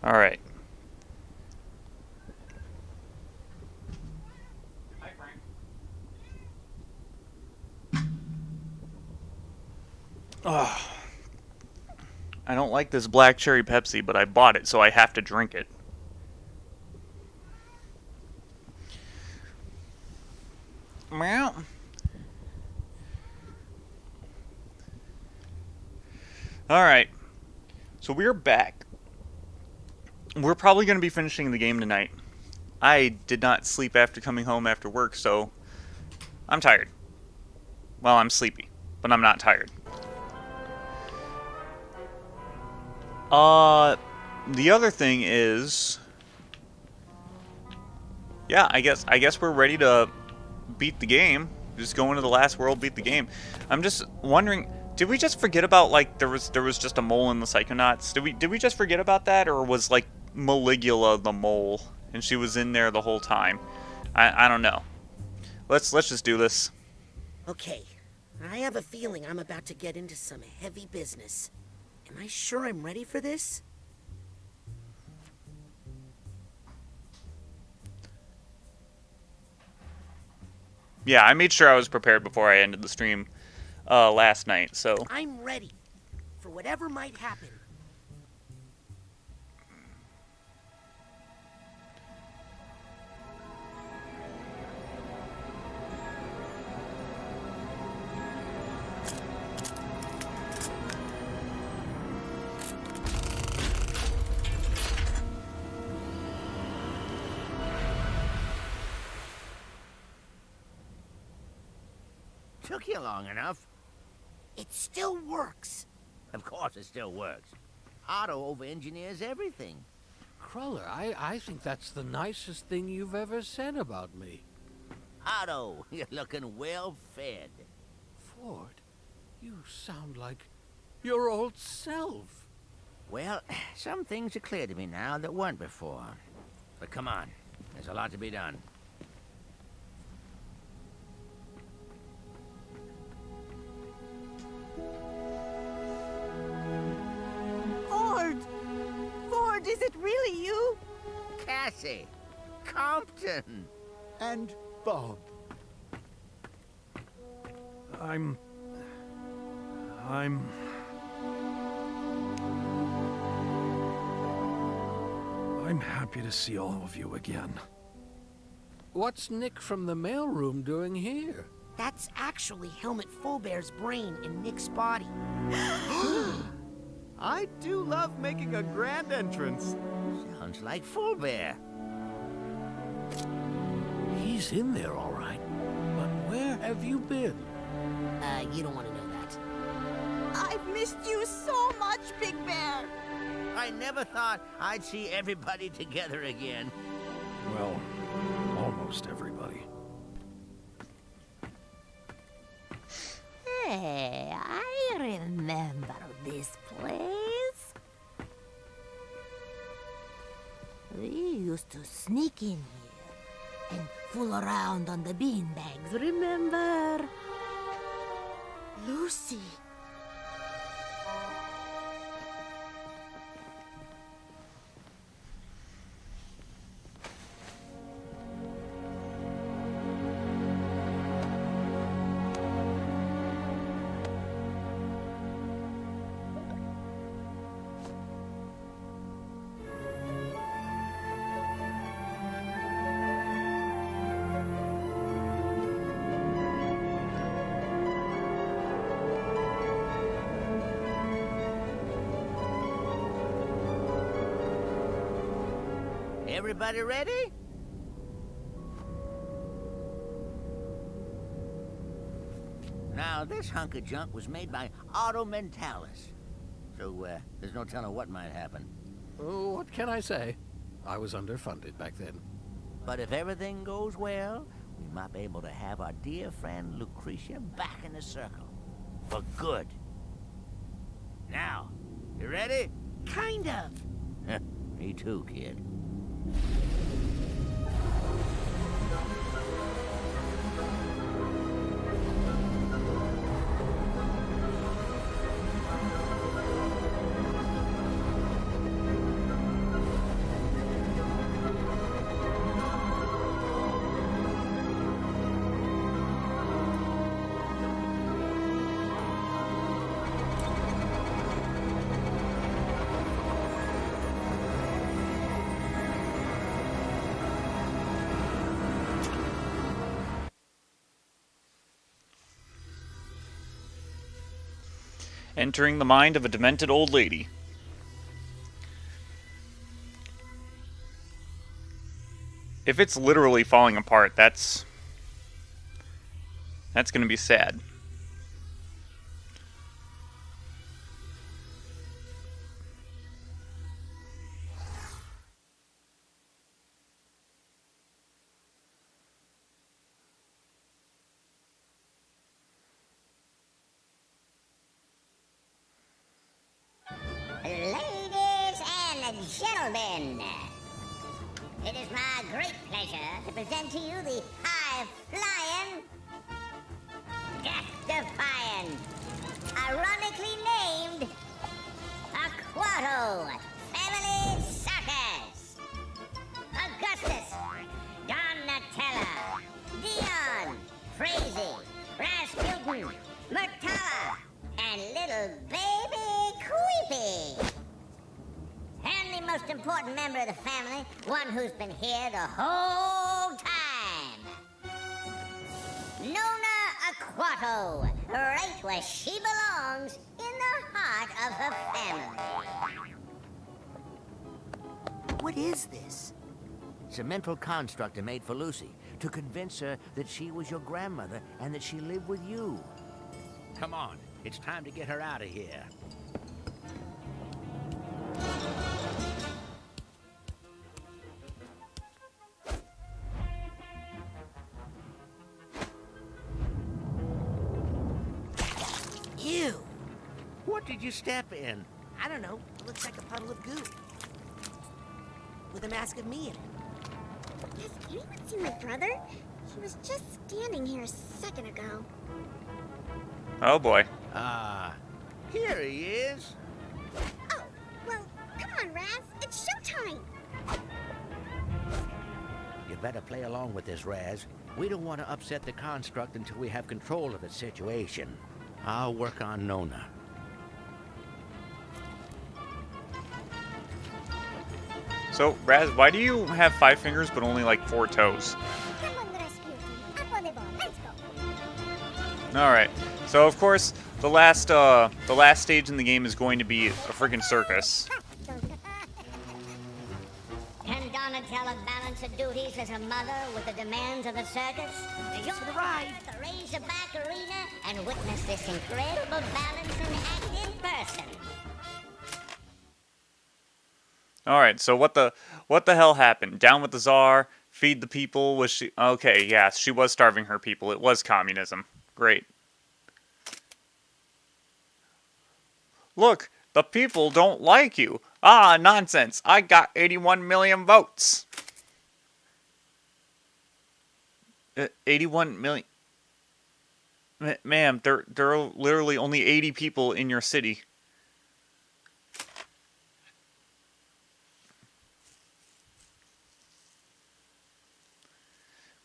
Alright. Ugh. I don't like this black cherry Pepsi, but I bought it, so I have to drink it. Meow. Alright. So we're back. We're probably going to be finishing the game tonight. I did not sleep after coming home after work, so I'm tired. Well, I'm sleepy, but I'm not tired. The other thing is, yeah, I guess we're ready to beat the game. Just go into the last world, beat the game. I'm just wondering, did we just forget about, like, there was just a mole in the Psychonauts? Did we just forget about that, or was, like, Maligula the mole and she was in there the whole time? I don't know. Let's just do this. Okay, I have a feeling I'm about to get into some heavy business. Am I sure I'm ready for this? Yeah, I made sure I was prepared before I ended the stream last night, so... I'm ready for whatever might happen. Took you long enough. It still works. Of course it still works. Otto over-engineers everything. Cruller, I think that's the nicest thing you've ever said about me. Otto, you're looking well fed. Ford, you sound like your old self. Well, some things are clear to me now that weren't before. But come on, there's a lot to be done. Ford, is it really you? Cassie, Compton. And Bob. I'm happy to see all of you again. What's Nick from the mailroom doing here? That's actually Helmet Fullbear's brain in Nick's body. I do love making a grand entrance. Sounds like Fullbear. He's in there, all right. But where have you been? You don't want to know that. I've missed you so much, Big Bear. I never thought I'd see everybody together again. Well, almost everybody. Hey, I remember this place. We used to sneak in here and fool around on the beanbags, remember? Lucy. Everybody ready? Now, this hunk of junk was made by Auto Mentalis. So, there's no telling what might happen. Oh, what can I say? I was underfunded back then. But if everything goes well, we might be able to have our dear friend Lucretia back in the circle. For good. Now, you ready? Kind of. Me too, kid. Entering the mind of a demented old lady. If it's literally falling apart, that's going to be sad. Ladies and gentlemen, it is my great pleasure to present to you the high-flying, death-defying, ironically named Aquato Family Circus. Augustus, Donatella, Dion, Frazee, Rasputin, Murtala, and little baby Creepy. And the most important member of the family, one who's been here the whole time. Nona Aquato, right where she belongs, in the heart of her family. What is this? It's a mental construct I made for Lucy to convince her that she was your grandmother and that she lived with you. Come on, it's time to get her out of here. Ew. What did you step in? I don't know. It looks like a puddle of goo. With a mask of me in it. Has anyone seen my brother? He was just standing here a second ago. Oh boy. Here he is. Oh, well, come on, Raz. It's showtime. You better play along with this, Raz. We don't want to upset the construct until we have control of the situation. I'll work on Nona. So, Raz, why do you have 5 fingers but only like 4 toes? Come on, Rasputin. Up on the ball. Let's go. All right. So, of course, the last stage in the game is going to be a freaking circus. Can Donatella balance her duties as a mother with the demands of the circus? Join for the ride. us at the Razorback Arena and witness this incredible balancing act in person. All right. So, what the hell happened? Down with the czar. Feed the people. Was she okay? Yeah, she was starving her people. It was communism. Great. Look, the people don't like you. Ah, nonsense. I got 81 million votes. 81 million. Ma'am, there are literally only 80 people in your city.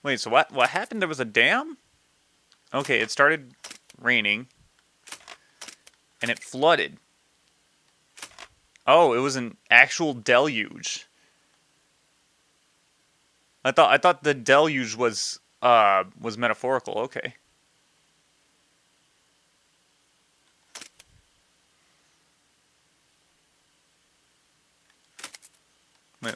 Wait, so what happened? There was a dam? Okay, it started raining. And it flooded. Oh, it was an actual deluge. I thought the deluge was metaphorical. Okay. Wait.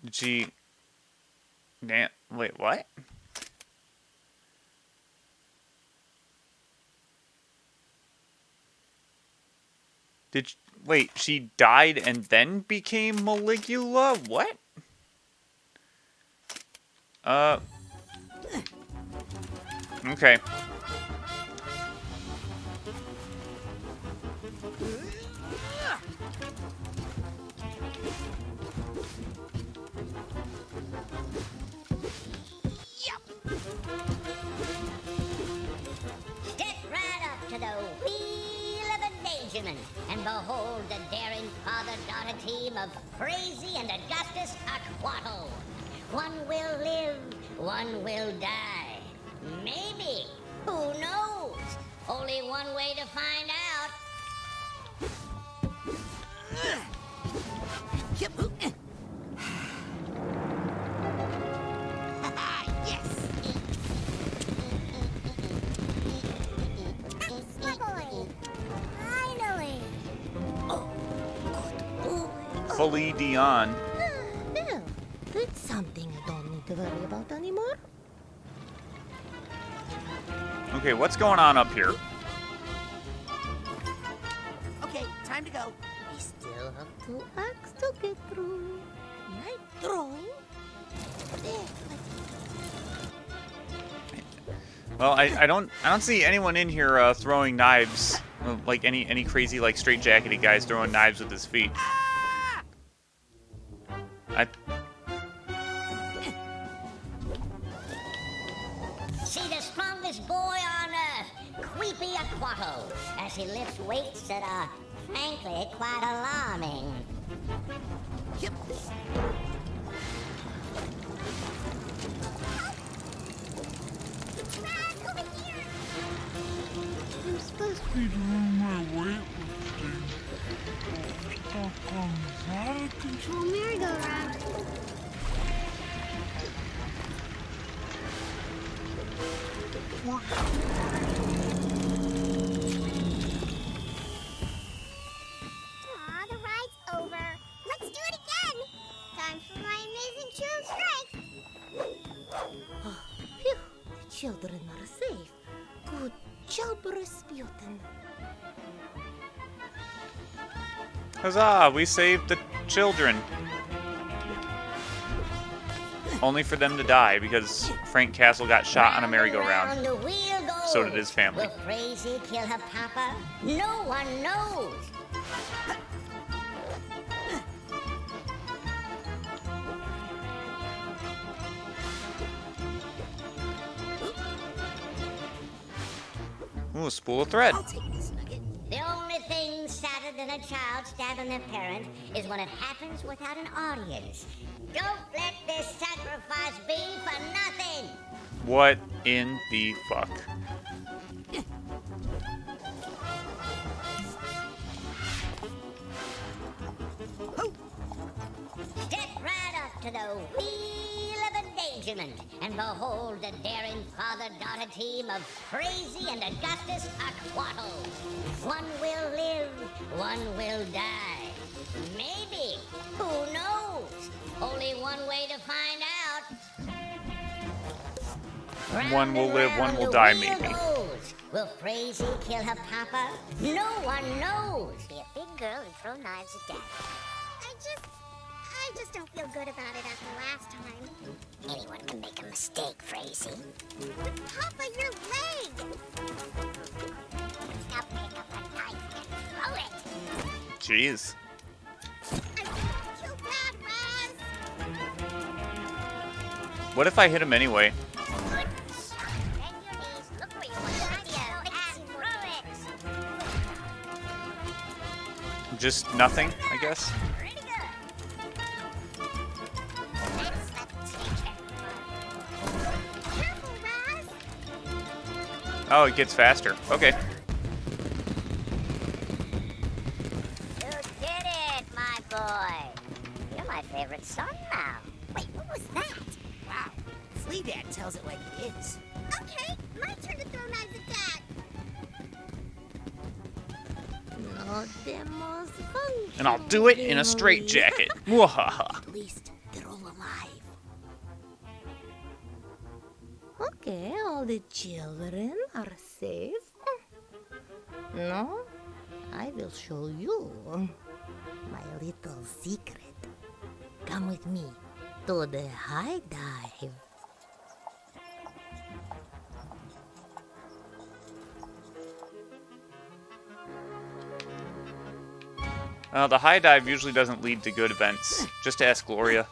Gee. Damn. Wait, what? Wait, she died and then became Maligula? What? Okay. Step right up to the wheel of endangerment and behold the daring father-daughter team of Frazee and Augustus Aquato. One will live, one will die. Maybe. Who knows? Only one way to find out. Yes. fully Dion. Well, that's something I don't need to worry about anymore. Okay, what's going on up here? Okay, time to go. We still have 2 acts to get through. Night throwing. There, Well, I don't see anyone in here throwing knives, like any crazy like straight-jacketed guys throwing knives with his feet. I See the strongest boy on earth, Creepy Aquato, as he lifts weights that are, frankly, quite alarming. Yep. Raz, over here! I'm supposed to be doing my weightlifting. Stuck on that control Merry-go-round. Aw, the ride's over. Let's do it again. Time for my amazing show of strength. phew, the children are safe. Good job, Rasputin. Huzzah! We saved the children. Only for them to die because Frank Castle got shot on a merry-go-round. Round the wheel goes. So did his family. Will Crazy kill her papa? No one knows. Ooh, a spool of thread. I'll take this nugget. The only thing sadder than a child stabbing their parent is when it happens without an audience. Don't let this sacrifice be for nothing. What in the fuck? Step right up to the wheel of endangerment and behold the daring father-daughter team of Crazy and Augustus Aquato. One will live, one will die. Maybe. Who knows? Only one way to find out. One will Round and live, one round will the die, wheel maybe. goes. Will Crazy kill her papa? No one knows. Be a big girl and throw knives at Dad. I just don't feel good about it after last time. Anyone can make a mistake, Crazy. But Papa, your leg! Now pick up a knife and throw it. Jeez. I feel bad, Raz! What if I hit him anyway? Good. Bend your knees, look where you want to go, and throw it. Just nothing, I guess. Pretty good. Let's take it. Careful, Raz! Oh, it gets faster. Okay. You did it, my boy. You're my favorite son now. Wait, what was that? Wow. Flea Dad tells it like it is. Okay, my turn to throw knives at Dad. Not the most functional. And I'll do it in a straitjacket. Mwahaha. At least they're all alive. Okay, all the children are safe. No, I will show you my little secret. Come with me to the high dive. The high dive usually doesn't lead to good events. Just ask Gloria.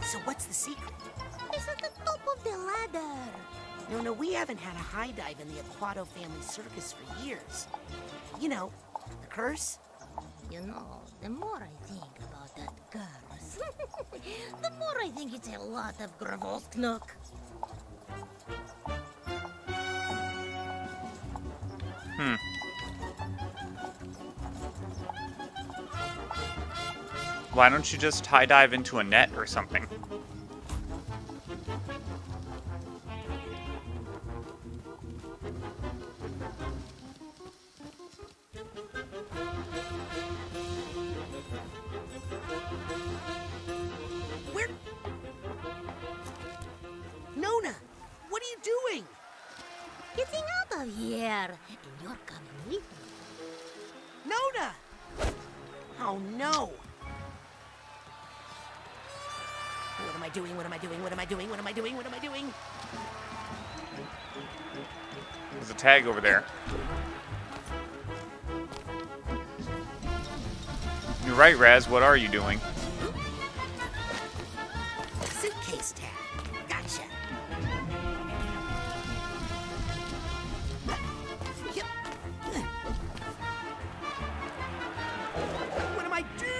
So what's the secret? It's at the top of the ladder. No, we haven't had a high dive in the Aquato family circus for years. You know, the curse. You know, the more I think about that curse, the more I think it's a lot of Gravosknok. Why don't you just high dive into a net or something? Where? Nona, what are you doing? Getting out of here, and you're coming with me. Nona! Oh no! What am I doing? What am I doing? What am I doing? What am I doing? What am I doing? There's a tag over there. You're right, Raz. What are you doing? Suitcase tag. Gotcha. Yep. What am I doing?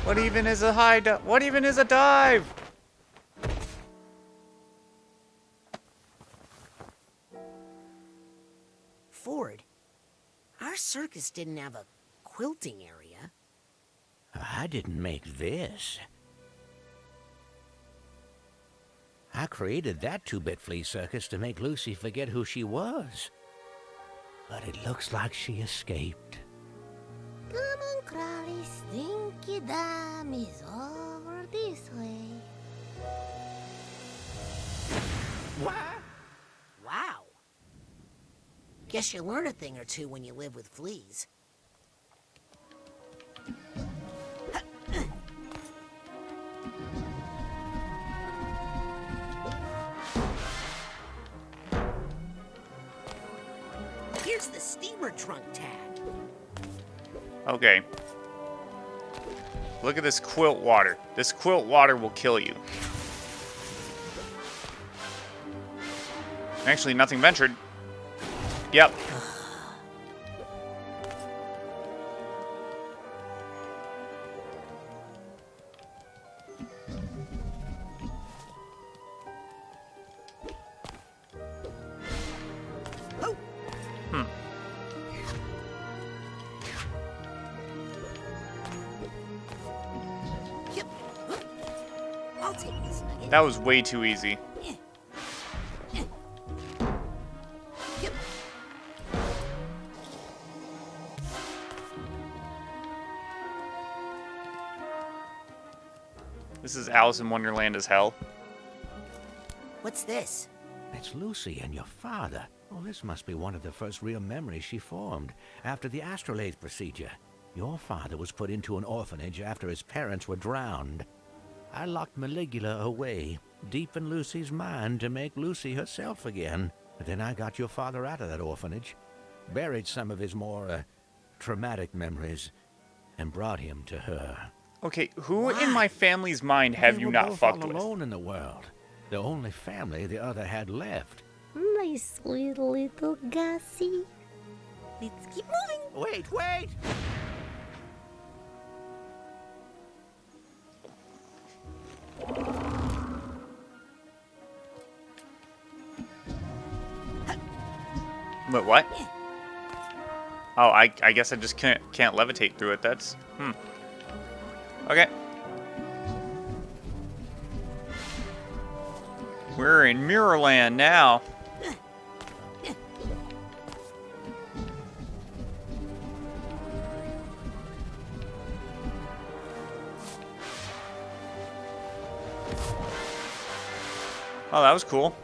What even is a high dive? What even is a dive? Ford, our circus didn't have a quilting area. I didn't make this. I created that two-bit flea circus to make Lucy forget who she was. But it looks like she escaped. Come on, Crowley, Stinky Dam is over this way. What? Wow. Guess you learn a thing or two when you live with fleas. Here's the steamer trunk tag. Okay. Look at this quilt water. This quilt water will kill you. Actually, nothing ventured. Yep. Oh. Yep. I'll take this nugget. That was way too easy. Yep. This is Alice in Wonderland as hell. What's this? It's Lucy and your father. Well, this must be one of the first real memories she formed after the astrolabe procedure. Your father was put into an orphanage after his parents were drowned. I locked Maligula away, deep in Lucy's mind, to make Lucy herself again. But then I got your father out of that orphanage, buried some of his more traumatic memories, and brought him to her. Okay, who in my family's mind have They you were not both fucked all with? alone in the world, the only family the other had left. My sweet little Gussie. Let's keep moving. Wait! But what? Oh, I guess I just can't levitate through it. That's Okay. We're in Mirrorland now. Oh, that was cool.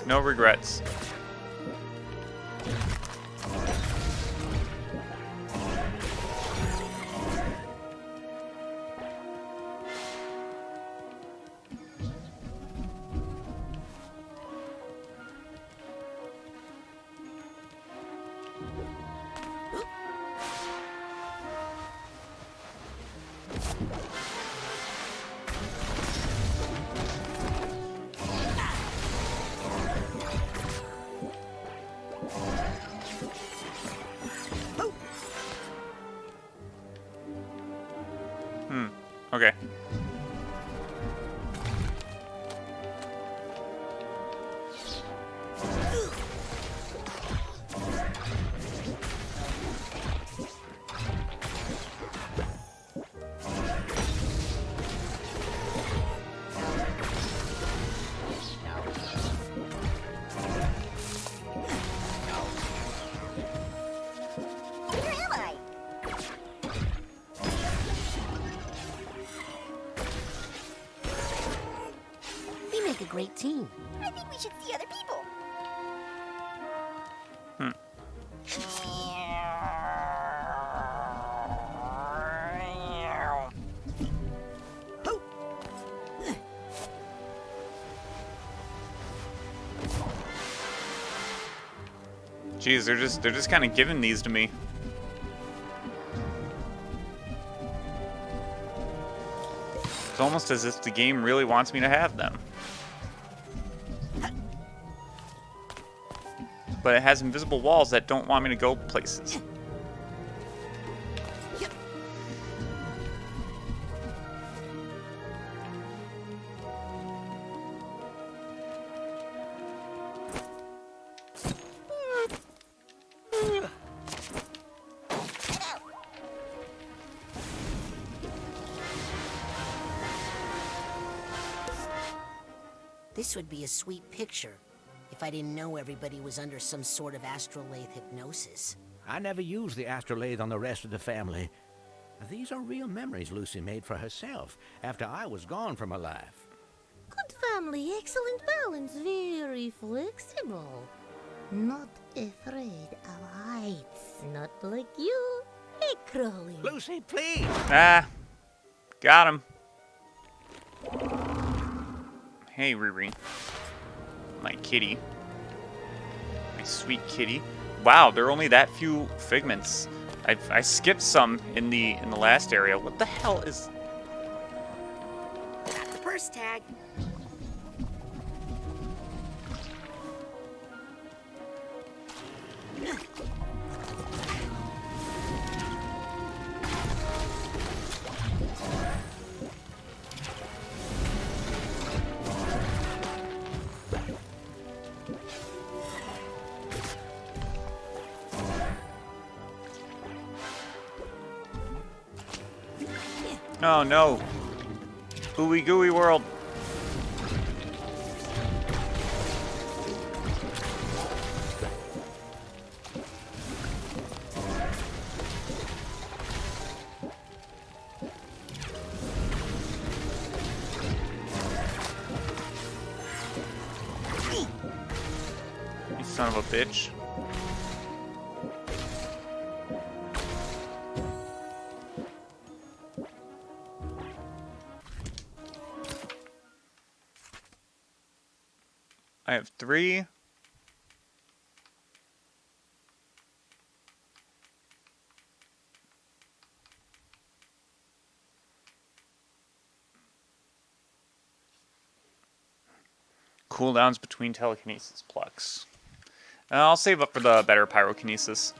No regrets. Okay. Where am I? We make a great team. I think we should see other people. Jeez, they're just kind of giving these to me. It's almost as if the game really wants me to have them. But it has invisible walls that don't want me to go places. This would be a sweet picture if I didn't know everybody was under some sort of astrolabe hypnosis. I never used the astrolabe on the rest of the family. These are real memories Lucy made for herself after I was gone from her life. Good family, excellent balance, very flexible. Not afraid of heights. Not like you. Hey, Crowley. Lucy, please! Ah, got him. Hey, Riri. My kitty. My sweet kitty. Wow, there are only that few figments. I skipped some in the last area. What the hell is... Got the purse tag. Oh no. Ooey gooey world. You son of a bitch. I have 3. Cooldowns between telekinesis plucks. I'll save up for the better pyrokinesis.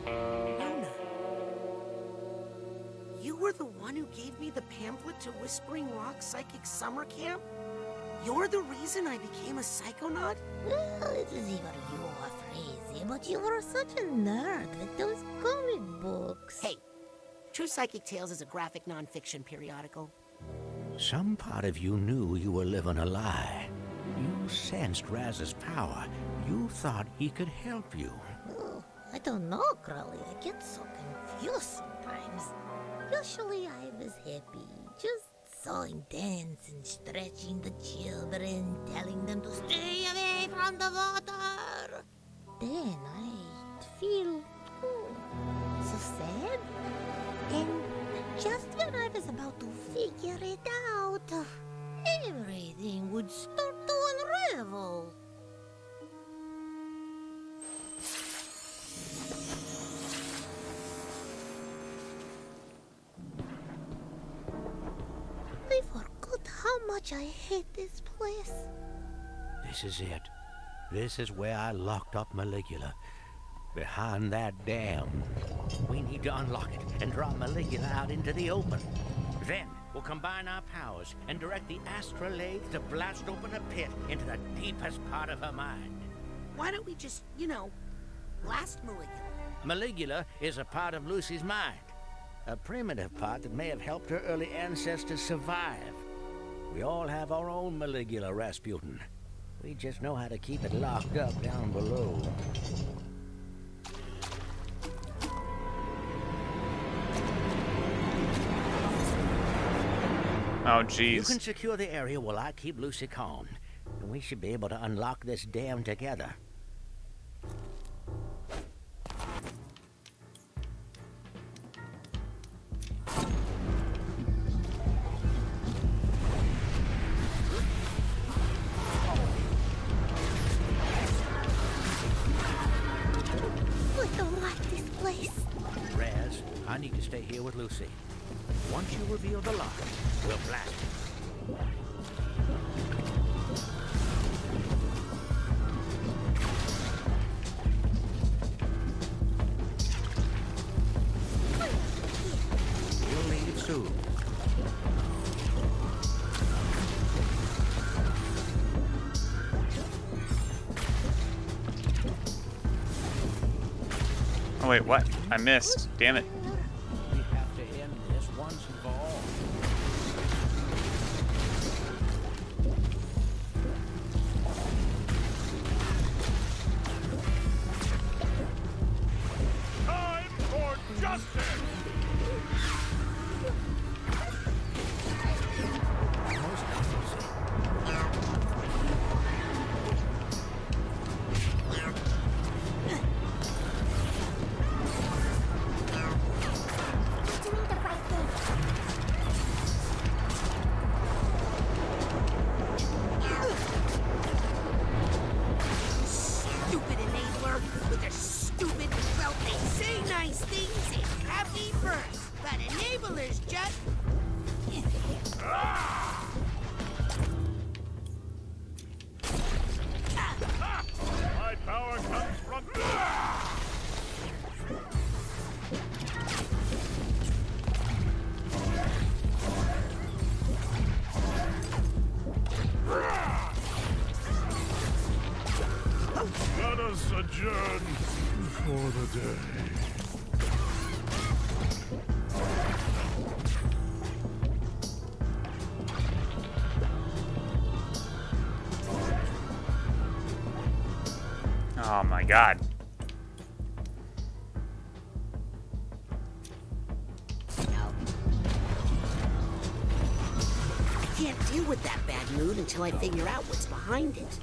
Luna. You were the one who gave me the pamphlet to Whispering Rock Psychic Summer Camp? You're the reason I became a psychonaut? Well, it is either you or Crazy, but you were such a nerd with those comic books. Hey, True Psychic Tales is a graphic non-fiction periodical. Some part of you knew you were living a lie. You sensed Raz's power. You thought he could help you. Oh, I don't know, Crowley. I get so confused sometimes. Usually I was happy, just so intense and stretching the children, telling them to stay away from the water. Then I'd feel so sad. And just when I was about to figure it out, everything would start to unravel. much I hate this place. This is it. This is where I locked up Maligula. Behind that dam. We need to unlock it and draw Maligula out into the open. Then we'll combine our powers and direct the astrolabe to blast open a pit into the deepest part of her mind. Why don't we just, blast Maligula? Maligula is a part of Lucy's mind. A primitive part that may have helped her early ancestors survive. We all have our own Maligula, Rasputin. We just know how to keep it locked up down below. Oh, You jeez. can secure the area while I keep Lucy calm. And we should be able to unlock this dam together. I don't like this place. Raz, I need to stay here with Lucy. Once you reveal the lock, we'll blast it. We'll leave soon. Oh, wait, what? I missed. Damn it. We have to end this once and for all. Time for justice! Almost done, Lucy. Doing the right thing. Stupid enabler with their stupid, well, they say nice things and happy birds, but enablers just... My power comes from Let us adjourn for the day. Oh my god. I can't deal with that bad mood until I figure out what's behind it.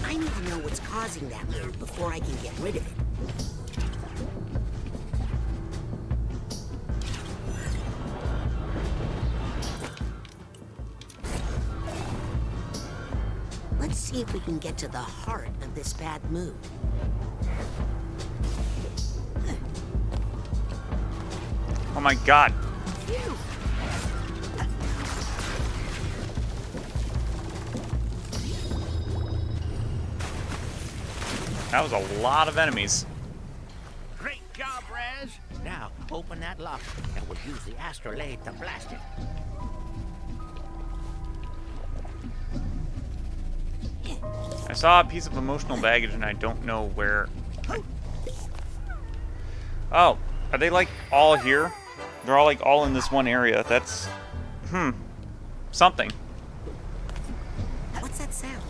I need to know what's causing that mood before I can get rid of it. Let's see if we can get to the heart of this bad mood. Oh my god. Phew. That was a lot of enemies. Great job, Raz. Now, open that lock, and we'll use the astrolabe to blast it. I saw a piece of emotional baggage and I don't know where. Oh, are they like all here? They're all like all in this one area. That's, something. What's that sound?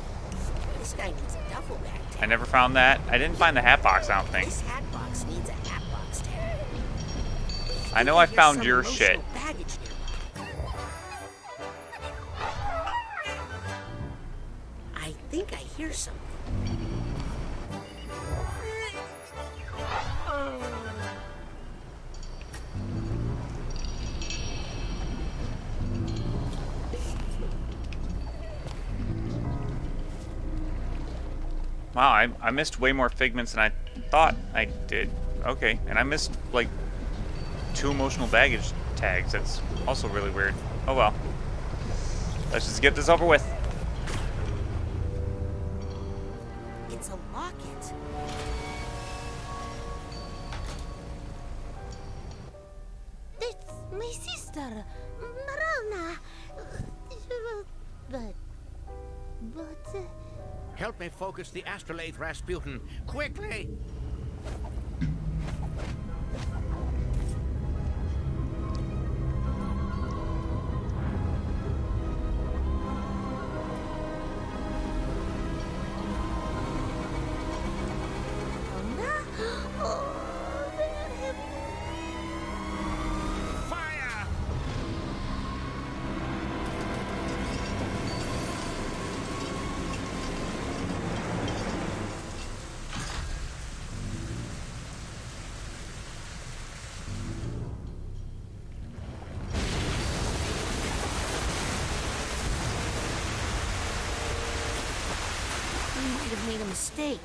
This guy needs a duffel bag tag. I never found that. I didn't find the hat box, I don't think. This hat box needs a hat box tag. I know I Here's found some your emotional shit. baggage nearby. I think I hear something. Wow, I missed way more figments than I thought I did. Okay, and I missed, like, 2 emotional baggage tags. That's also really weird. Oh well. Let's just get this over with. It's a locket. It's my sister, Marana. But... Help me focus the astrolabe, Rasputin. Quickly! Fire! We might have made a mistake.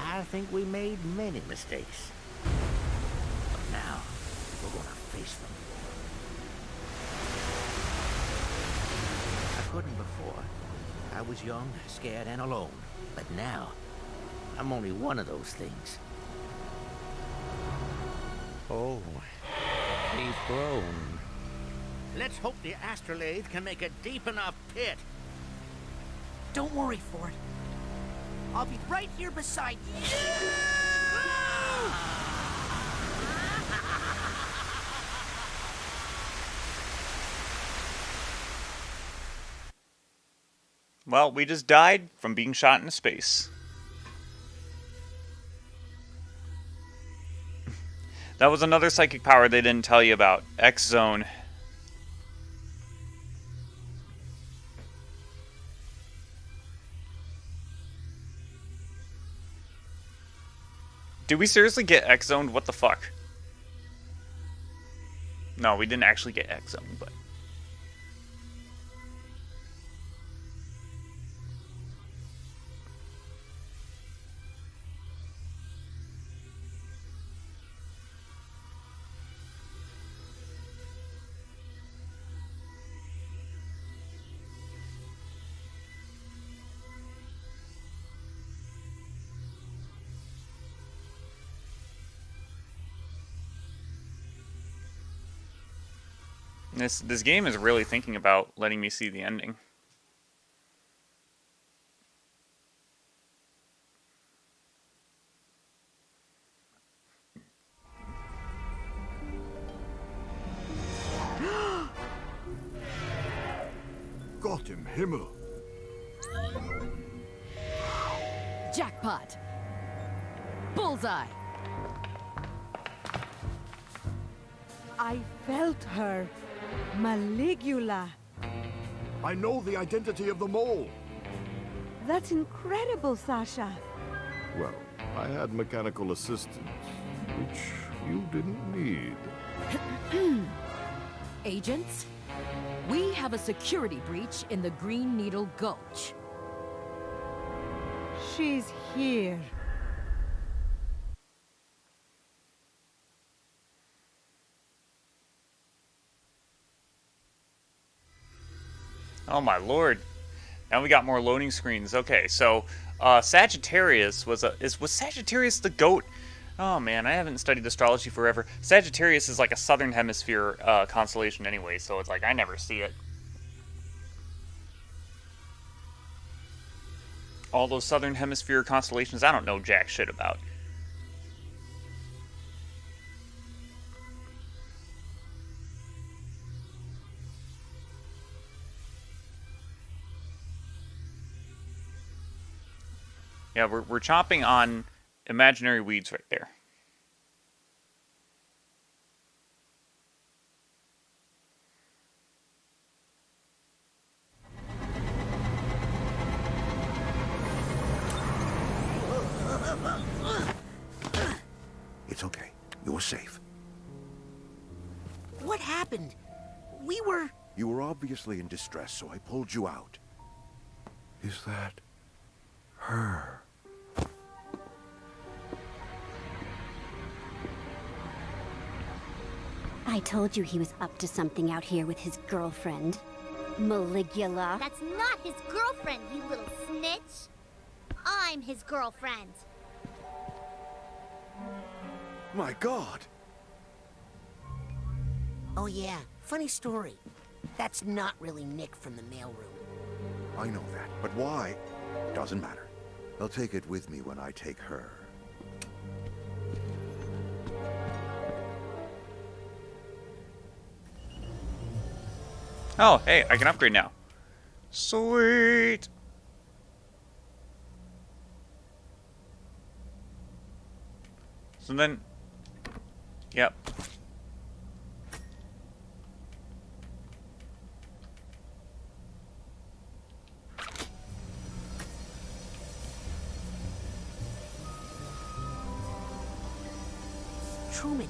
I think we made many mistakes. But now, we're gonna face them. I couldn't before. I was young, scared, and alone. But now, I'm only one of those things. Oh, he's grown. Let's hope the astrolabe can make a deep enough pit. Don't worry, Ford. I'll be right here beside you. Well, we just died from being shot into space. That was another psychic power they didn't tell you about. X-Zone. Did we seriously get X-Zoned? What the fuck? No, we didn't actually get X-Zoned, but... This game is really thinking about letting me see the ending. Gott im Himmel. Jackpot. Bullseye. I felt her. Maligula. I know the identity of the mole. That's incredible, Sasha. Well, I had mechanical assistance, which you didn't need. Agents, we have a security breach in the Green Needle Gulch. She's here. Oh my lord. Now we got more loading screens. Okay, so Sagittarius was Sagittarius the goat? Oh man, I haven't studied astrology forever. Sagittarius is like a southern hemisphere constellation anyway, so it's like I never see it. All those southern hemisphere constellations I don't know jack shit about. Yeah, we're chomping on imaginary weeds right there. It's okay. You're safe. What happened? We were... You were obviously in distress, so I pulled you out. Is that... her? I told you he was up to something out here with his girlfriend, Maligula. That's not his girlfriend, you little snitch. I'm his girlfriend. My God! Oh yeah, funny story. That's not really Nick from the mailroom. I know that, but why? Doesn't matter. I'll take it with me when I take her. Oh, hey, I can upgrade now. Sweet! So then... Yep. Truman,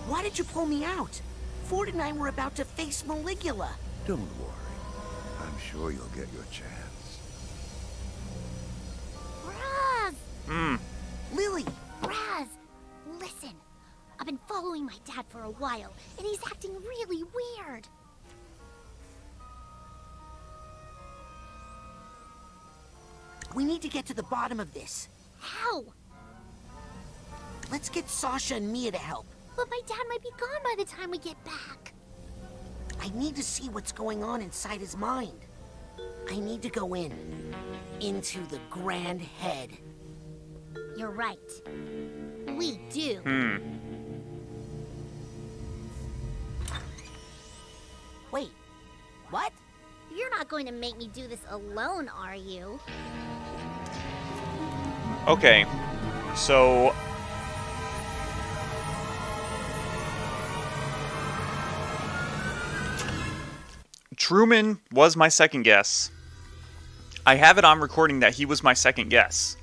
why did you pull me out? Ford and I were about to face Maligula. Don't worry. I'm sure you'll get your chance. Raz! Lily! Raz! Listen, I've been following my dad for a while, and he's acting really weird. We need to get to the bottom of this. How? Let's get Sasha and Mia to help. But my dad might be gone by the time we get back. I need to see what's going on inside his mind. I need to go into the Grand Head. You're right. We do. Wait, what? You're not going to make me do this alone, are you? Okay, so... Truman was my second guess. I have it on recording that he was my second guess.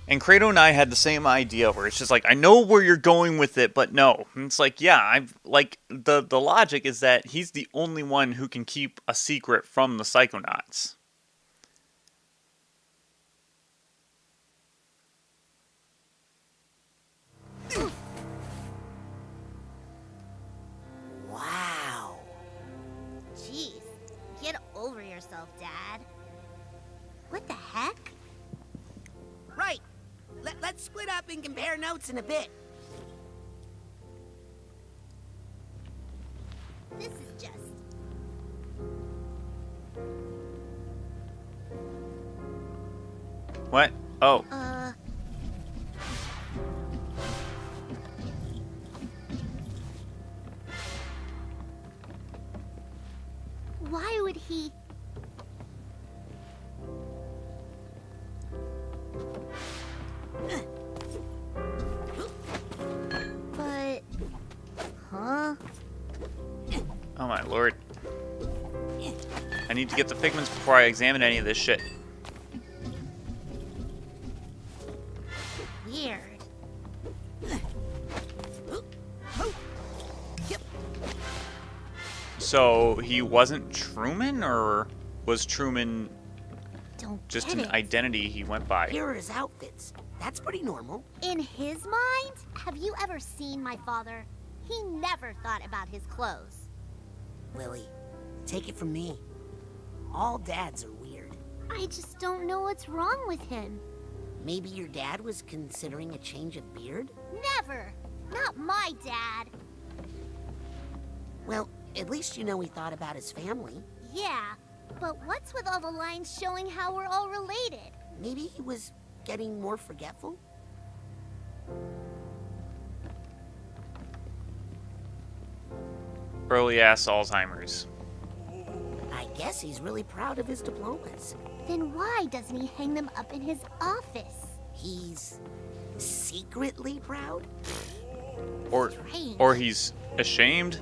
And Kratos and I had the same idea where it's just like, I know where you're going with it, but no. And it's like, yeah, I've like the logic is that he's the only one who can keep a secret from the Psychonauts. Wow. Jeez, get over yourself, Dad. What the heck? Right. Let's split up and compare notes in a bit. This is just... What? Oh. Why would he... But... Huh? Oh my lord. I need to get the figments before I examine any of this shit. Weird. So he wasn't Truman, or was Truman just get an it. identity he went by? Here are his outfits. That's pretty normal. In his mind, have you ever seen my father? He never thought about his clothes. Lily, take it from me. All dads are weird. I just don't know what's wrong with him. Maybe your dad was considering a change of beard? Never! Not my dad! Well, at least you know he thought about his family. Yeah, but what's with all the lines showing how we're all related? Maybe he was getting more forgetful? Early ass Alzheimer's. I guess he's really proud of his diplomas. Then why doesn't he hang them up in his office? He's secretly proud? Or he's ashamed?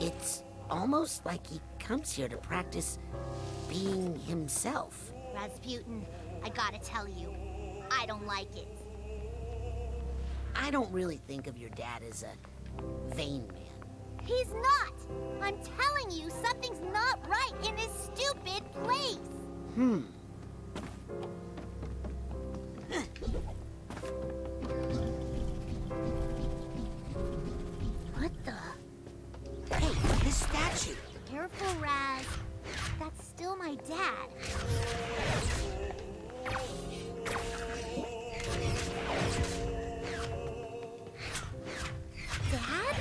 It's almost like he comes here to practice being himself. Rasputin, I gotta tell you, I don't like it. I don't really think of your dad as a vain man. He's not! I'm telling you, something's not right in this stupid place! What the? Hey, this statue. Careful, Raz. That's still my dad. Dad?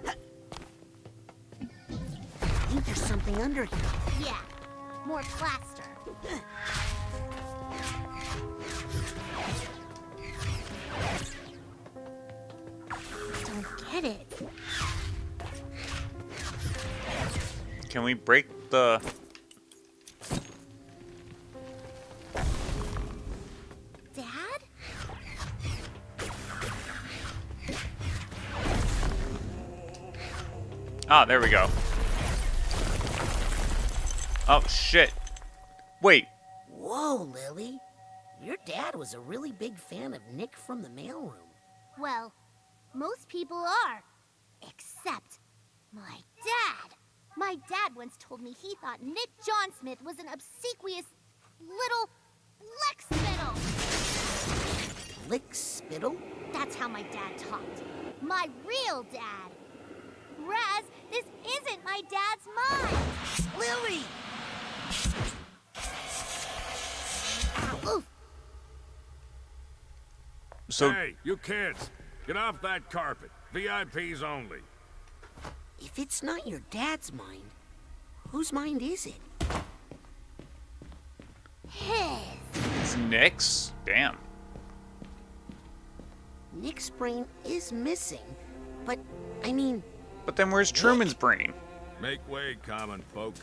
I think there's something under here. Yeah, more plaster. Don't get it. Can we break the... Dad? Ah, there we go. Oh, shit. Wait. Whoa, Lily. Your dad was a really big fan of Nick from the mailroom. Well, most people are. Except my dad. My dad once told me he thought Nick John Smith was an obsequious little lick spittle. Lick spittle? That's how my dad talked. My real dad. Raz, this isn't my dad's mind. Lily! Ow. So... Hey, you kids! Get off that carpet. VIPs only. If it's not your dad's mind, whose mind is it? His. It's Nick's? Damn. Nick's brain is missing, but, I mean... But then where's Truman's brain? Make way, common folk.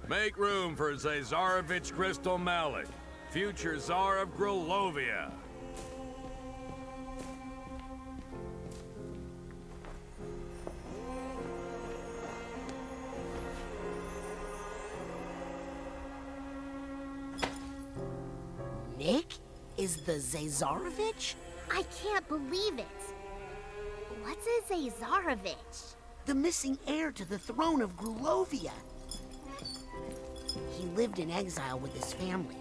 Make room for Zazarovich Crystal Malik, future Tsar of Grulovia. Nick is the Zazarovich? I can't believe it. What's a Zazarovich? The missing heir to the throne of Grulovia. He lived in exile with his family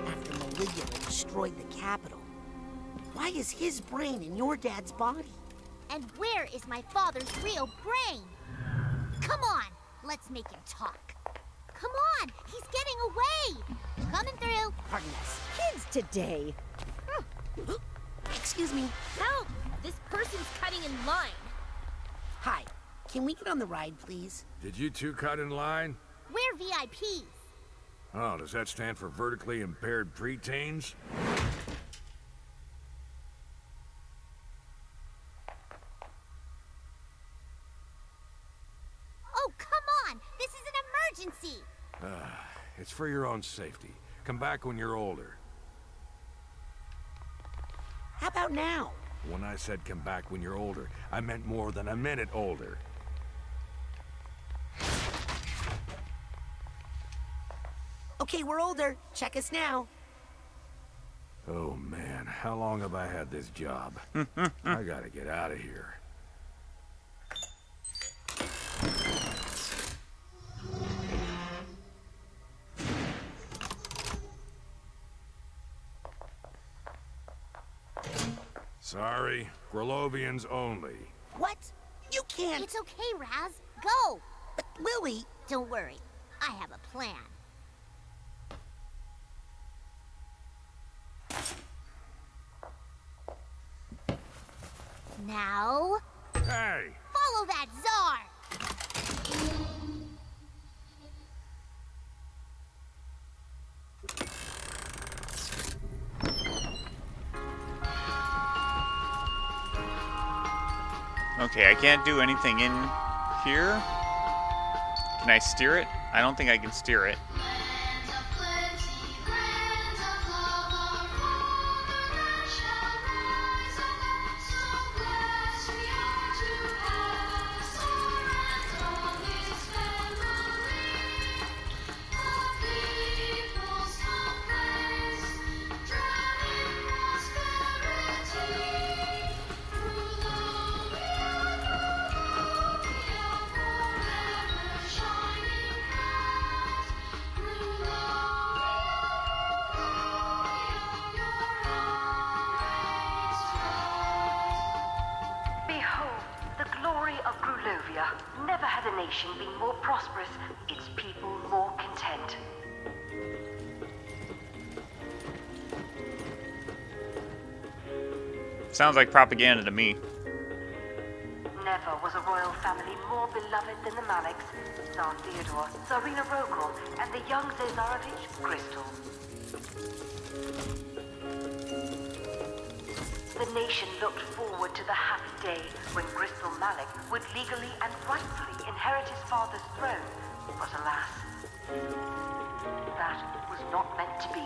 after Maligula destroyed the capital. Why is his brain in your dad's body? And where is my father's real brain? Come on, let's make him talk. Come on, he's getting away. Coming through. Pardon us. Kids today. Excuse me. Help! This person's cutting in line. Hi. Can we get on the ride, please? Did you two cut in line? We're VIPs. Oh, does that stand for vertically impaired preteens? Oh, come on! This is an emergency! It's for your own safety. Come back when you're older. How about now? When I said come back when you're older, I meant more than a minute older. Okay, we're older. Check us now. Oh man, how long have I had this job? I gotta get out of here. Sorry, Grulovians only. What? You can't. It's okay, Raz. Go! But Lily... Don't worry. I have a plan. Now... Hey! Follow that czar! Okay, I can't do anything in here. Can I steer it? I don't think I can steer it. nation be more prosperous, its people more content. Sounds like propaganda to me. Never was a royal family more beloved than the Maliks, Tsar Theodore, Tsarina Rokal, and the young Zazarovich Crystal. The nation looked forward to the happy day when Crystal Malik would legally and rightfully inherit his father's throne, but alas, that was not meant to be.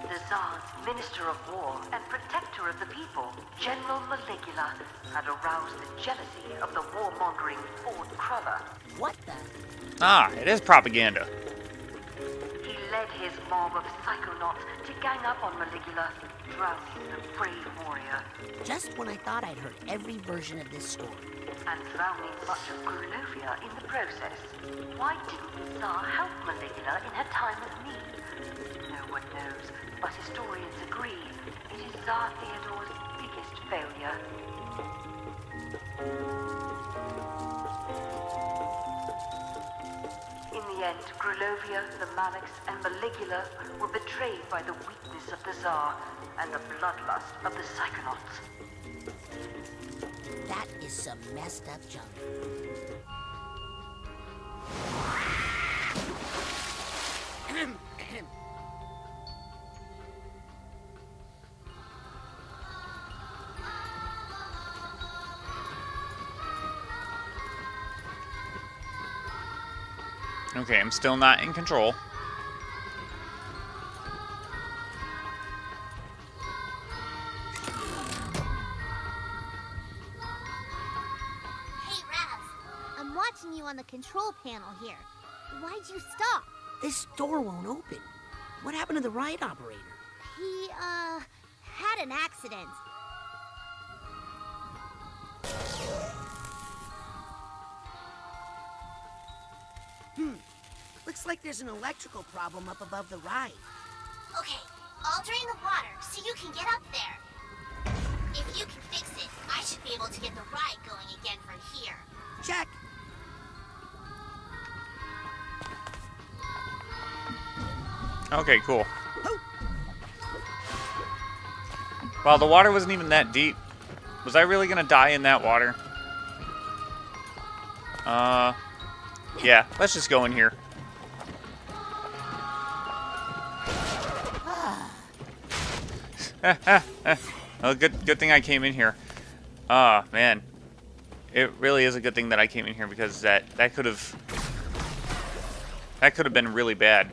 The Tsar's Minister of War and Protector of the People, General Maligula, had aroused the jealousy of the warmongering Ford Cruller. What the? Ah, it is propaganda. He led his mob of Psychonauts to gang up on Maligula, drowning the brave warrior. Just when I thought I'd heard every version of this story. And drowning much of Grulovia in the process. Why didn't the Tsar help Maligula in her time of need? No one knows, but historians agree it is Tsar Theodore's biggest failure. In the end, Grulovia, the Maliks, and Maligula were betrayed by the weakness of the Tsar and the bloodlust of the Psychonauts. That is some messed up junk. Okay, I'm still not in control. Hey, Ravs. I'm watching you on the control panel here. Why'd you stop? This door won't open. What happened to the ride operator? He, had an accident. Looks like there's an electrical problem up above the ride. Okay, I'll drain the water so you can get up there. If you can fix it, I should be able to get the ride going again from here. Check. Okay, cool. Wow, the water wasn't even that deep. Was I really gonna die in that water? Yeah, let's just go in here. Oh, good thing I came in here. Ah, man. It really is a good thing that I came in here because that could have been really bad.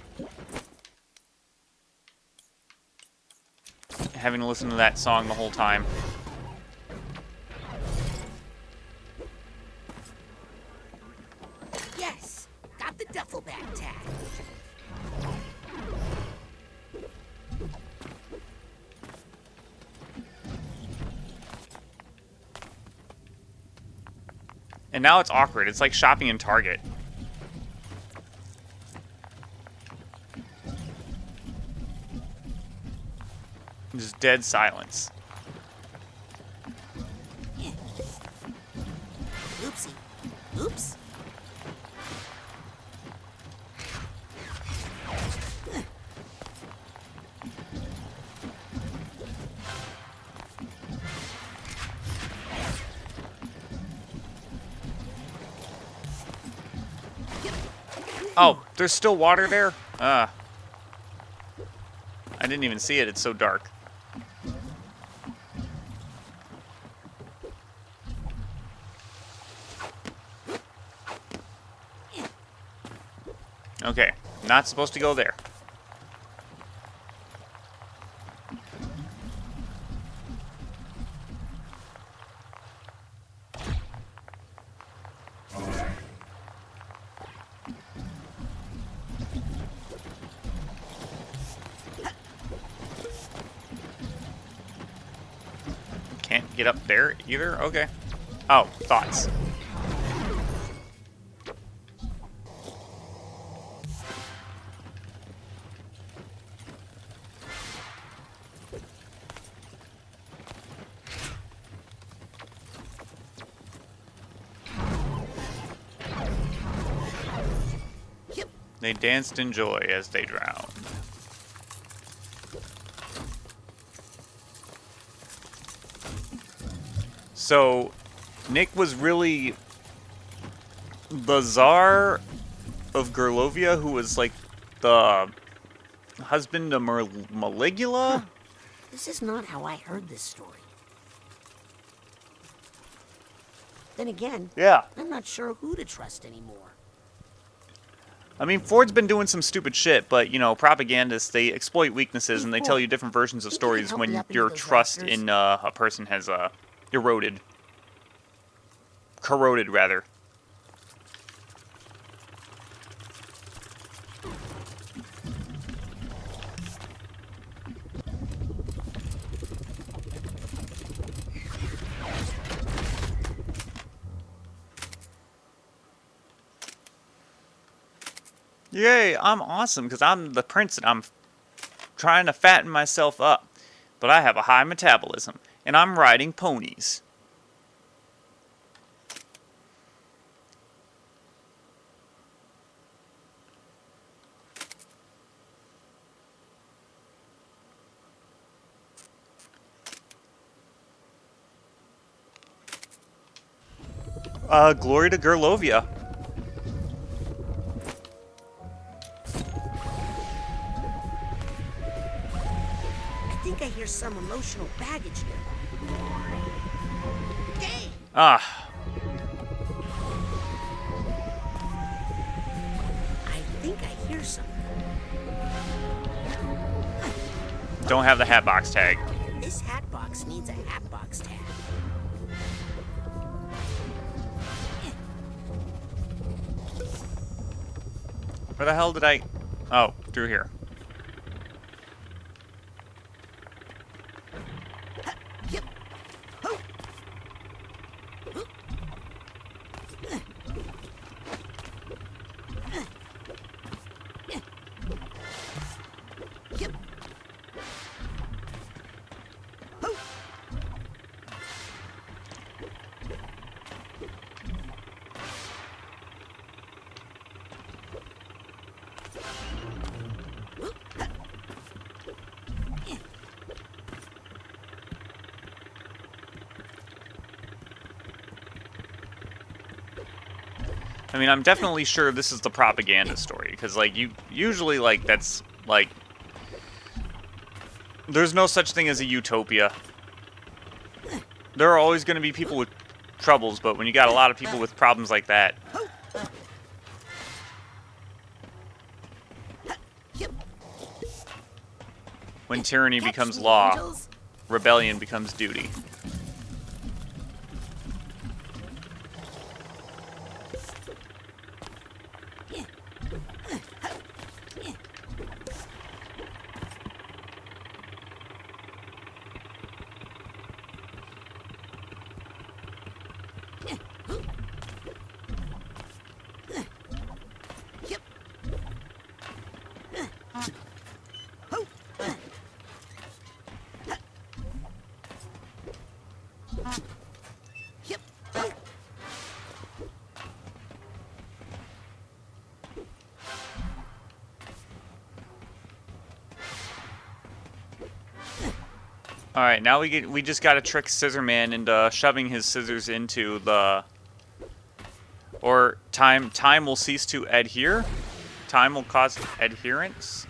Having to listen to that song the whole time. Yes, got the duffel bag tag. And now it's awkward. It's like shopping in Target. Just dead silence. Oopsie. Oops. Oh, there's still water there? I didn't even see it. It's so dark. Okay, not supposed to go there. Can't get up there either? Okay. Oh, thoughts. They danced in joy as they drowned. So, Nick was really the Tsar of Gerlovia, who was like the husband of Maligula? This is not how I heard this story. Then again, yeah, I'm not sure who to trust anymore. I mean, Ford's been doing some stupid shit, but, you know, propagandists, they exploit weaknesses and they tell you different versions of stories when your trust in a person has eroded. Corroded, rather. Yay, I'm awesome because I'm the prince and I'm trying to fatten myself up. But I have a high metabolism and I'm riding ponies. Glory to Gerlovia. I think I hear some emotional baggage nearby. Dang! Ah. I think I hear something. Don't have the hatbox tag. This hat box needs a hat box tag. Where the hell did I... Oh, through here. I mean, I'm definitely sure this is the propaganda story, because, like, usually, like, that's, like, there's no such thing as a utopia. There are always going to be people with troubles, but when you got a lot of people with problems like that... When tyranny becomes law, rebellion becomes duty. Alright, now we just gotta trick Scissorman into shoving his scissors into the... Or time will cease to adhere? Time will cause adherence?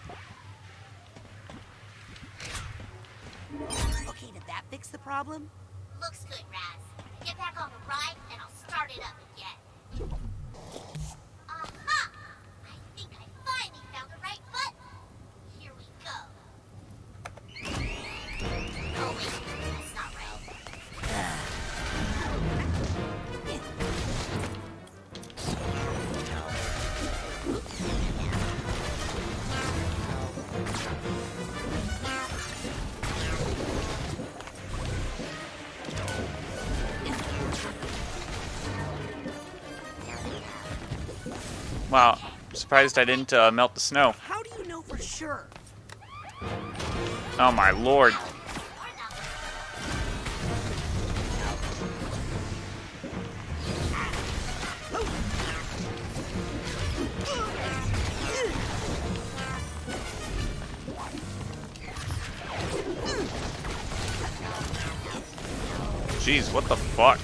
Okay, did that fix the problem? Looks good, Raz. Get back on the ride and I'll start it up again. Aha! I think I finally found the right button. Here we go. Oh wait, that's not right. Wow, I'm surprised I didn't melt the snow. How do you know for sure? Oh my lord. Jeez, what the fuck?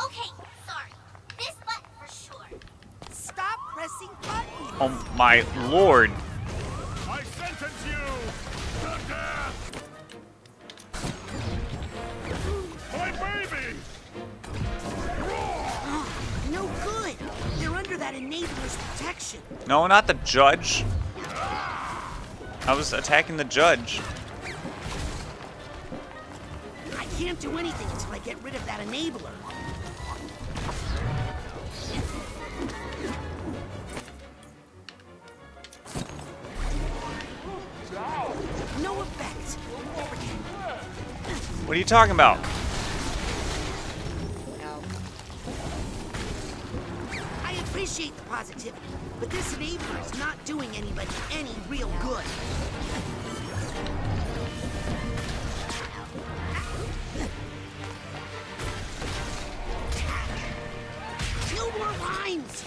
Okay, sorry. This button for sure. Stop pressing buttons. Oh my lord. I sentence you to death! My baby! No good. They're under that enabler's protection. No, not the judge. I was attacking the judge. I can't do anything until I get rid of that enabler. No effect. What are you talking about? I appreciate the positivity, but this enabler is not doing anybody any real good. No more lines!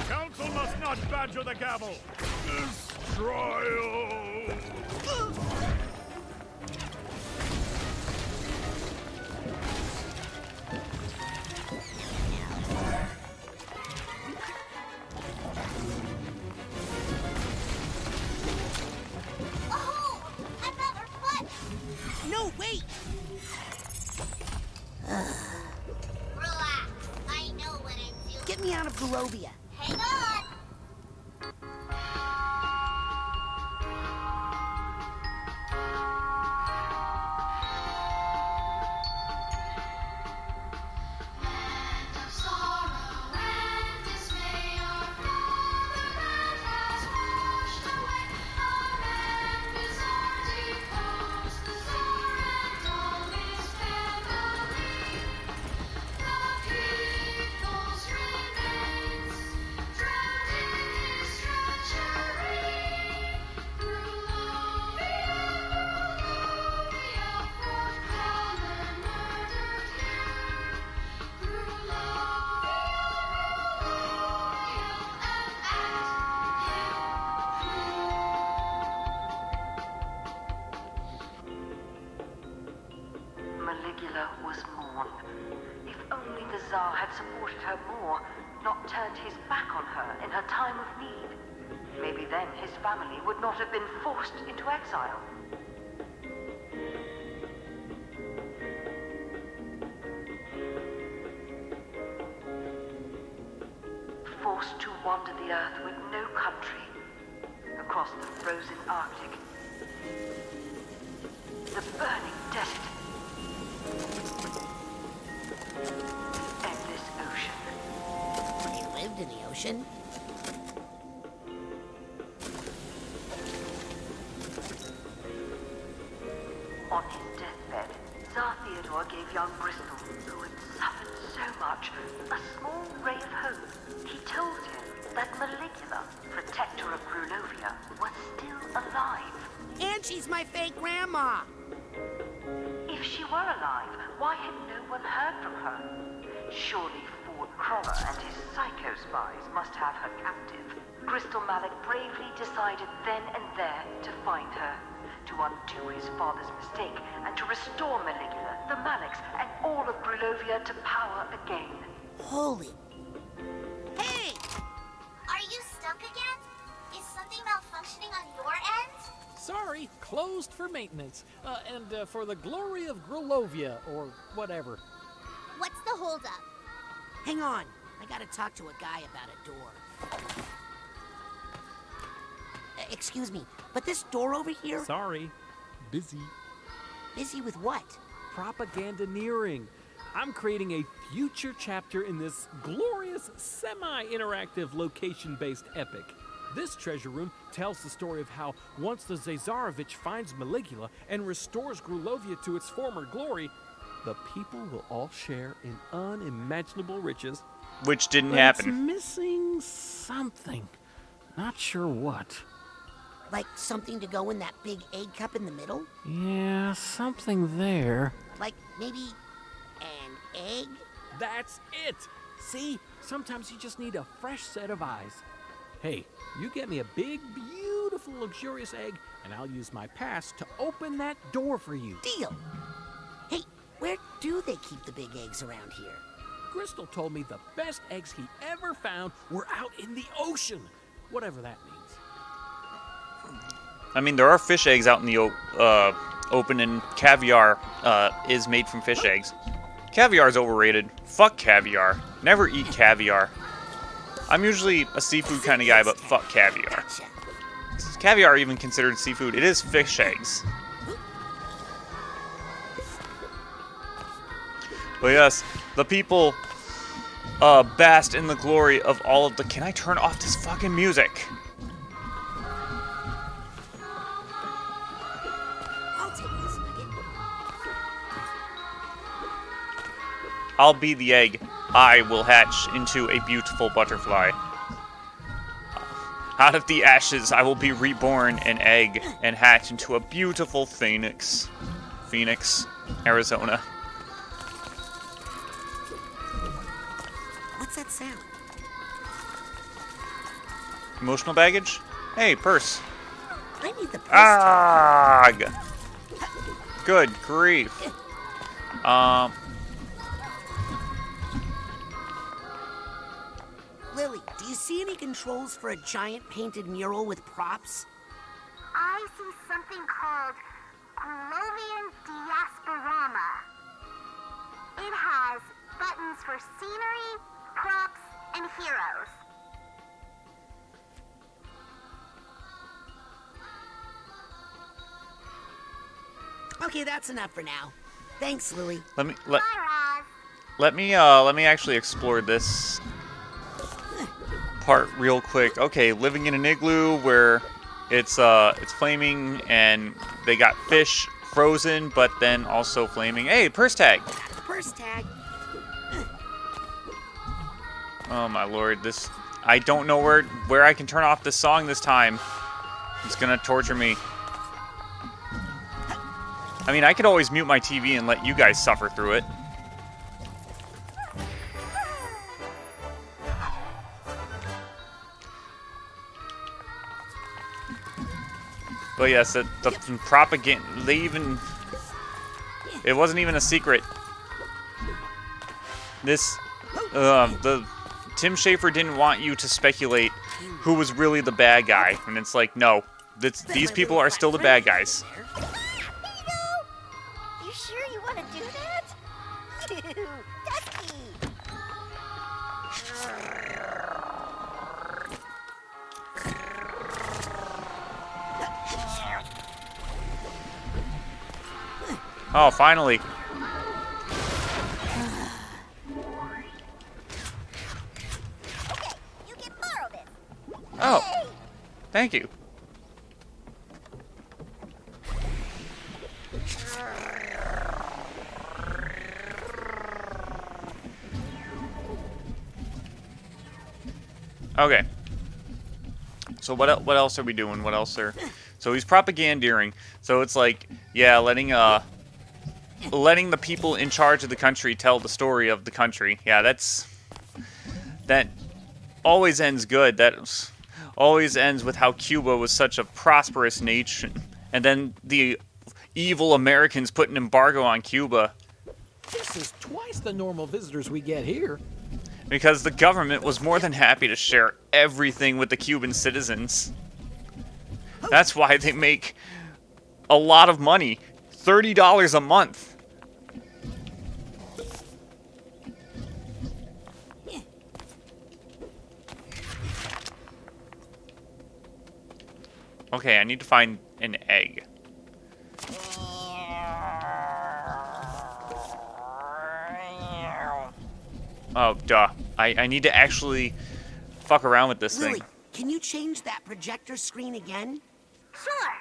Council must not badger the gavel! This trial... Oh, another button. No, wait! Relax. I know what I'm doing. Get me out of Barovia. Hang on. Maligula was mourned. If only the Tsar had supported her more, not turned his back on her in her time of need. Maybe then his family would not have been forced into exile. Forced to wander the earth with no country, across the frozen Arctic, the burning desert, the endless ocean. They lived in the ocean. On his deathbed, Tsar Theodore gave young Bristol, who had suffered so much, a small ray of hope. He told him that Maligula, protector of Grulovia, was still alive. And she's my fake grandma. If she were alive, why had no one heard from her? Surely Ford Crawler and his psycho spies must have her captive. Crystal Malik bravely decided then and there to find her, to undo his father's mistake, and to restore Maligula, the Maliks, and all of Grulovia to power again. Holy. Hey! Are you stuck again? Is something malfunctioning on your end? Sorry, closed for maintenance. And for the glory of Grulovia, or whatever. What's the holdup? Hang on. I gotta talk to a guy about a door. Excuse me, but this door over here... Sorry, busy. Busy with what? Propagandaneering. I'm creating a future chapter in this glorious this semi-interactive location-based epic. This treasure room tells the story of how once the Zazarovich finds Maligula and restores Grulovia to its former glory, the people will all share in unimaginable riches. Which didn't But happen. It's missing something. Not sure what. Like something to go in that big egg cup in the middle? Yeah, something there. Like maybe an egg? That's it! See? Sometimes you just need a fresh set of eyes. Hey, you get me a big, beautiful, luxurious egg, and I'll use my pass to open that door for you. Deal! Hey, where do they keep the big eggs around here? Crystal told me the best eggs he ever found were out in the ocean. Whatever that means. I mean, there are fish eggs out in the open, and caviar is made from fish eggs. Caviar is overrated. Fuck caviar. Never eat caviar. I'm usually a seafood kind of guy, but fuck caviar. Is caviar even considered seafood? It is fish eggs. But yes, the people bask in the glory of all of the... Can I turn off this fucking music? I'll take this nugget. I'll be the egg. I will hatch into a beautiful butterfly. Out of the ashes, I will be reborn an egg and hatch into a beautiful phoenix. Phoenix, Arizona. What's that sound? Emotional baggage? Hey, purse. I need the purse. Agh! Good grief. Lily, do you see any controls for a giant painted mural with props? I see something called Grulovian Diasporama. It has buttons for scenery, props, and heroes. Okay, that's enough for now. Thanks, Lily. Let me Bye, Roz. let me actually explore this part real quick. Okay, living in an igloo where it's flaming and they got fish frozen, but then also flaming. Hey, purse tag. Purse tag. Oh my lord, this... I don't know where I can turn off this song this time. It's gonna torture me. I mean, I could always mute my TV and let you guys suffer through it. But yes, the propaganda... They even... It wasn't even a secret. This... Tim Schafer didn't want you to speculate who was really the bad guy. And it's like, no. These people are still the bad guys. You sure you want to do that? Dusty! Oh, finally. You can borrow this. Oh, thank you. Okay. So what else are we doing? What else are... So he's propagandeering. So it's like, yeah, letting the people in charge of the country tell the story of the country. Yeah, that always ends good. That always ends with how Cuba was such a prosperous nation, and then the evil Americans put an embargo on Cuba This is twice the normal visitors we get here. because the government was more than happy to share everything with the Cuban citizens. That's why they make a lot of money. $30 a month. Okay, I need to find an egg. Oh, duh. I need to actually fuck around with this Lily, thing. can you change that projector screen again? Sure.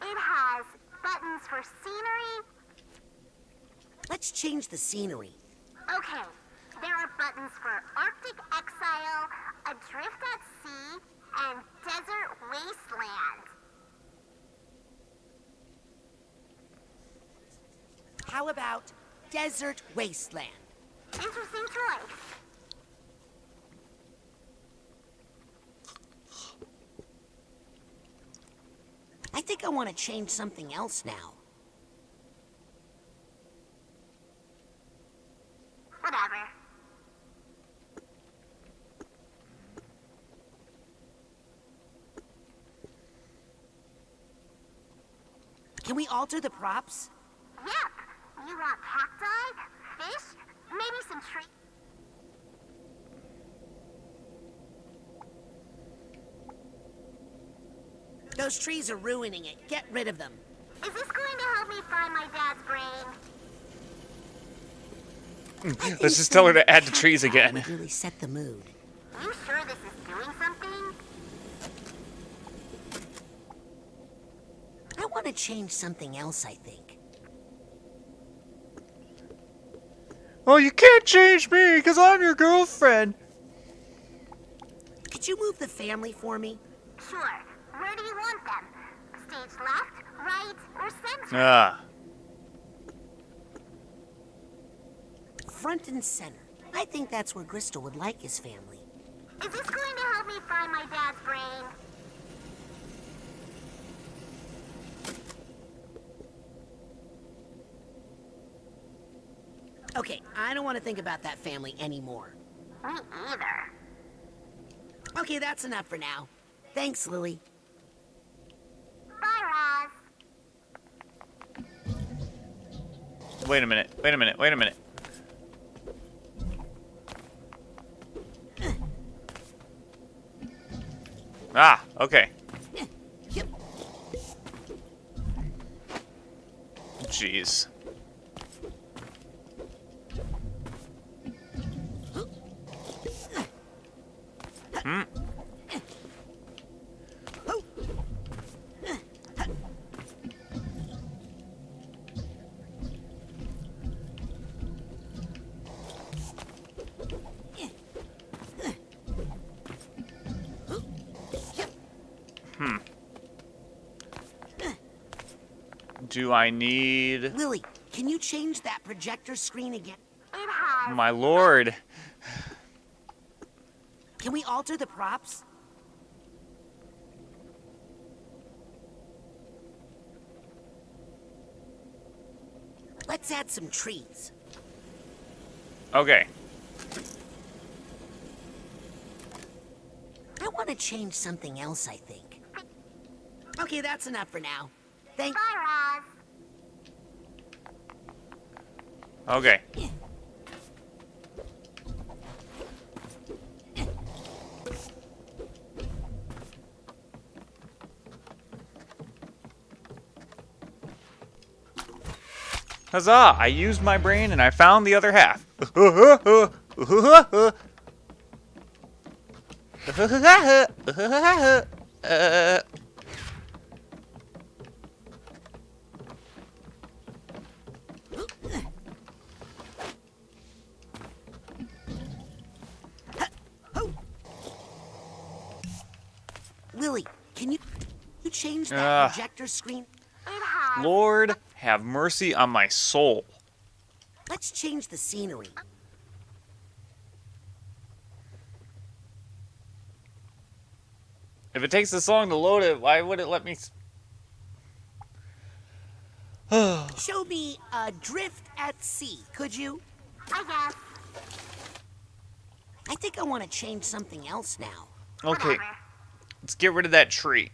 It has buttons for scenery. Let's change the scenery. Okay. There are buttons for Arctic Exile, Adrift at Sea, and Desert Wasteland. How about Desert Wasteland? Interesting choice. I think I want to change something else now. Whatever. Can we alter the props? Yep. You want cacti, fish, maybe some trees. Those trees are ruining it. Get rid of them. Is this going to help me find my dad's brain? Let's just tell her to add the trees again. Would really set the mood. You sure this is doing something? I want to change something else, I think. Oh, you can't change me because I'm your girlfriend. Could you move the family for me? Sure. Where do you want them? Stage left, right, or center? Ah. Front and center. I think that's where Crystal would like his family. Is this going to help me find my dad's brain? Okay, I don't want to think about that family anymore. Me either. Okay, that's enough for now. Thanks, Lily. Bye, Roz. Wait a minute. Wait a minute. Wait a minute. Ah, okay. Jeez. Hmm. Hmm. Do I need... Lily, can you change that projector screen again? It has. My lord. Can we alter the props? Let's add some trees. Okay. I want to change something else, I think. Okay, that's enough for now. Thank... Bye, Roz. Okay. Huzzah! I used my brain and I found the other half. Lily, can you change that projector screen? It has. Lord, have mercy on my soul. Let's change the scenery. If it takes this long to load it, why would it let me... Show me Adrift at Sea, could you? I guess. I think I want to change something else now. Okay, Whatever. let's get rid of that tree.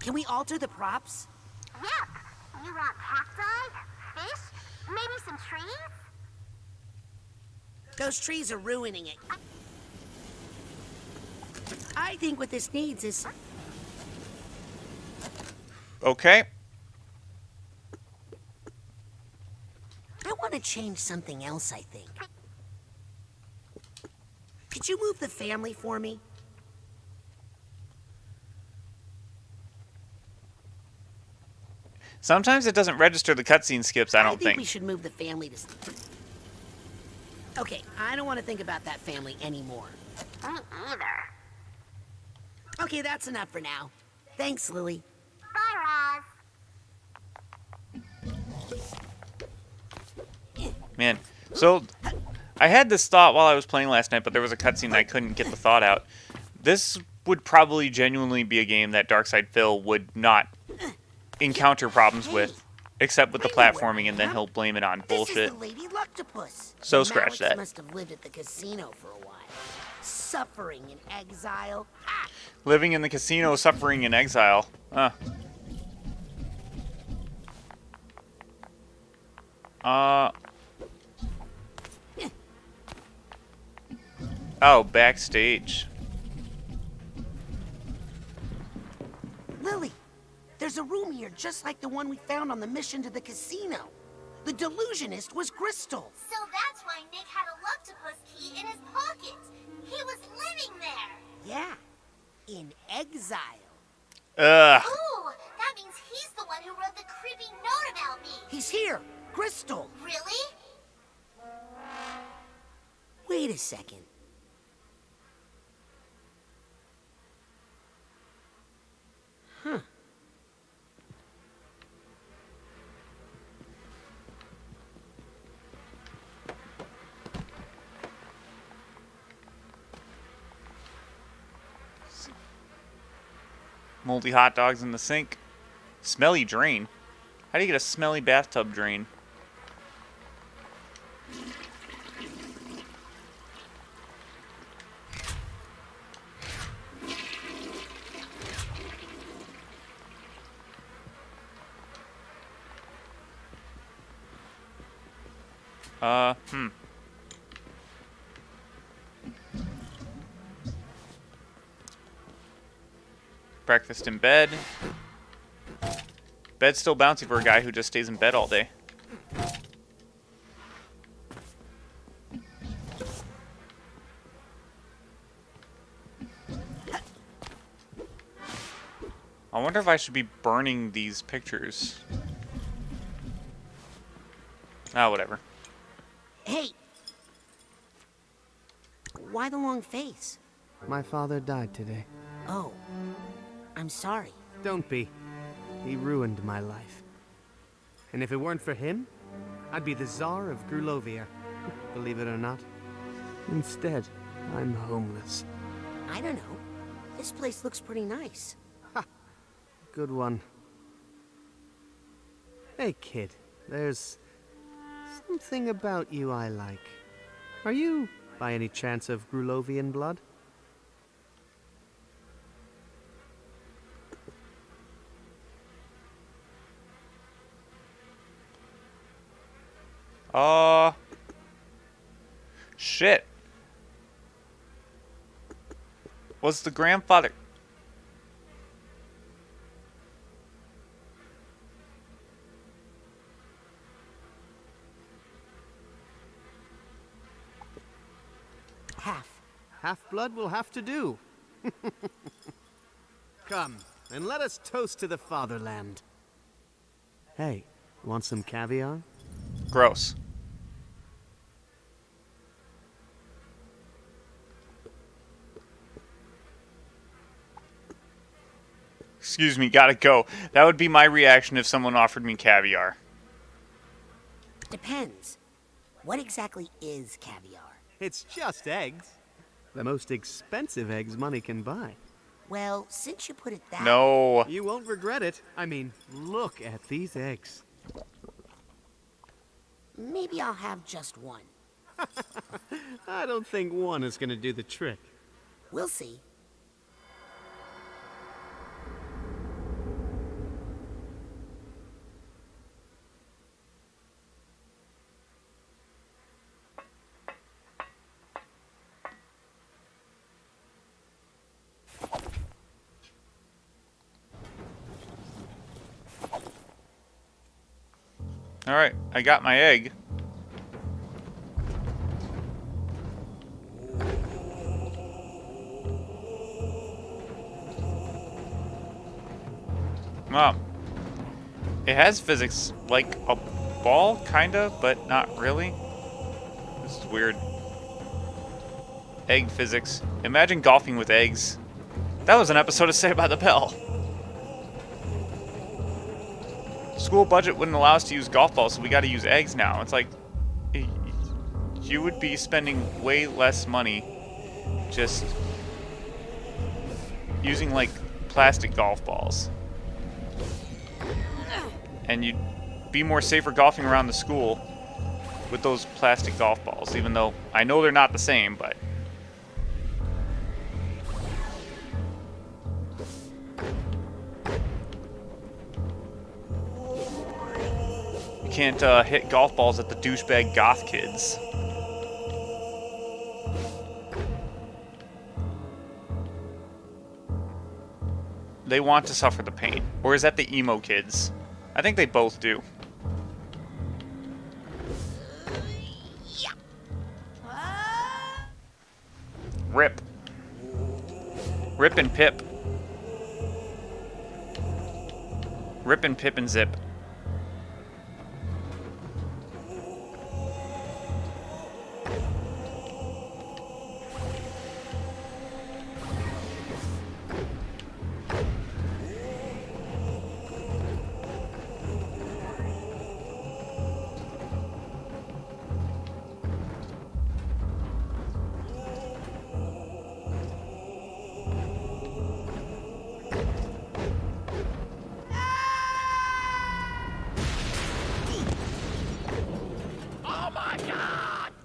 Can we alter the props? Yep. You want cacti, fish, maybe some trees? Those trees are ruining it. I think what this needs is... Okay. I want to change something else, I think. Could you move the family for me? Sometimes it doesn't register the cutscene skips, I don't think we should move the family to... Okay, I don't want to think about that family anymore. Me either. Okay, that's enough for now. Thanks, Lily. Bye, Roz. Man, so I had this thought while I was playing last night, but there was a cutscene and I couldn't get the thought out. This would probably genuinely be a game that Darkside Phil would not encounter problems with, except with the platforming, and then he'll blame it on bullshit. This is the Lady Luctopus. So scratch that. Must have lived at the casino for a while. Suffering in exile. Ah! Living in the casino, suffering in exile. Oh, backstage. Lily, there's a room here just like the one we found on the mission to the casino. The delusionist was Crystal. So that's why Nick had a Luctopus key in his pocket. He was living there. Yeah, in exile. Ugh. Ooh, that means he's the one who wrote the creepy note about me. He's here, Crystal. Really? Wait a second. Huh. Moldy hot dogs in the sink. Smelly drain. How do you get a smelly bathtub drain? Breakfast in bed. Bed's still bouncy for a guy who just stays in bed all day. I wonder if I should be burning these pictures. Ah, whatever. Hey! Why the long face? My father died today. Oh. I'm sorry. Don't be. He ruined my life. And if it weren't for him, I'd be the Tsar of Grulovia. Believe it or not. Instead, I'm homeless. I don't know. This place looks pretty nice. Ha! Good one. Hey, kid. There's something about you I like. Are you, by any chance, of Grulovian blood? Shit. Was the grandfather... Half-blood will have to do. Come, and let us toast to the fatherland. Hey, want some caviar? Gross. Excuse me, gotta go. That would be my reaction if someone offered me caviar. Depends. What exactly is caviar? It's just eggs. The most expensive eggs money can buy. Well, since you put it that No. You won't regret it. I mean, look at these eggs. Maybe I'll have just one. I don't think one is going to do the trick. We'll see. Alright, I got my egg. Well, it has physics like a ball, kinda, but not really. This is weird. Egg physics. Imagine golfing with eggs. That was an episode of Saved by the Bell. School budget wouldn't allow us to use golf balls, so we gotta use eggs now. It's like, you would be spending way less money just using like plastic golf balls. And you'd be more safer golfing around the school with those plastic golf balls, even though I know they're not the same, but... You can't hit golf balls at the douchebag goth kids. They want to suffer the pain. Or is that the emo kids? I think they both do. Rip. Rip and Pip. Rip and Pip and Zip.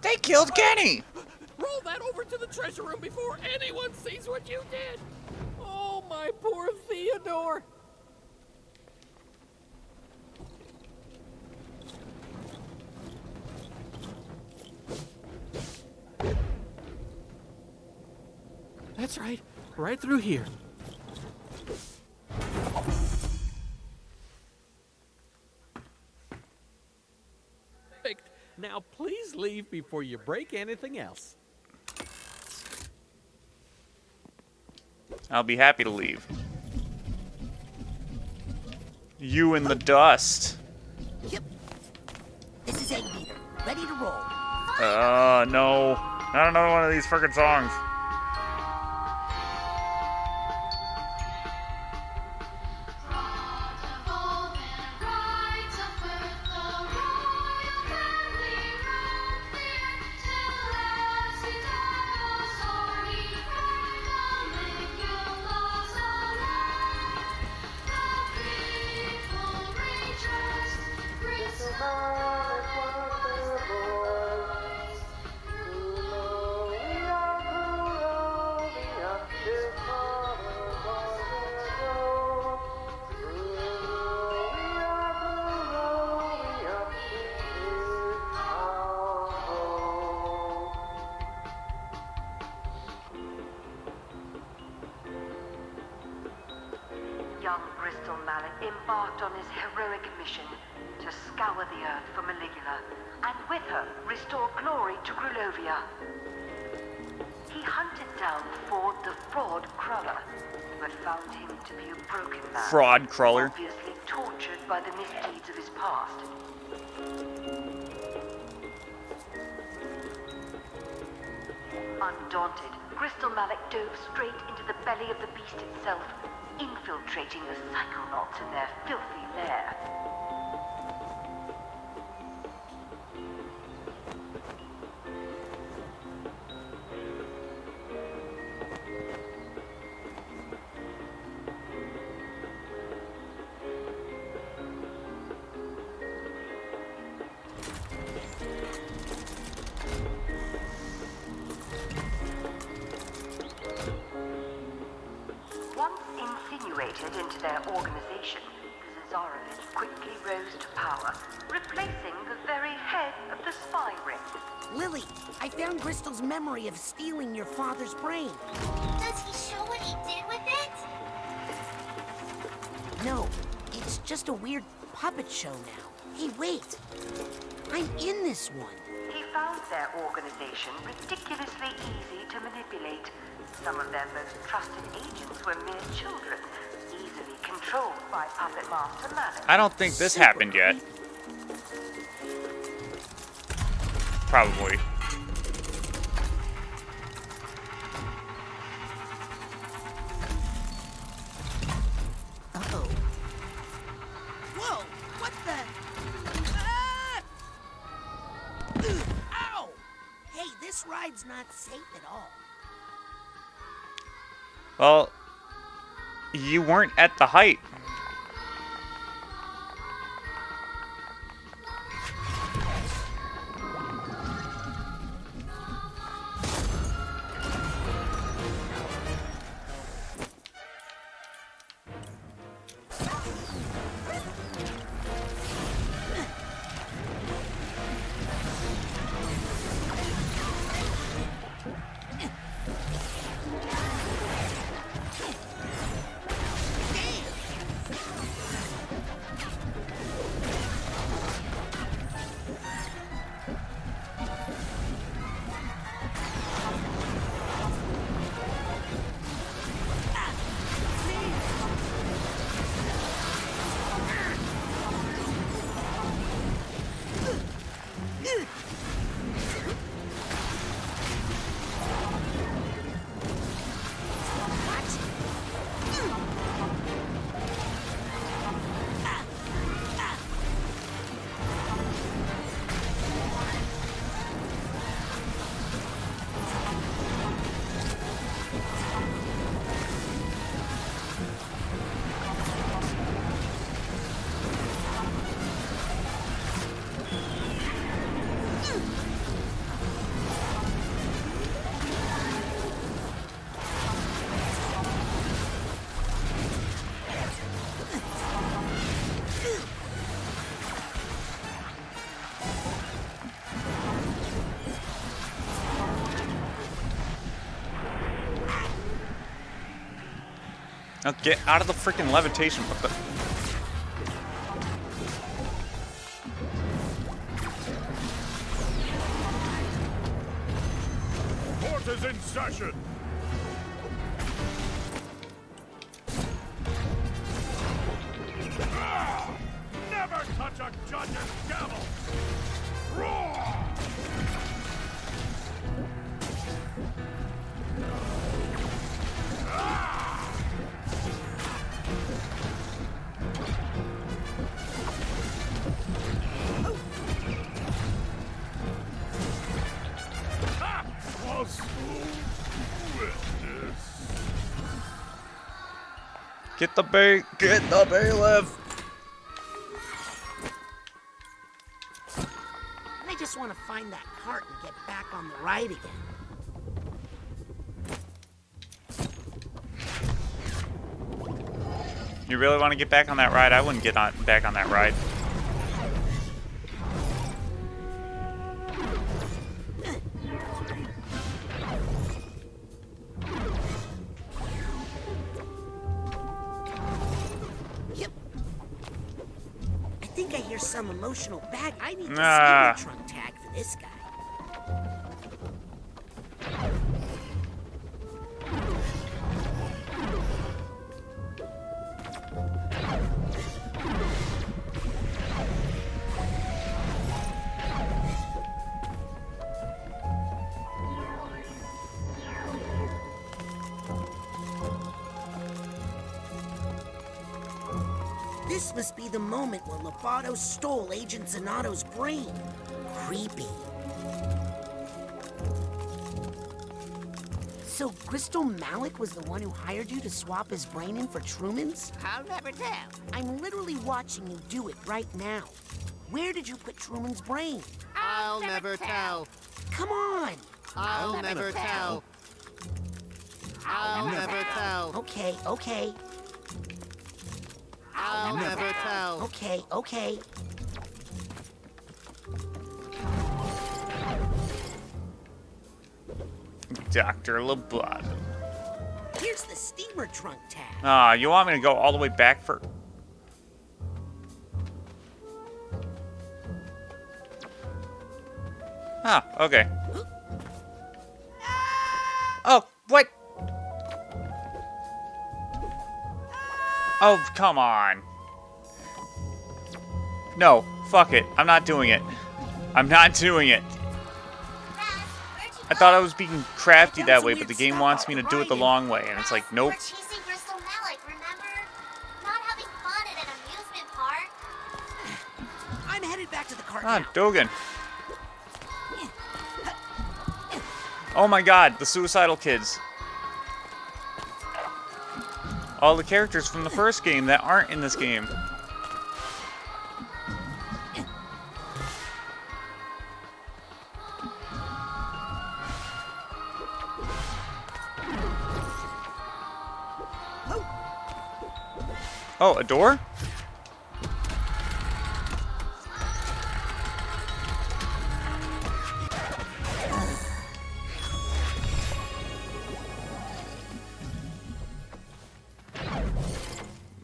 They killed Kenny! Roll that over to the treasure room before anyone sees what you did! Oh, my poor Theodore! That's right. Right through here. Perfect. Now please leave before you break anything else. I'll be happy to leave. You in the dust. Yep. This is Egg Beater, ready to roll. No. Not another one of these frickin' songs. Young Bristol Mallet embarked on his heroic mission to scour the earth for Maligula, and with her restore glory to Grulovia. He hunted down Ford the Fraud Cruller, but found him to be a broken man. Fraud Cruller. Obviously tortured by the misdeeds of his past. Undaunted, Crystal Mallet dove straight into the belly of the beast itself, infiltrating the Psychonauts in their filthy lair. Once insinuated into their organization, the Zazarovich quickly rose to power, replacing the very head of the spy ring. Lily, I found Bristol's memory of stealing your father's brain. Does he show what he did with it? No, it's just a weird puppet show now. Hey, wait. I'm in this one. He found their organization ridiculously easy to manipulate. Some of their most trusted agents were mere children, easily controlled by Puppet Master Malik. I don't think this happened yet. Probably. Uh-oh. Whoa! What the? Ah! Ow! Hey, this ride's not safe at all. Well, you weren't at the height. Now get out of the freaking levitation. What the? Court is in session. Never touch a judge's gavel. Roar! Get the bailiff. I just want to find that cart and get back on the ride again. You really want to get back on that ride? I wouldn't get back on that ride. I think I hear some emotional bag. I need to Nah. steal a trunk tag for this guy. This must be the moment where Lobato stole Agent Zanato's brain. Creepy. So Crystal Malik was the one who hired you to swap his brain in for Truman's? I'll never tell. I'm literally watching you do it right now. Where did you put Truman's brain? I'll never tell. Come on! I'll never tell. I'll never tell. Okay, okay. I'll never tell. Okay, okay. Dr. Lobato. Here's the steamer trunk tag. Ah, you want me to go all the way back for... Ah, okay. Oh, what? Oh, come on. No, fuck it. I'm not doing it. I'm not doing it. I thought I was being crafty that way, but the game wants me to do it the long way, and it's like, nope. We're chasing Crystal Malik, remember? Not having fun at an amusement park. I'm headed back to the car Ah, now. Dogen. Oh my god, the suicidal kids. All the characters from the first game that aren't in this game. Oh, a door?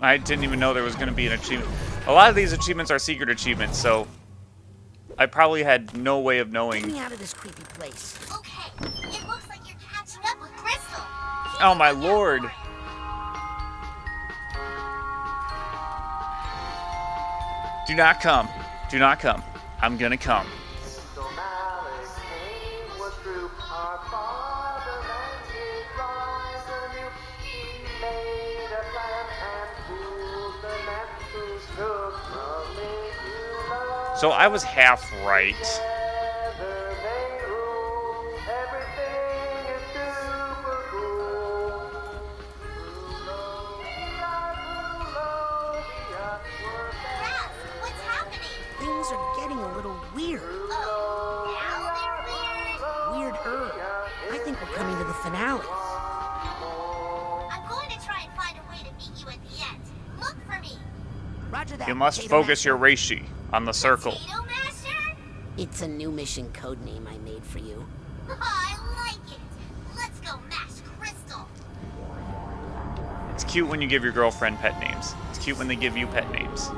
I didn't even know there was going to be an achievement. A lot of these achievements are secret achievements, so I probably had no way of knowing. Get me out of this creepy place. Okay, it looks like you're catching up with Crystal. Oh my lord. Do not come. Do not come. I'm gonna come. So I was half right. What's happening? Things are getting a little weird. Oh, now they're weird? Weirder. I think we're coming to the finale. I'm going to try and find a way to meet you at the end. Look for me. Roger that. You must Potato focus your reishi on the circle. Potato Master? It's a new mission code name I made for you. Oh, I like it. Let's go mash Crystal. It's cute when you give your girlfriend pet names. It's cute when they give you pet names.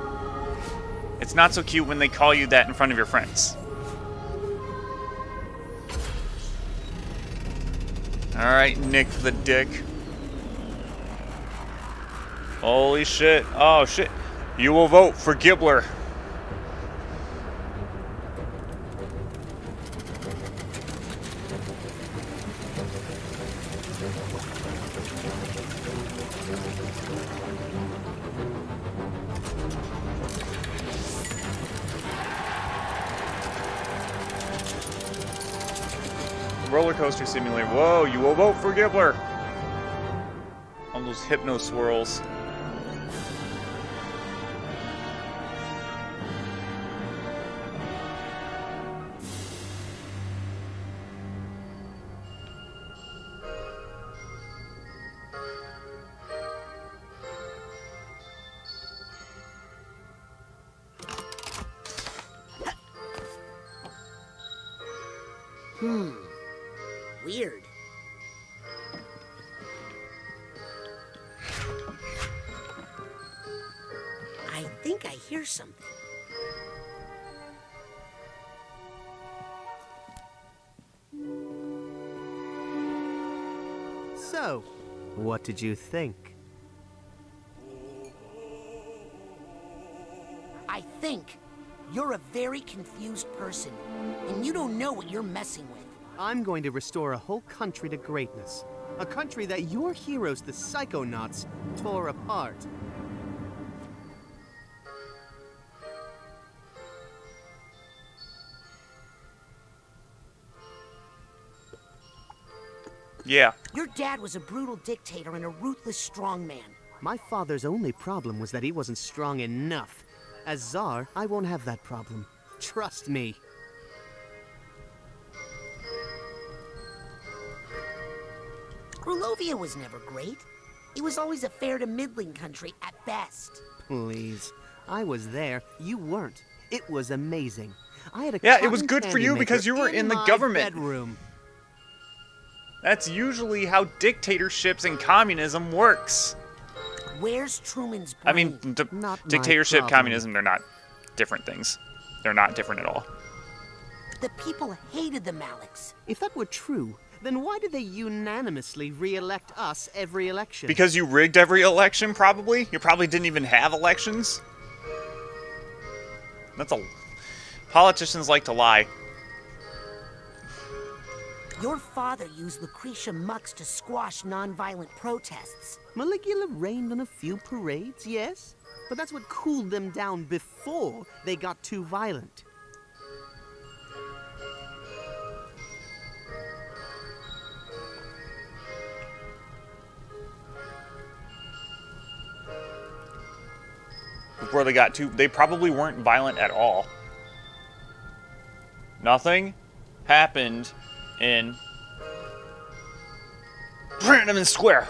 It's not so cute when they call you that in front of your friends. Alright, Nick the Dick. Holy shit. Oh shit. You will vote for Gibbler. Roller coaster simulator. Whoa, you will vote for Gibbler. On those hypno swirls. Weird. I think I hear something. So, what did you think? I think you're a very confused person, and you don't know what you're messing with. I'm going to restore a whole country to greatness. A country that your heroes, the Psychonauts, tore apart. Yeah. Your dad was a brutal dictator and a ruthless strongman. My father's only problem was that he wasn't strong enough. As Tsar, I won't have that problem. Trust me. Grulovia was never great. It was always a fair to middling country at best. Please. I was there. You weren't. It was amazing. I had a Yeah, it was cotton good for candy you because maker you were in the my government. Bedroom. That's usually how dictatorships and communism works. Where's Truman's brain? I mean, dictatorship, problem. communism, they're not different things. They're not different at all. The people hated the Maliks. If that were true, Then why do they unanimously re-elect us every election? Because you rigged every election, probably? You probably didn't even have elections? That's a... Politicians like to lie. Your father used Lucretia Mux to squash nonviolent protests. Maligula rained on a few parades, yes? But that's what cooled them down before they got too violent. Before they got too... They probably weren't violent at all. Nothing happened in Brannaman Square.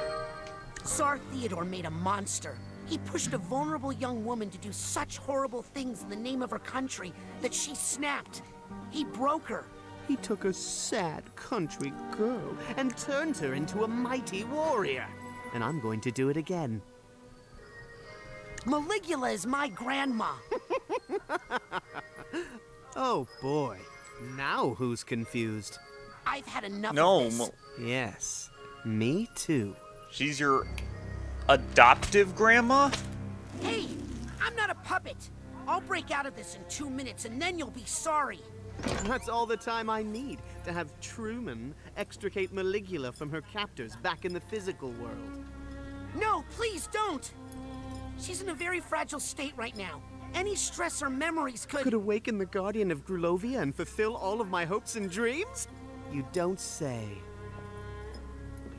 Tsar Theodore made a monster. He pushed a vulnerable young woman to do such horrible things in the name of her country that she snapped. He broke her. He took a sad country girl and turned her into a mighty warrior. And I'm going to do it again. Maligula is my grandma. Oh boy. Now who's confused? I've had enough No. of this. Yes, me too. She's your adoptive grandma? Hey, I'm not a puppet. I'll break out of this in 2 minutes and then you'll be sorry. That's all the time I need to have Truman extricate Maligula from her captors back in the physical world. No, please don't. She's in a very fragile state right now. Any stress or memories Could awaken the Guardian of Grulovia and fulfill all of my hopes and dreams? You don't say.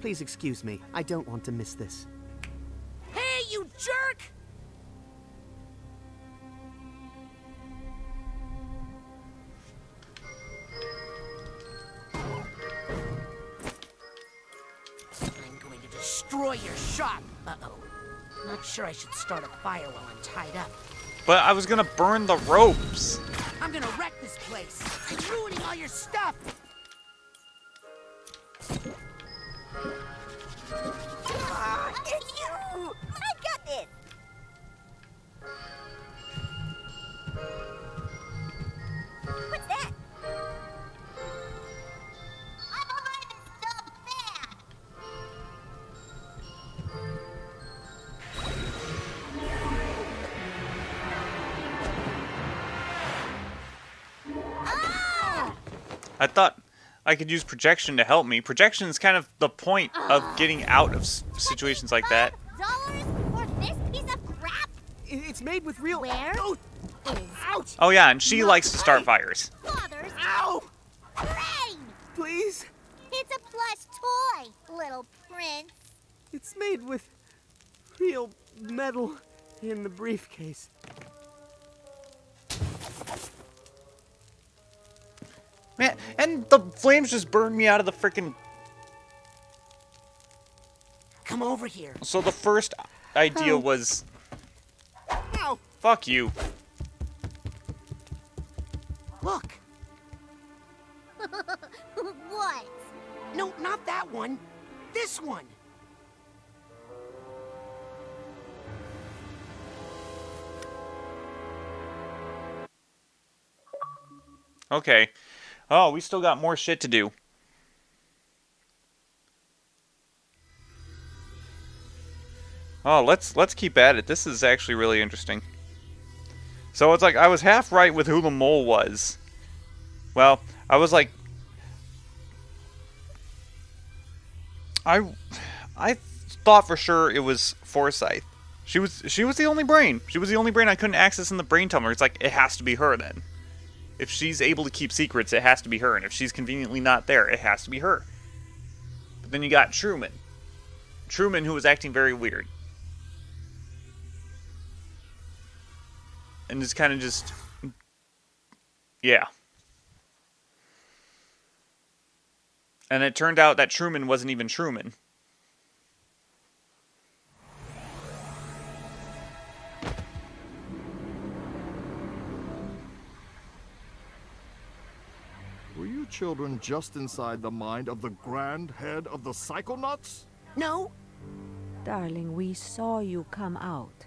Please excuse me. I don't want to miss this. Hey, you jerk! I'm going to destroy your shop. Uh-oh. Not sure I should start a fire while I'm tied up. But I was gonna burn the ropes. I'm gonna wreck this place. I'm ruining all your stuff. It's you! I got this! What's that? I'm alive and still bad! I thought I could use projection to help me. Projection is kind of the point of getting out of situations like that. $5 for this piece of crap? It's made with real... Where? Ouch! Oh yeah, and she likes to start fires. Father's Ow! brain! Please? It's a plush toy, little prince. It's made with real metal in the briefcase. Man, and the flames just burned me out of the freaking... Come over here. So the first idea was... Ow! Fuck you. Look. What? No, not that one. This one. Okay. Oh, we still got more shit to do. Oh, let's keep at it. This is actually really interesting. So it's like I was half right with who the mole was. Well, I was like I thought for sure it was Forsyth. She was the only brain. She was the only brain I couldn't access in the brain tumbler. It's like it has to be her then. If she's able to keep secrets, it has to be her. And if she's conveniently not there, it has to be her. But then you got Truman. Truman, who was acting very weird. And it's kind of just... Yeah. And it turned out that Truman wasn't even Truman. Were you children just inside the mind of the grand head of the Psychonauts? No. Darling, we saw you come out.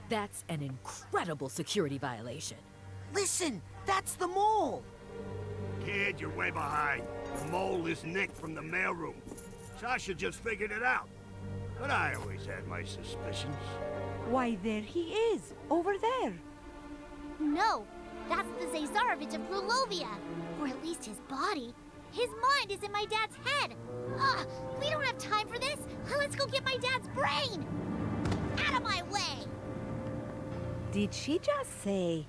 That's an incredible security violation. Listen, that's the mole. Kid, you're way behind. The mole is Nick from the mailroom. Sasha just figured it out. But I always had my suspicions. Why, there he is, over there. No, that's the Zazarovich of Grulovia. Or at least his body. His mind is in my dad's head. Ugh, we don't have time for this. Let's go get my dad's brain. Out of my way. Did she just say...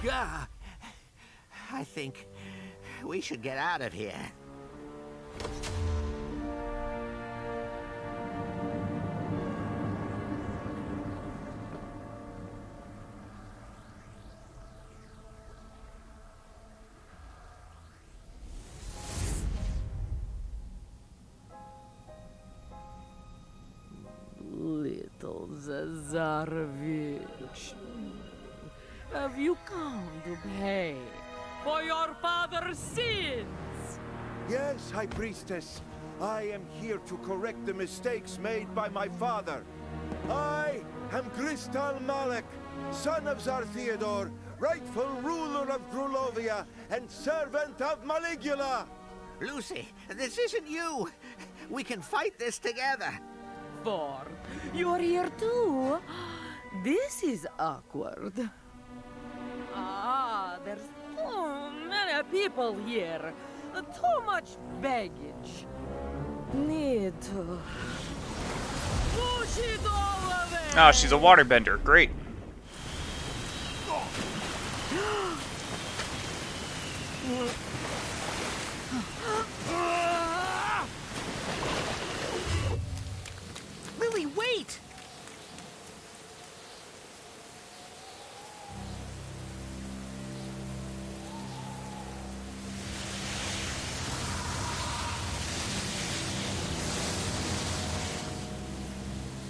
Gah! I think we should get out of here. Little Zazarovich, have you come to pay for your father's sins? Yes, High Priestess. I am here to correct the mistakes made by my father. I am Gristal Malek, son of Tsar Theodore, rightful ruler of Grulovia and servant of Maligula. Lucy, this isn't you. We can fight this together. For you're here too? This is awkward. There's too many people here. Too much baggage. Need to push it all away. Oh, she's a waterbender. Great. Lily, wait!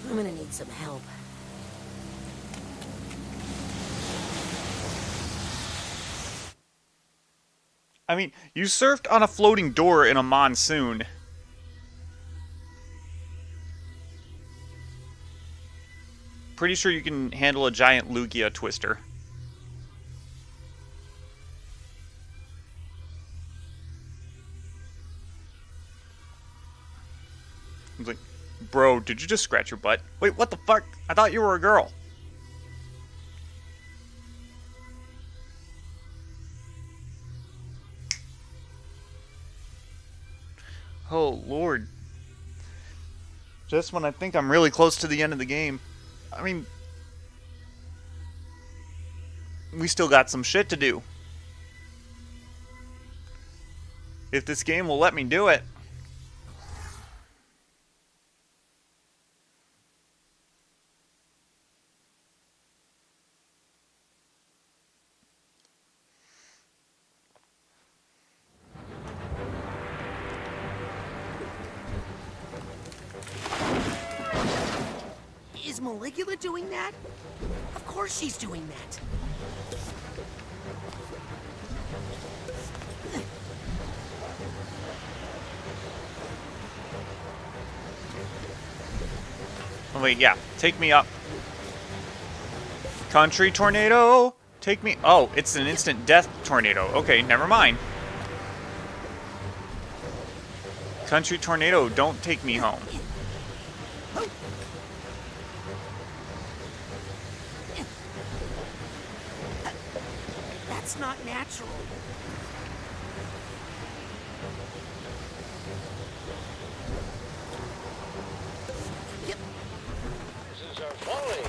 I'm gonna need some help. I mean, you surfed on a floating door in a monsoon. Pretty sure you can handle a giant Lugia twister. I was like, bro, did you just scratch your butt? Wait, what the fuck? I thought you were a girl. Oh, Lord. Just when I think I'm really close to the end of the game. I mean, we still got some shit to do. If this game will let me do it. Is Maligula doing that? Of course she's doing that. Oh, wait, yeah. Take me up. Country tornado! Take me... Oh, it's an instant death tornado. Okay, never mind. Country tornado, don't take me home. That's not natural. Prices are falling,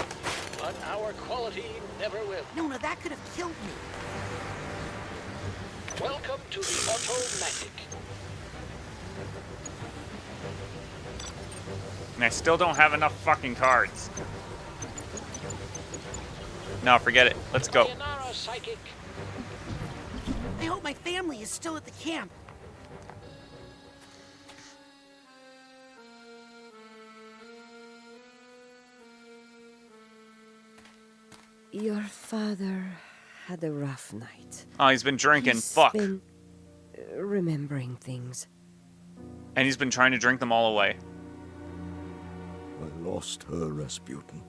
but our quality never will. No, that could have killed me. Welcome to the Automatic. And I still don't have enough fucking cards. No, forget it. Let's go. Psychic. I hope my family is still at the camp. Your father had a rough night. Oh, he's been drinking. He's Fuck. been remembering things. And he's been trying to drink them all away. I lost her, Rasputin.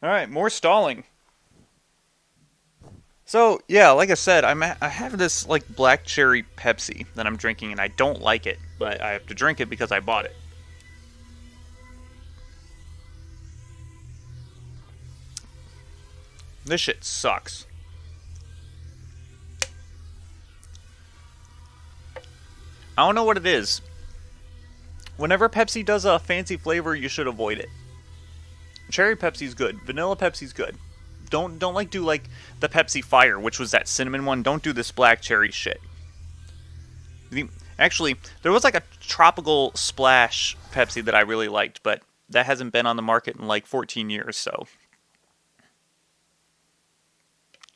Alright, more stalling. So, yeah, like I said, I have this, like, black cherry Pepsi that I'm drinking, and I don't like it, but I have to drink it because I bought it. This shit sucks. I don't know what it is. Whenever Pepsi does a fancy flavor, you should avoid it. Cherry Pepsi's good. Vanilla Pepsi's good. Don't like do like the Pepsi Fire, which was that cinnamon one. Don't do this black cherry shit. Actually, there was like a tropical splash Pepsi that I really liked, but that hasn't been on the market in like 14 years, so.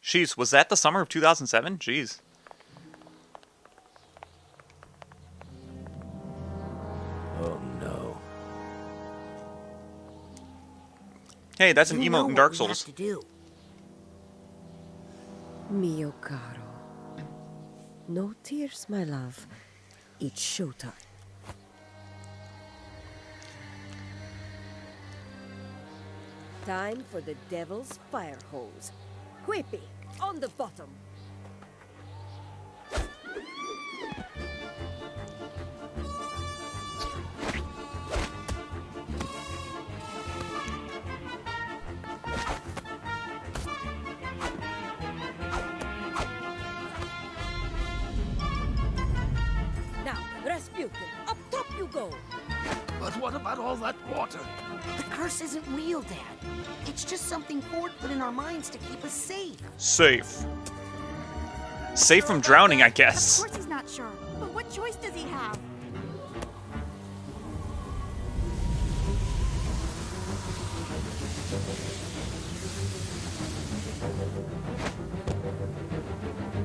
Jeez, was that the summer of 2007? Jeez. Oh no. Hey, that's an emote in Dark Souls. Mio caro. No tears, my love. It's showtime. Time for the devil's fire hose. Quippy, on the bottom. Now, Rasputin, up top you go. But what about all that water? The curse isn't real, Dad. It's just something Ford put in our minds to keep us safe. Safe. Safe from drowning, I guess. Of course he's not sure. But what choice does he have?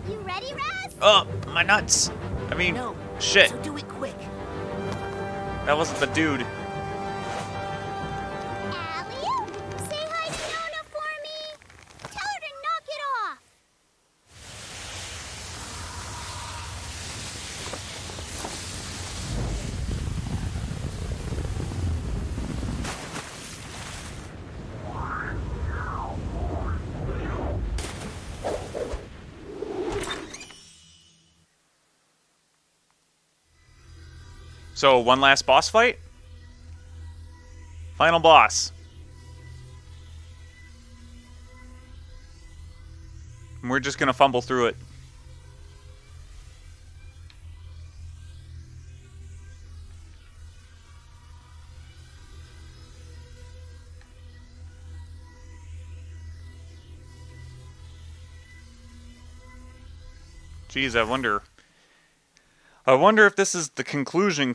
You ready, Raz? Oh, my nuts. I mean, No, shit. so do it quick. That wasn't the dude. Alley-oop! Say hi to Nona for me! Tell her to knock it off! So, one last boss fight? Final boss. And we're just gonna fumble through it. Geez, I wonder if this is the conclusion.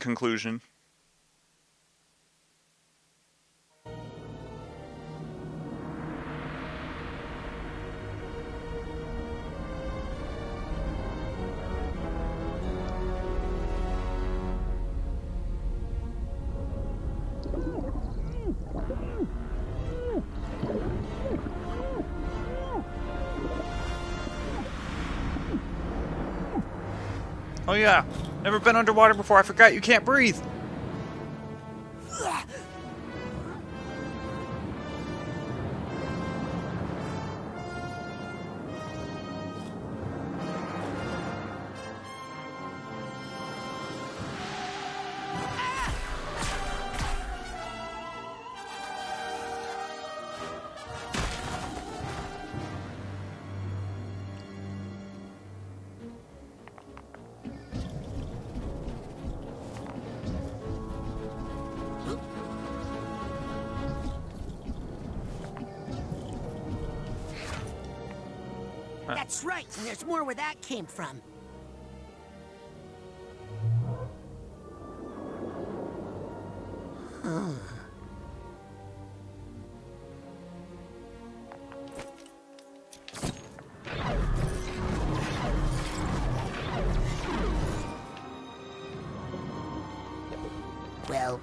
Oh yeah, never been underwater before. I forgot you can't breathe. That's right, and there's more where that came from. Huh. Well,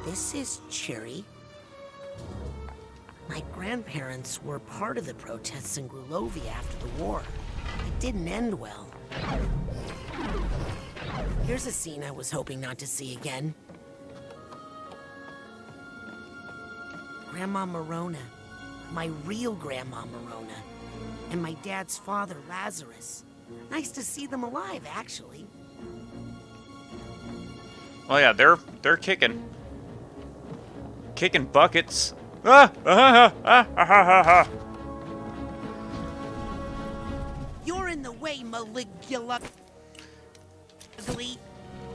this is Cherry. My grandparents were part of the protests in Grulovia after the war. It didn't end well. Here's a scene I was hoping not to see again. Grandma Morona. my real grandma Morona, and my dad's father Lazarus. Nice to see them alive, actually. Well, yeah, they're kicking buckets. Ah! Ah! Ah! Ah! Ah! Ah! You're in the way, Maligula.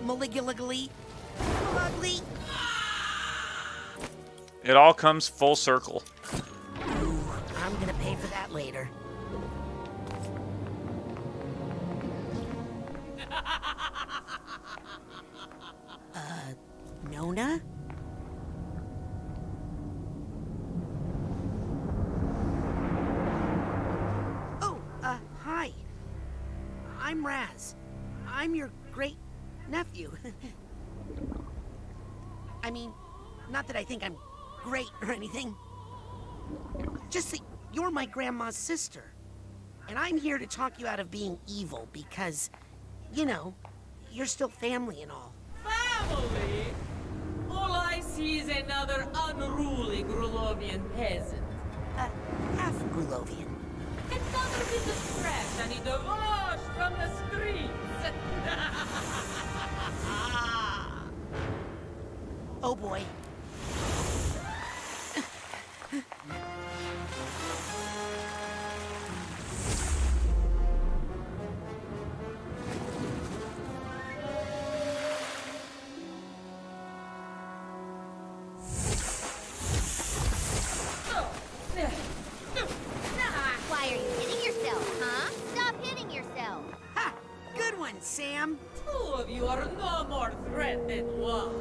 Maligula. It all comes full circle. Ooh, I'm gonna pay for that later. Nona? Oh, hi. I'm Raz. I'm your great-nephew. I mean, not that I think I'm great or anything. Just that you're my grandma's sister. And I'm here to talk you out of being evil because, you know, you're still family and all. Family? All I see is another unruly Grulovian peasant. Half Grulovian. Another bit of trash I need to wash from the streets. Oh boy. Why are you hitting yourself, huh? Stop hitting yourself. Ha! Good one, Sam. Two of you are no more threat than one.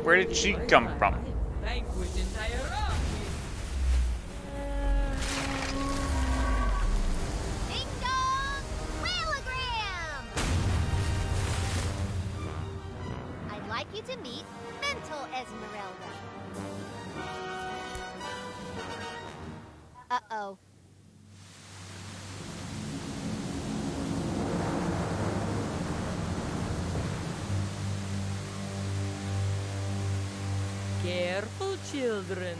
Where did she come from? Vanquish entire army. Ding dong! Whaleogram! I'd like you to meet Mental Esmeralda. Uh-oh. Careful, children.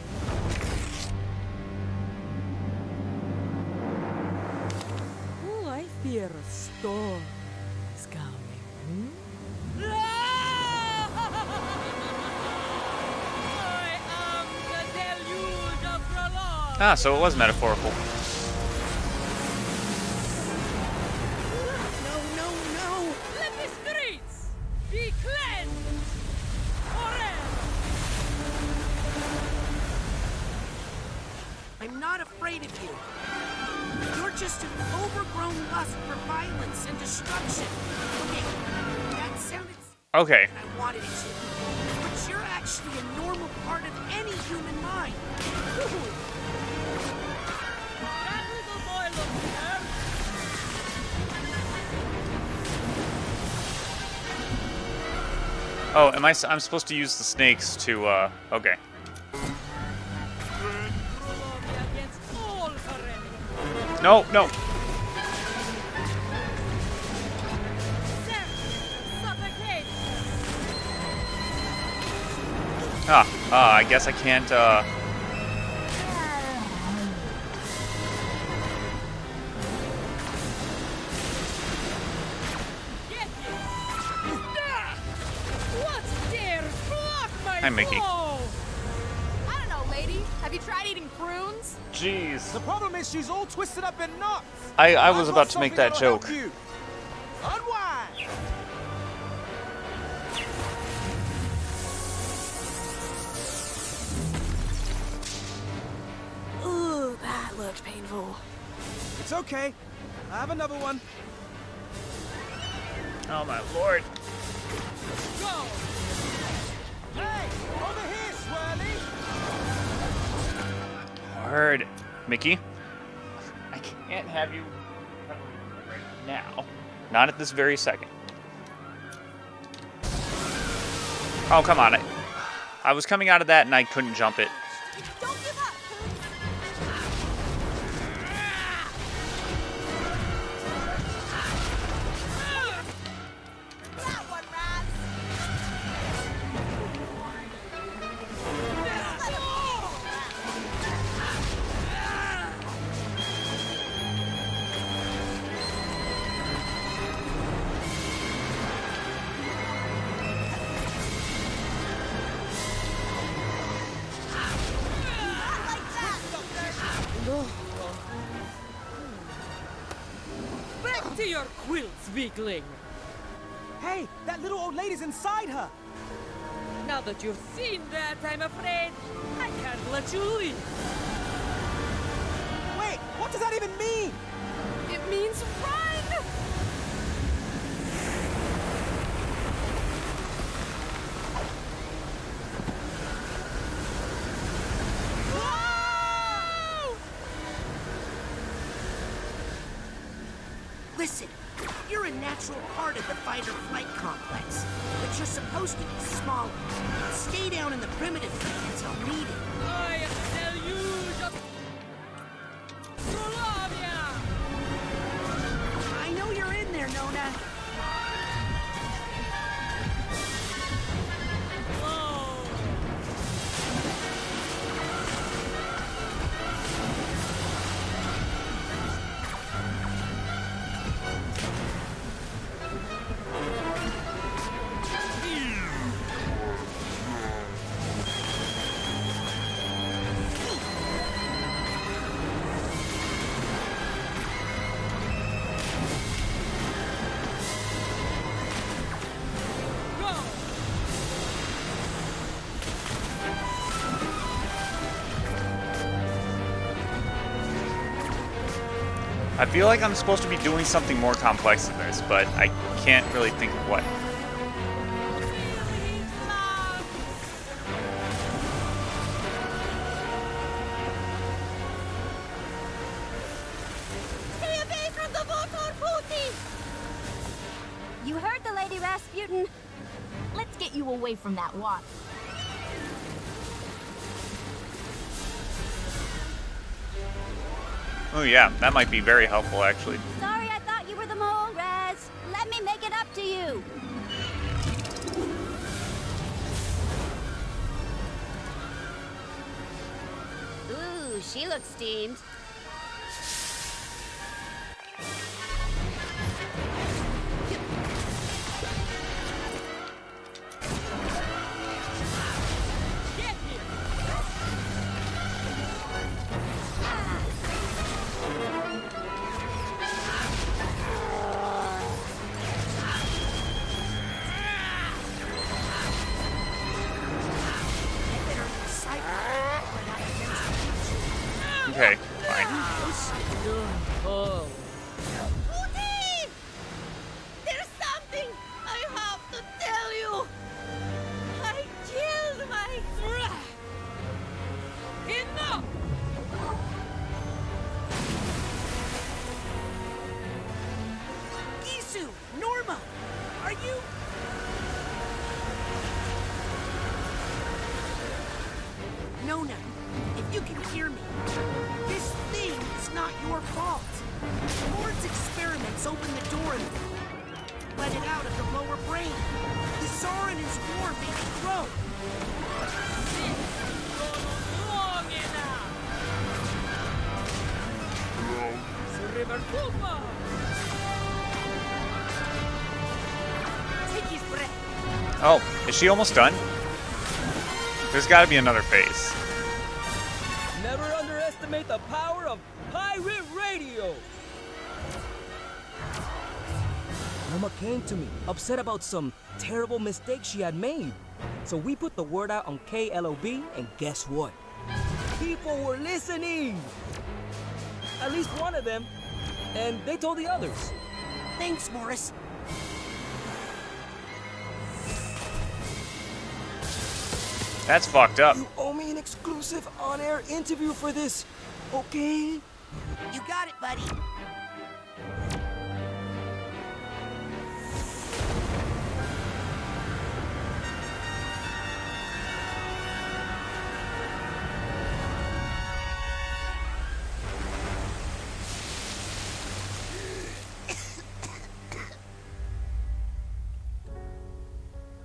Oh, I fear a storm is coming. I am the deluge of Prolong. Ah, so it was metaphorical. No. Let the streets be cleansed forever. I'm not afraid of you. You're just an overgrown lust for violence and destruction. Okay, that sounded Okay. I wanted it to. But you're actually a normal part of any human mind. That little boy looks hurt. Oh, I'm supposed to use the snakes to, okay. No. I guess I can't, Hi, Mickey. I don't know, lady. Have you tried eating prunes? Jeez. The problem is she's all twisted up in knots. I was about to make that joke. Unwind. Ooh, that looked painful. It's okay. I have another one. Oh my lord. Go. Hey, over here, Swirly. Hard. Mickey, I can't have you right now. Not at this very second. Oh, come on. I was coming out of that and I couldn't jump it. Don't give up. That one, Raz. your quilts, weakling! Hey, that little old lady's inside her! Now that you've seen that, I'm afraid I can't let you leave. Wait, what does that even mean? It means run! Listen, you're a natural part of the fight-or-flight complex, but you're supposed to be smaller. Stay down in the primitive thing until needed. I tell you, just... Solovia! I know you're in there, Nona. I feel like I'm supposed to be doing something more complex than this, but I can't really think of what. Stay away from the water, Pooty! You heard the Lady Rasputin. Let's get you away from that water. Oh yeah, that might be very helpful actually. Sorry, I thought you were the mole, Raz. Let me make it up to you. Ooh, she looks steamed. Okay, fine. Oh. Pooty! There's something I have to tell you! I killed my... Enough! Isu! Norma! Are you... Nona, if you can hear me, this thing is not your fault. Lord's experiments opened the door and let it out of the lower brain. The Tsar and his war made it grow. Long enough! River Koopa! Take his breath. Oh, is she almost done? There's gotta be another phase. Never underestimate the power of pirate radio! Mama came to me, upset about some terrible mistake she had made. So we put the word out on KLOB, and guess what? People were listening! At least one of them, and they told the others. Thanks, Morris. That's fucked up. You owe me an exclusive on-air interview for this, okay? You got it, buddy.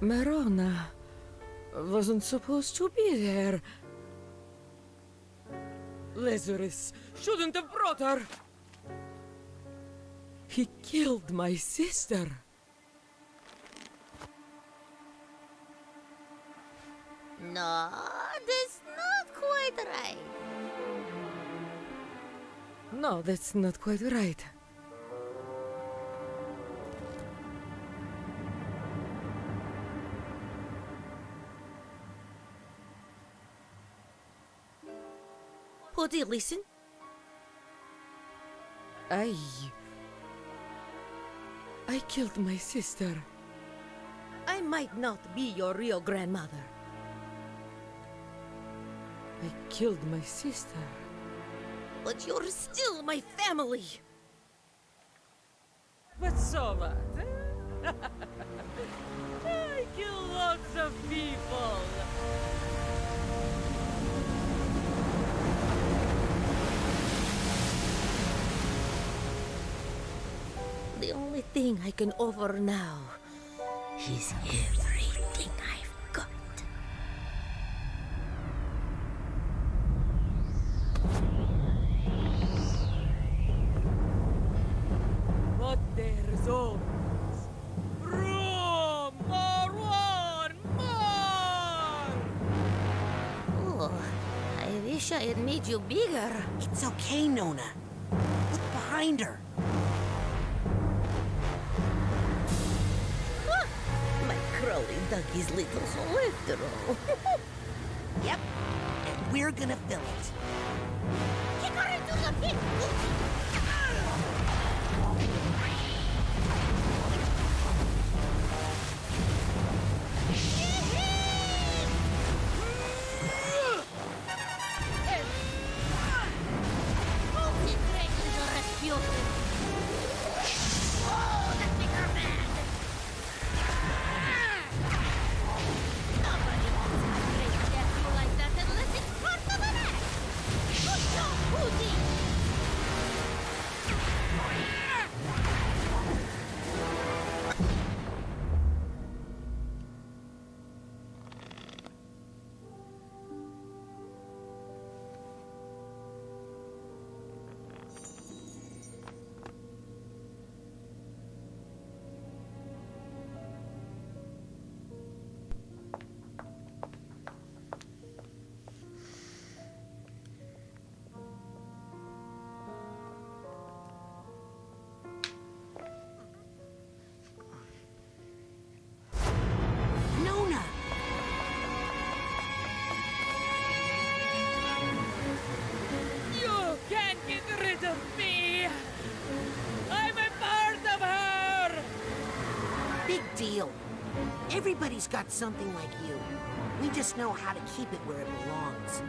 Merona wasn't supposed to be there. Lazarus shouldn't have brought her. He killed my sister. No, that's not quite right. No, that's not quite right. Woody, listen. I killed my sister. I might not be your real grandmother. I killed my sister. But you're still my family. But so what? Eh? I kill lots of people. The only thing I can offer now is everything I've got. But there's always room for one more! Oh, I wish I had made you bigger. It's okay, Nona. Look behind her. My Crowley dug his little soul after all. Yep, and we're gonna fill it. Kick her into the pit! Nona! You can't get rid of me! I'm a part of her! Big deal. Everybody's got something like you. We just know how to keep it where it belongs.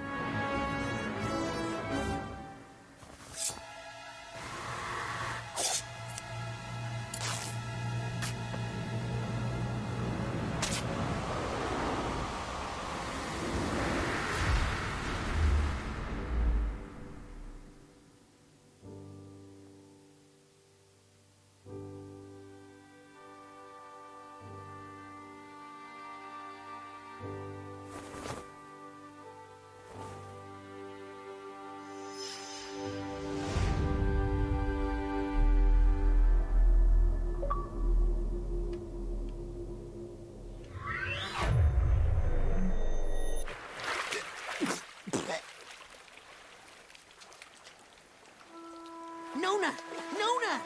Nona! Nona!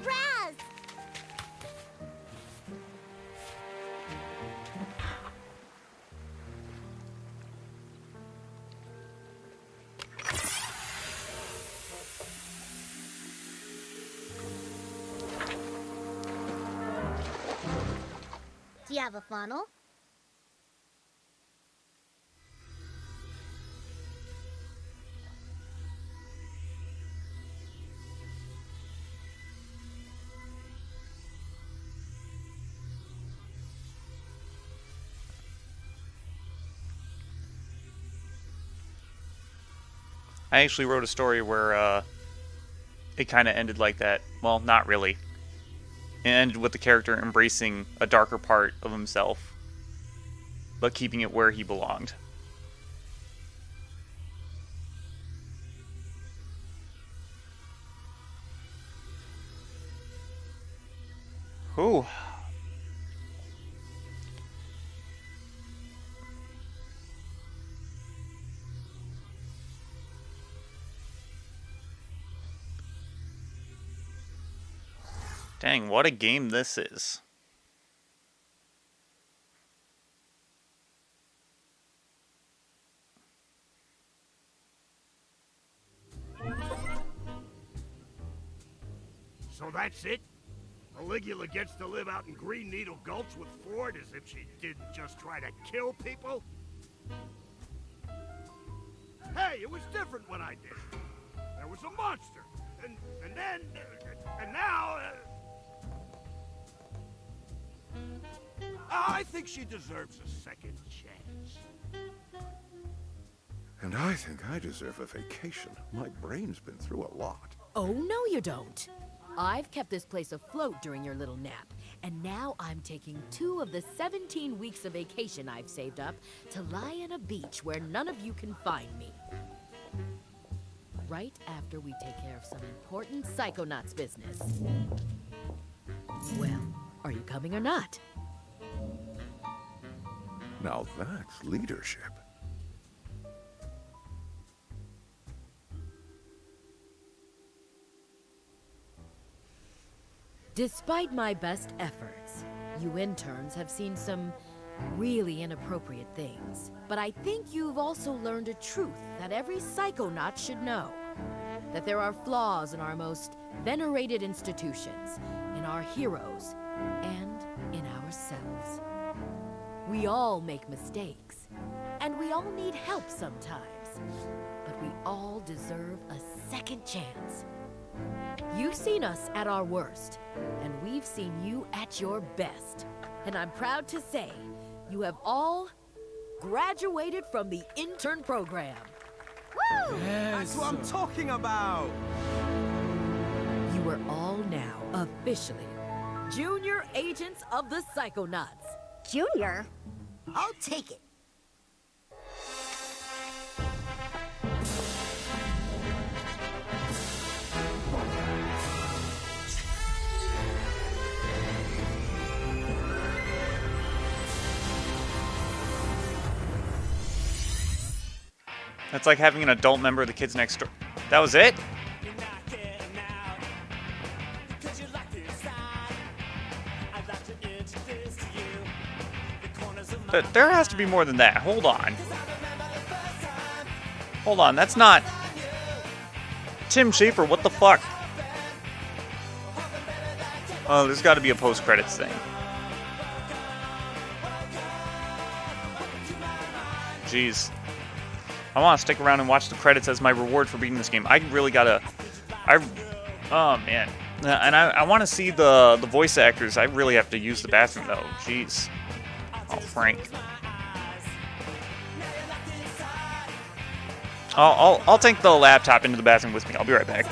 Raz! Do you have a funnel? I actually wrote a story where it kind of ended like that. Well, not really. It ended with the character embracing a darker part of himself, but keeping it where he belonged. Whew. Dang, what a game this is. So that's it? Caligula gets to live out in Green Needle Gulch with Ford as if she didn't just try to kill people? Hey, it was different when I did it. There was a monster. And then... and now... I think she deserves a second chance. And I think I deserve a vacation. My brain's been through a lot. Oh, no you don't. I've kept this place afloat during your little nap, and now I'm taking 2 of the 17 weeks of vacation I've saved up to lie on a beach where none of you can find me. Right after we take care of some important Psychonauts business. Well, are you coming or not? Now that's leadership. Despite my best efforts, you interns have seen some really inappropriate things. But I think you've also learned a truth that every Psychonaut should know. That there are flaws in our most venerated institutions, in our heroes, and in ourselves. We all make mistakes, and we all need help sometimes. But we all deserve a second chance. You've seen us at our worst, and we've seen you at your best. And I'm proud to say, you have all graduated from the intern program. Woo! That's what I'm talking about! You are all now officially Junior Agents of the Psychonauts. Junior? I'll take it. That's like having an adult member of the kids next door. That was it? There has to be more than that. Hold on. Hold on, that's not... Tim Schafer, what the fuck? Oh, there's got to be a post-credits thing. Jeez. I want to stick around and watch the credits as my reward for beating this game. I really gotta... Oh, man. And I want to see the voice actors. I really have to use the bathroom, though. Jeez. Oh, Frank. I'll take the laptop into the bathroom with me. I'll be right back.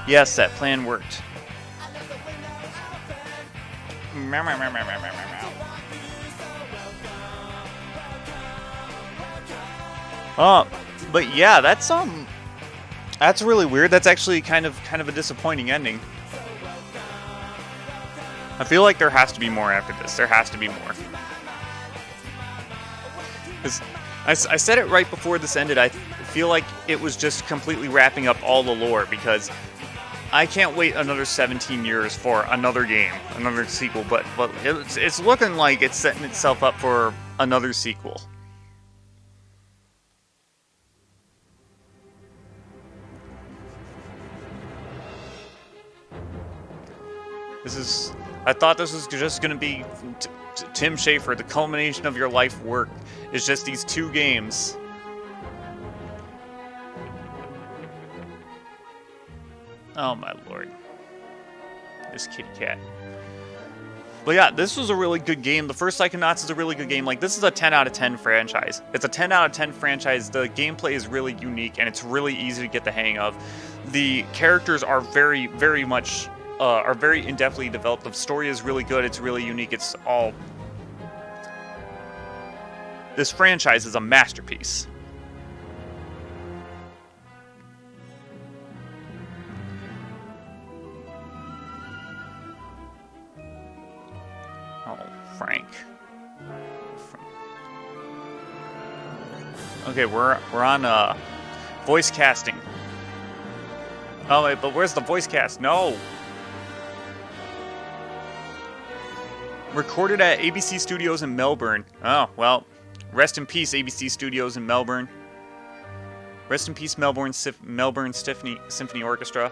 Yes, that plan worked. But yeah, that's really weird. That's actually kind of a disappointing ending. I feel like there has to be more after this. There has to be more. 'Cause I said it right before this ended. I feel like it was just completely wrapping up all the lore, because I can't wait another 17 years for another game, another sequel, but it's looking like it's setting itself up for another sequel. I thought this was just going to be Tim Schafer, the culmination of your life work. It's just these 2 games. Oh my lord. This kitty cat. But yeah, this was a really good game. The first Psychonauts is a really good game. Like, this is a 10 out of 10 franchise. It's a 10 out of 10 franchise. The gameplay is really unique, and it's really easy to get the hang of. The characters are very, very much... are very in-depthly developed. The story is really good. It's really unique. It's all... This franchise is a masterpiece. Oh, Frank. Okay, we're on voice casting. Oh wait, but where's the voice cast? No. Recorded at ABC Studios in Melbourne. Oh, well, rest in peace, ABC Studios in Melbourne. Rest in peace, Melbourne Symphony Orchestra.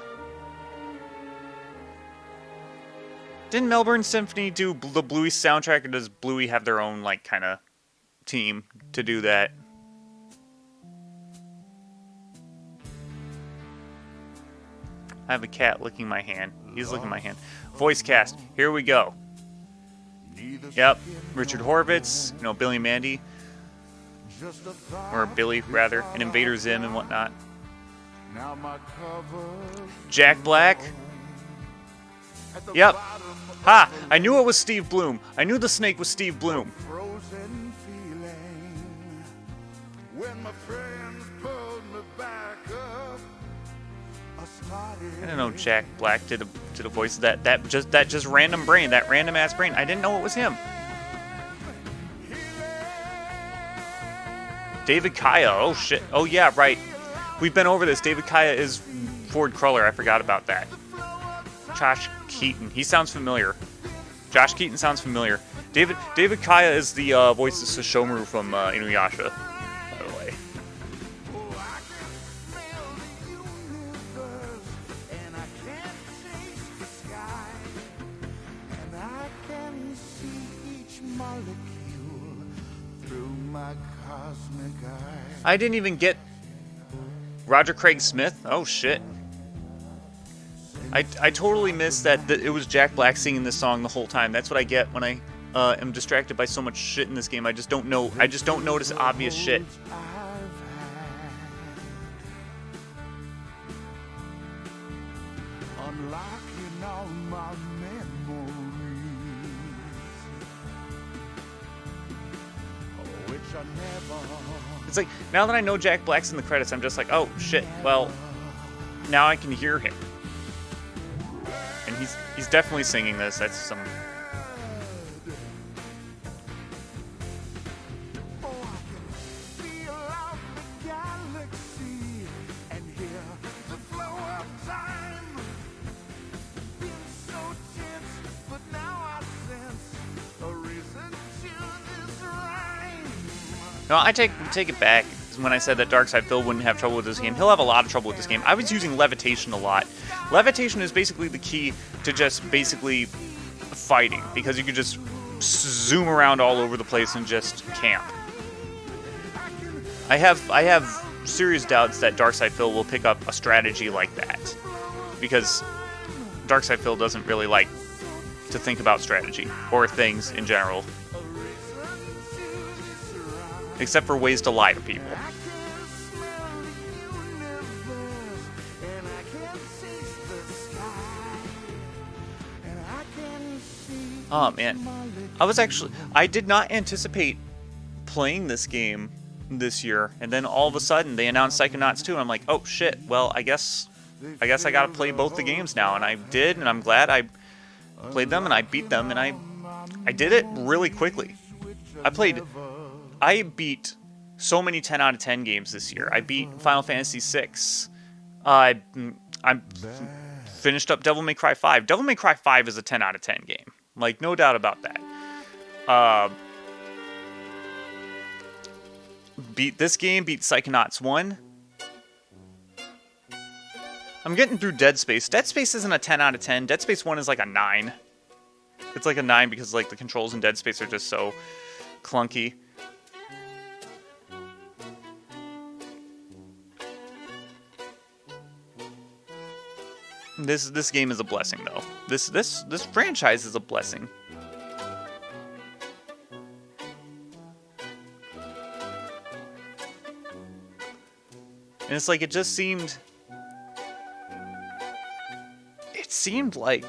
Didn't Melbourne Symphony do the Bluey soundtrack, or does Bluey have their own, like, kind of team to do that? I have a cat licking my hand. He's licking my hand. Voice cast. Here we go. Yep. Richard Horvitz, you know, Billy Mandy. Or Billy, rather. And Invader Zim and whatnot. Jack Black. Yep. Ha! I knew it was Steve Bloom. I knew the snake was Steve Bloom. I didn't know Jack Black did a voice of that just random brain, that random ass brain. I didn't know it was him. David Kaya. Oh shit. Oh yeah, right. We've been over this. David Kaya is Ford Cruller. I forgot about that. Josh Keaton. He sounds familiar. Josh Keaton sounds familiar. David Kaya is the voice of Sesshomaru from Inuyasha, by the way. I didn't even get Roger Craig Smith. Oh shit. I totally missed that it was Jack Black singing this song the whole time. That's what I get when I am distracted by so much shit in this game. I just don't notice obvious shit. It's like, now that I know Jack Black's in the credits, I'm just like, oh shit, well, now I can hear him. And he's definitely singing this. That's some... No, I take it back when I said that Darkside Phil wouldn't have trouble with this game. He'll have a lot of trouble with this game. I was using levitation a lot. Levitation is basically the key to just basically fighting, because you can just zoom around all over the place and just camp. I have serious doubts that Darkside Phil will pick up a strategy like that, because Darkside Phil doesn't really like to think about strategy or things in general. Except for ways to lie to people. Oh man, I did not anticipate playing this game this year, and then all of a sudden they announced Psychonauts 2, and I'm like, oh shit, well I guess I gotta play both the games now, and I did, and I'm glad I played them, and I beat them, and I did it really quickly. I beat so many 10 out of 10 games this year. I beat Final Fantasy VI. I'm finished up Devil May Cry 5. Devil May Cry 5 is a 10 out of 10 game. Like, no doubt about that. Beat this game, beat Psychonauts 1. I'm getting through Dead Space. Dead Space isn't a 10 out of 10. Dead Space 1 is like a 9. It's like a 9 because like the controls in Dead Space are just so clunky. This game is a blessing though. This franchise is a blessing. And it's like it seemed like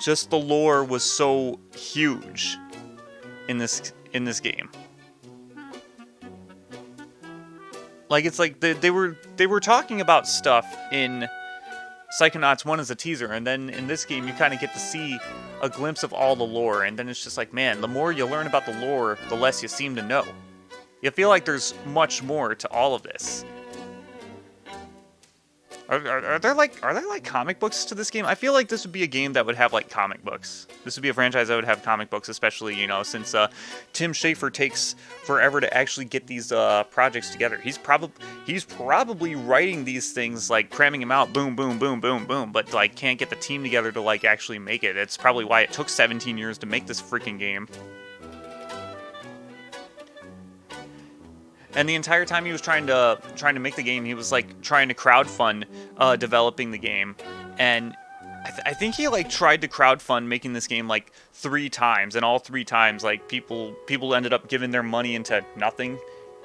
just the lore was so huge in this game. Like it's like they were talking about stuff in Psychonauts 1 as a teaser, and then in this game you kind of get to see a glimpse of all the lore, and then it's just like, man, the more you learn about the lore, the less you seem to know. You feel like there's much more to all of this. Are there like comic books to this game? I feel like this would be a game that would have like comic books. This would be a franchise that would have comic books, especially, you know, since Tim Schafer takes forever to actually get these projects together. He's probably writing these things, like cramming them out, boom, boom, boom, boom, boom, but like can't get the team together to like actually make it. It's probably why it took 17 years to make this freaking game. And the entire time he was trying to make the game, he was like trying to crowdfund developing the game, and I think he like tried to crowdfund making this game like 3 times, and all 3 times like people ended up giving their money into nothing,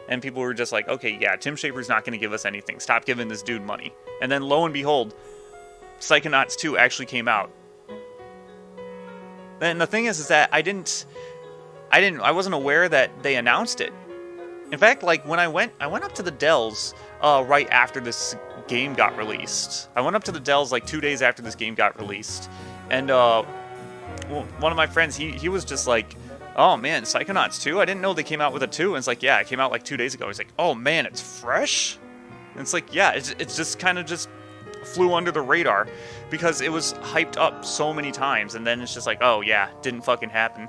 and people were just like, okay, yeah, Tim Schafer's not going to give us anything. Stop giving this dude money. And then lo and behold, Psychonauts 2 actually came out. And the thing is that I wasn't aware that they announced it. In fact, like when I went up to the Dells right after this game got released. I went up to the Dells like 2 days after this game got released, and one of my friends, he was just like, "Oh man, Psychonauts 2? I didn't know they came out with a 2." And it's like, "Yeah, it came out like 2 days ago." He's like, "Oh man, it's fresh." And it's like, yeah, it's just kind of just flew under the radar because it was hyped up so many times, and then it's just like, oh yeah, didn't fucking happen.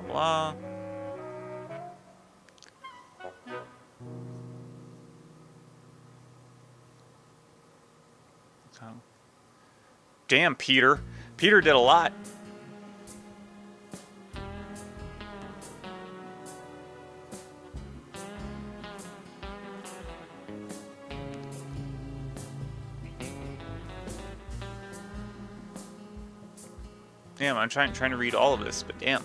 Blah. Damn, Peter. Peter did a lot. Damn, I'm trying to read all of this, but damn.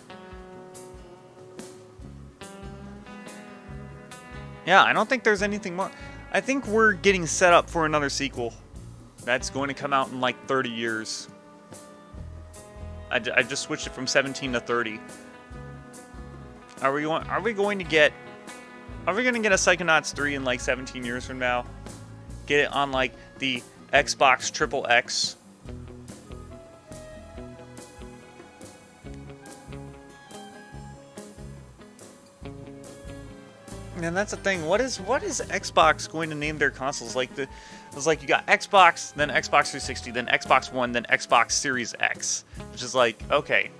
Yeah, I don't think there's anything more. I think we're getting set up for another sequel. That's going to come out in like 30 years. I just switched it from 17 to 30. Are we going to get a Psychonauts 3 in like 17 years from now? Get it on like the Xbox XXX? And that's the thing. What is Xbox going to name their consoles? Like it's like you got Xbox, then Xbox 360, then Xbox One, then Xbox Series X, which is like, okay.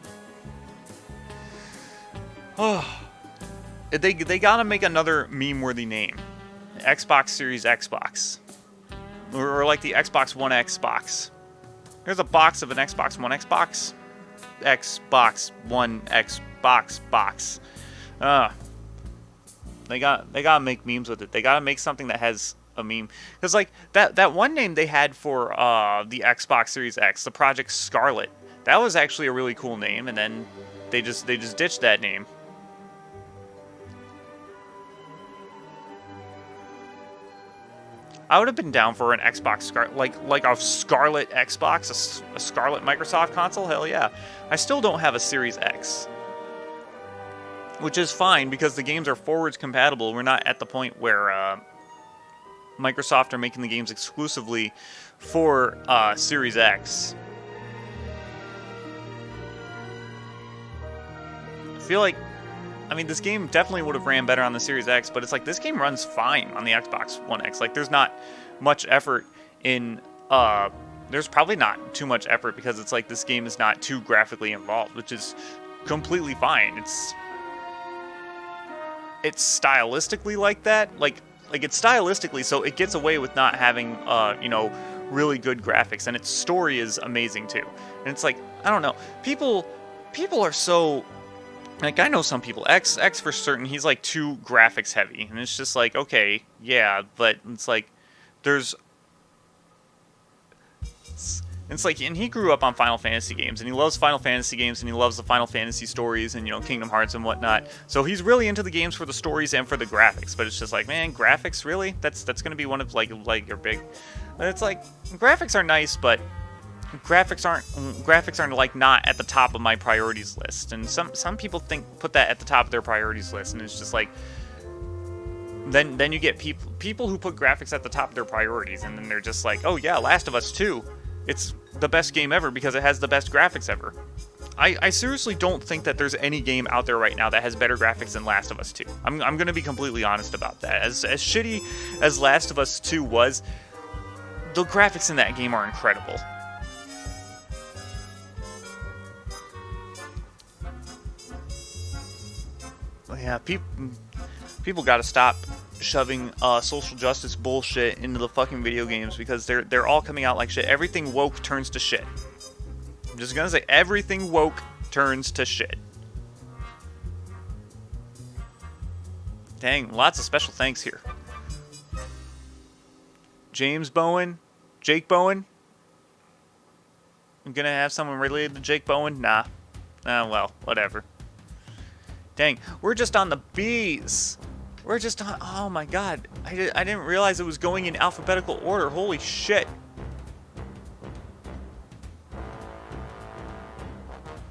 Oh, they gotta make another meme-worthy name. Xbox Series Xbox, or like the Xbox One Xbox. There's a box of an Xbox One Xbox, Xbox One Xbox box. They gotta make memes with it. They gotta make something that has a meme. Because like that one name they had for the Xbox Series X, the Project Scarlet, that was actually a really cool name, and then they just ditched that name. I would have been down for an Xbox Scarlet, like a Scarlet Xbox, a Scarlet Microsoft console. Hell yeah! I still don't have a Series X. Which is fine, because the games are forwards compatible. We're not at the point where Microsoft are making the games exclusively for Series X. feel like, I mean, this game definitely would have ran better on the Series X, but it's like this game runs fine on the Xbox One X. Like, there's not much effort in, there's probably not too much effort because it's like this game is not too graphically involved, which is completely fine. It's stylistically like that, like it's stylistically, so it gets away with not having, you know, really good graphics, and its story is amazing too. And it's like, I don't know, people are so, like, I know some people, X for certain, he's like too graphics heavy, and it's just like, okay, yeah, but it's like, it's like, and he grew up on Final Fantasy games, and he loves Final Fantasy games, and he loves the Final Fantasy stories, and, you know, Kingdom Hearts and whatnot. So he's really into the games for the stories and for the graphics. But it's just like, man, graphics, really? That's gonna be one of like your big. It's like, graphics are nice, but graphics aren't like not at the top of my priorities list. And some people put that at the top of their priorities list, and it's just like, then you get people who put graphics at the top of their priorities, and then they're just like, oh yeah, Last of Us 2. It's the best game ever because it has the best graphics ever. I seriously don't think that there's any game out there right now that has better graphics than Last of Us 2. I'm going to be completely honest about that. As shitty as Last of Us 2 was, the graphics in that game are incredible. Yeah, people got to stop shoving social justice bullshit into the fucking video games because they're all coming out like shit. Everything woke turns to shit. I'm just gonna say, everything woke turns to shit. Dang, lots of special thanks here. James Bowen, Jake Bowen. I'm gonna have someone related to Jake Bowen? Nah. Well, whatever. Dang, we're just on the B's. We're just on, oh my god, I didn't realize it was going in alphabetical order. Holy shit.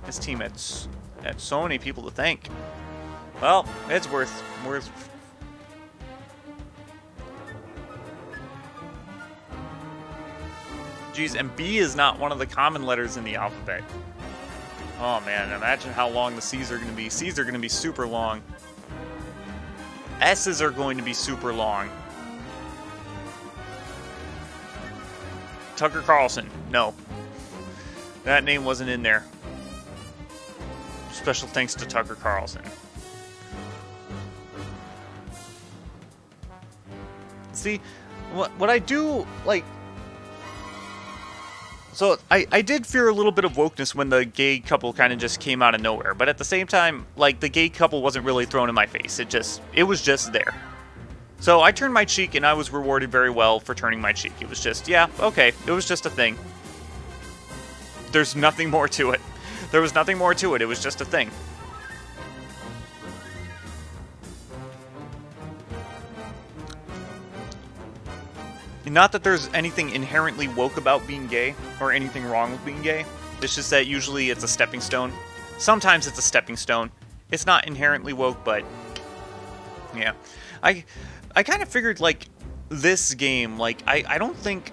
This team had so many people to thank. Well, it's worth. Geez, and B is not one of the common letters in the alphabet. Oh man, imagine how long the C's are going to be. C's are going to be super long. S's are going to be super long. Tucker Carlson. No. That name wasn't in there. Special thanks to Tucker Carlson. See, what I do, like... So, I did fear a little bit of wokeness when the gay couple kind of just came out of nowhere. But at the same time, like, the gay couple wasn't really thrown in my face. It was just there. So I turned my cheek, and I was rewarded very well for turning my cheek. It was just, yeah, okay, it was just a thing. There's nothing more to it. There was nothing more to it. It was just a thing. Not that there's anything inherently woke about being gay, or anything wrong with being gay. It's just that usually it's a stepping stone. Sometimes it's a stepping stone. It's not inherently woke, but... yeah. I kind of figured, like, this game, like, I don't think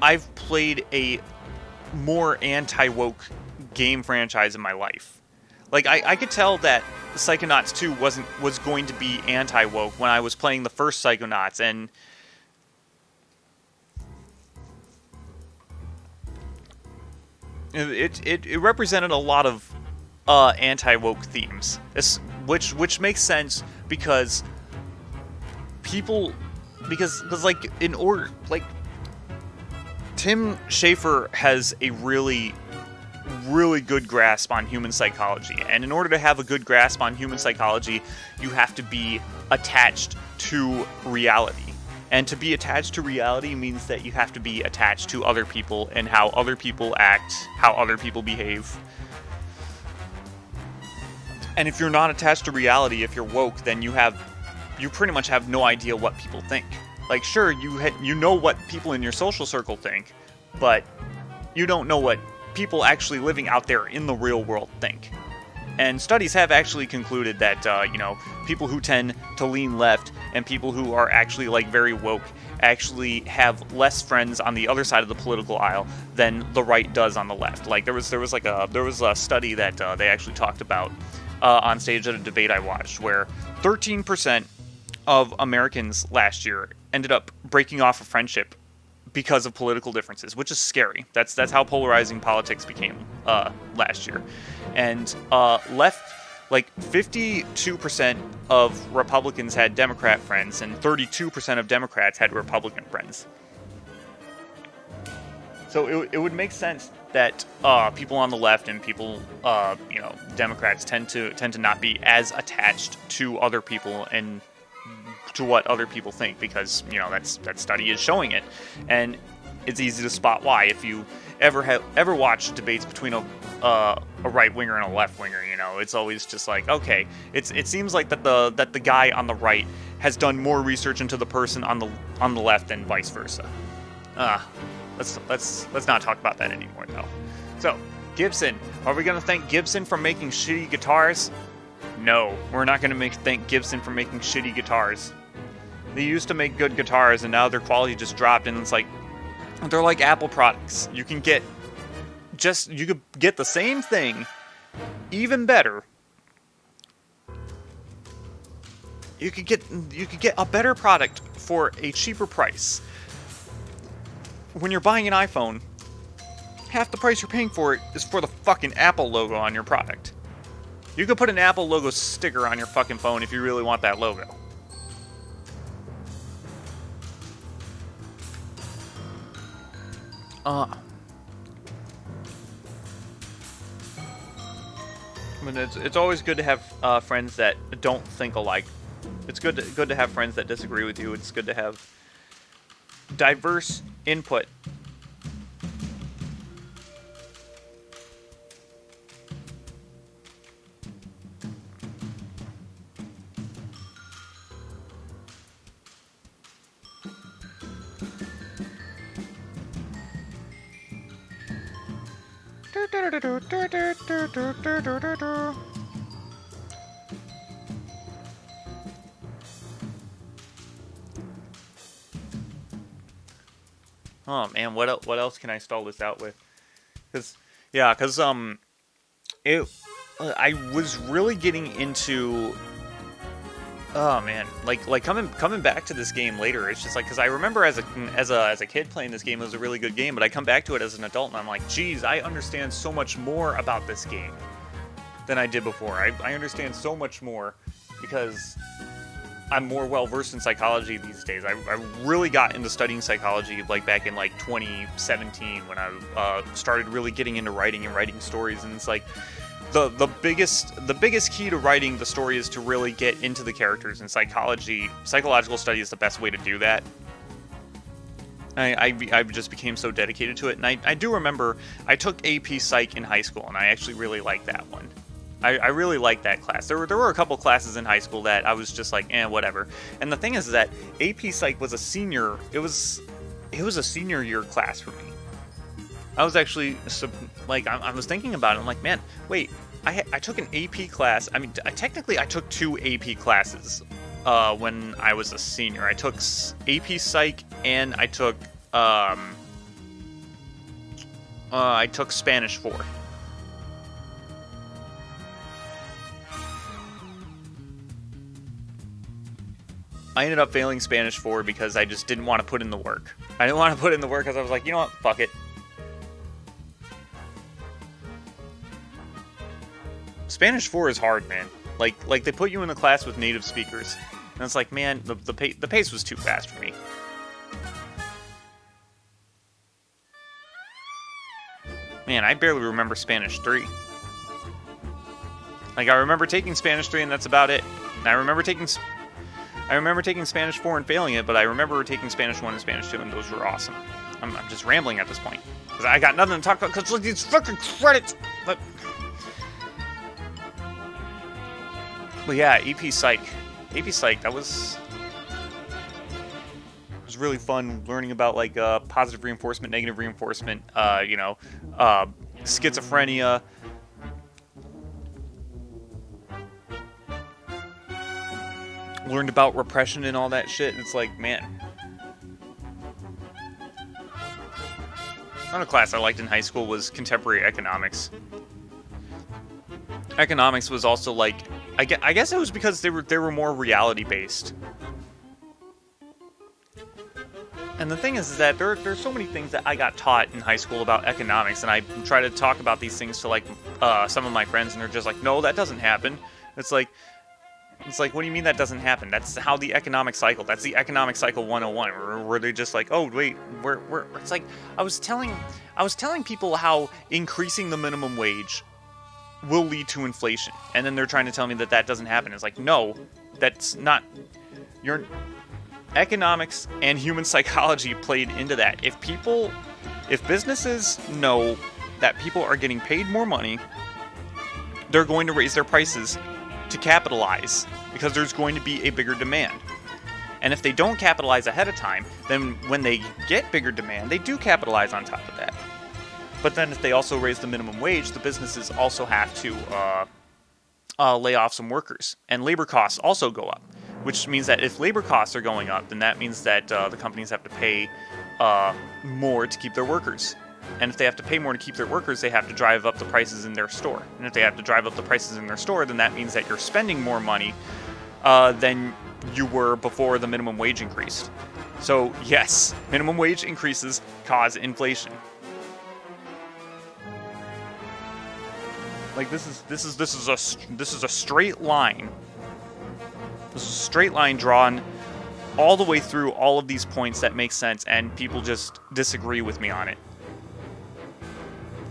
I've played a more anti-woke game franchise in my life. Like, I could tell that Psychonauts 2 was going to be anti-woke when I was playing the first Psychonauts, and... It represented a lot of anti-woke themes, which makes sense because like in order, like, Tim Schafer has a really good grasp on human psychology, and in order to have a good grasp on human psychology, you have to be attached to reality. And to be attached to reality means that you have to be attached to other people and how other people act, how other people behave. And if you're not attached to reality, if you're woke, then you pretty much have no idea what people think. Like, sure, you know what people in your social circle think, but you don't know what people actually living out there in the real world think. And studies have actually concluded that, you know, people who tend to lean left and people who are actually, like, very woke actually have less friends on the other side of the political aisle than the right does on the left. Like, there was a study that they actually talked about on stage at a debate I watched where 13% of Americans last year ended up breaking off a friendship because of political differences, which is scary. That's how polarizing politics became last year. And left, like 52% of Republicans had Democrat friends, and 32% of Democrats had Republican friends. So it would make sense that people on the left and people, Democrats tend to not be as attached to other people and to what other people think, because that study is showing it, and it's easy to spot why if you ever watch debates between a right winger and a left winger. It's always just like, okay, it seems like that the guy on the right has done more research into the person on the left and vice versa. Let's not talk about that anymore though. So Gibson, are we gonna thank Gibson for making shitty guitars? No, we're not gonna thank Gibson for making shitty guitars. They used to make good guitars, and now their quality just dropped, and it's like, they're like Apple products. You could get the same thing, even better. You could get a better product for a cheaper price. When you're buying an iPhone, half the price you're paying for it is for the fucking Apple logo on your product. You could put an Apple logo sticker on your fucking phone if you really want that logo. I mean, it's always good to have friends that don't think alike. It's good to have friends that disagree with you. It's good to have diverse input. Oh man, what else can I stall this out with? Cause I was really getting into. Oh man, like coming back to this game later, it's just like, because I remember as a kid playing this game, it was a really good game, but I come back to it as an adult and I'm like, geez, I understand so much more about this game than I did before. I understand so much more because I'm more well versed in psychology these days. I really got into studying psychology like back in like 2017 when I started really getting into writing and writing stories, and it's like. The biggest key to writing the story is to really get into the characters, and psychological study is the best way to do that. I just became so dedicated to it, and I do remember I took AP Psych in high school, and I actually really liked that one. I really liked that class. There were a couple classes in high school that I was just like, whatever. And the thing is that AP Psych was a senior. It was a senior year class for me. I was actually, like, I was thinking about it. I'm like, man, wait, I took an AP class. I mean, technically, I took 2 AP classes when I was a senior. I took AP Psych and I took Spanish 4. I ended up failing Spanish 4 because I just didn't want to put in the work. I didn't want to put in the work because I was like, you know what, fuck it. Spanish 4 is hard, man. Like they put you in a class with native speakers, and it's like, man, the pace was too fast for me. Man, I barely remember Spanish 3. Like, I remember taking Spanish 3, and that's about it. And I remember taking Spanish 4 and failing it, but I remember taking Spanish 1 and Spanish 2, and those were awesome. I'm just rambling at this point because I got nothing to talk about. Because look, these fucking credits. But yeah, AP Psych, that was really fun learning about like positive reinforcement, negative reinforcement, schizophrenia. Learned about repression and all that shit. It's like, man. Another class I liked in high school was contemporary economics. economics was also like, I guess it was because they were more reality based. And the thing is that there's so many things that I got taught in high school about economics, and I try to talk about these things to like some of my friends, and they're just like, no, that doesn't happen. It's like, what do you mean that doesn't happen? That's how the economic cycle. That's the economic cycle 101, where they're just like, oh wait, we're. It's like I was telling people how increasing the minimum wage will lead to inflation, and then they're trying to tell me that doesn't happen. It's like, no, that's not. Your economics and human psychology played into that. If businesses know that people are getting paid more money, they're going to raise their prices to capitalize, because there's going to be a bigger demand. And if they don't capitalize ahead of time, then when they get bigger demand, they do capitalize on top of that. But then if they also raise the minimum wage, the businesses also have to lay off some workers. And labor costs also go up, which means that if labor costs are going up, then that means that the companies have to pay more to keep their workers. And if they have to pay more to keep their workers, they have to drive up the prices in their store. And if they have to drive up the prices in their store, then that means that you're spending more money than you were before the minimum wage increased. So yes, minimum wage increases cause inflation. Like this is a straight line. This is a straight line drawn all the way through all of these points that make sense, and people just disagree with me on it.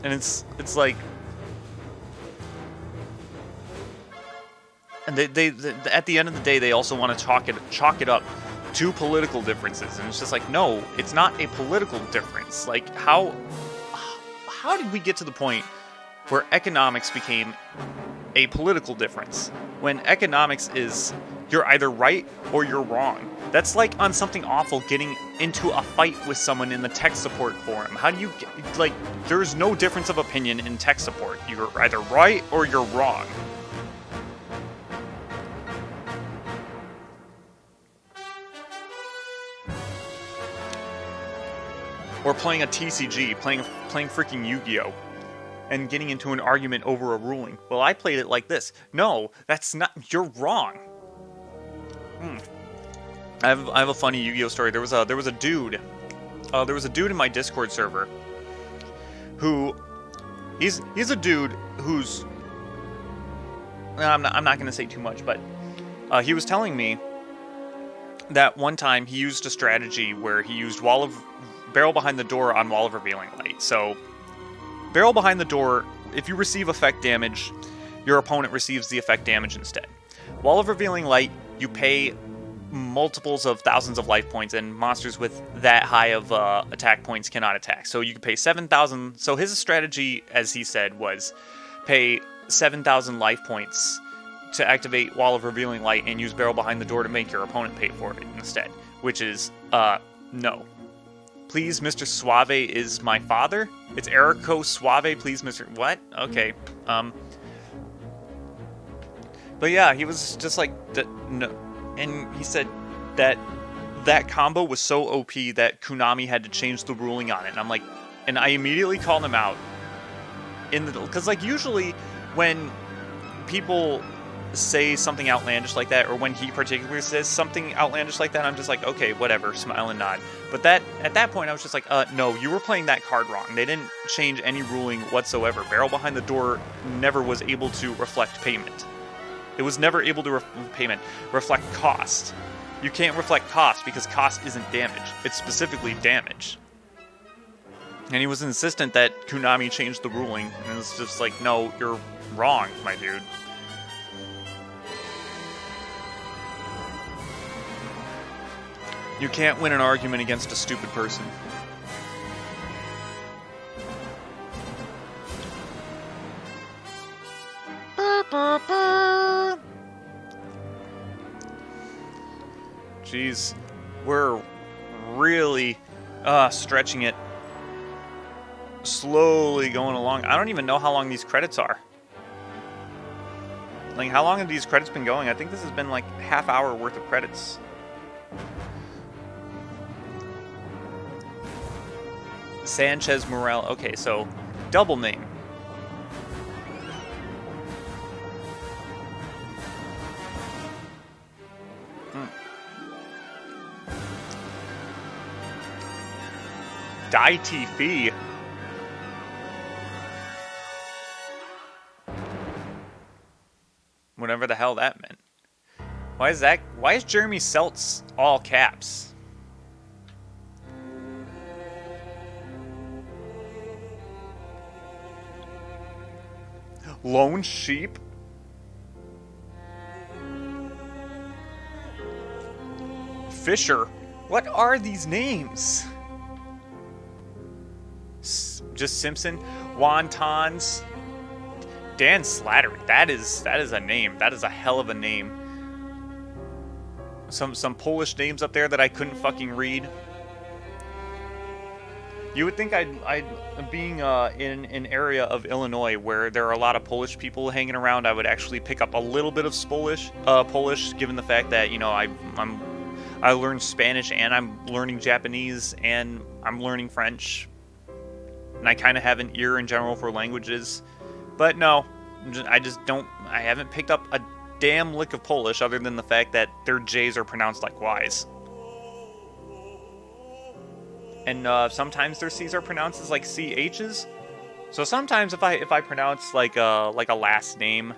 And it's like, and they at the end of the day, they also want to chalk it up to political differences, and it's just like, no, it's not a political difference. Like, how did we get to the point where economics became a political difference, when economics is you're either right or you're wrong? That's like on Something Awful getting into a fight with someone in the tech support forum. How do you like, there's no difference of opinion in tech support. You're either right or you're wrong. Or playing a TCG, playing freaking Yu-Gi-Oh! And getting into an argument over a ruling. Well, I played it like this. No, that's not, you're wrong. I have a funny Yu-Gi-Oh story. There was a dude in my Discord server who he's a dude who's, I'm not going to say too much, but he was telling me that one time he used a strategy where he used Barrel Behind the Door on Wall of Revealing Light. So Barrel Behind the Door, if you receive effect damage, your opponent receives the effect damage instead. Wall of Revealing Light, you pay multiples of thousands of life points, and monsters with that high of attack points cannot attack. So you can pay 7,000. So his strategy, as he said, was pay 7,000 life points to activate Wall of Revealing Light and use Barrel Behind the Door to make your opponent pay for it instead. Which is, no. Please, Mr. Suave is my father? It's Erico Suave, please, Mr. What? Okay. But yeah, he was just like, no. And he said that combo was so OP that Konami had to change the ruling on it. And I'm like, and I immediately called him out because like usually when people say something outlandish like that, or when he particularly says something outlandish like that, I'm just like, okay, whatever, smile and nod. But at that point I was just like, no, you were playing that card wrong. They didn't change any ruling whatsoever. Barrel Behind the Door never was able to reflect payment. It was never able to reflect cost. You can't reflect cost because cost isn't damage. It's specifically damage. And he was insistent that Konami changed the ruling, and it was just like, no, you're wrong, my dude. You can't win an argument against a stupid person. Jeez, we're really stretching it. Slowly going along. I don't even know how long these credits are. Like, how long have these credits been going? I think this has been like half hour worth of credits. Sanchez Morel. Okay, so double name. Die TV. Whatever the hell that meant. Why is Jeremy Seltz all caps? Lone Sheep? Fisher? What are these names? Just Simpson? Wontons? Dan Slattery. That is a name. That is a hell of a name. Some Polish names up there that I couldn't fucking read. You would think I'd being in an area of Illinois where there are a lot of Polish people hanging around, I would actually pick up a little bit of Polish, given the fact that, you know, I learned Spanish and I'm learning Japanese and I'm learning French. And I kind of have an ear in general for languages. But no, I haven't picked up a damn lick of Polish other than the fact that their J's are pronounced like Y's. And sometimes their C's are pronounced as like CH's. So sometimes if I pronounce like a last name,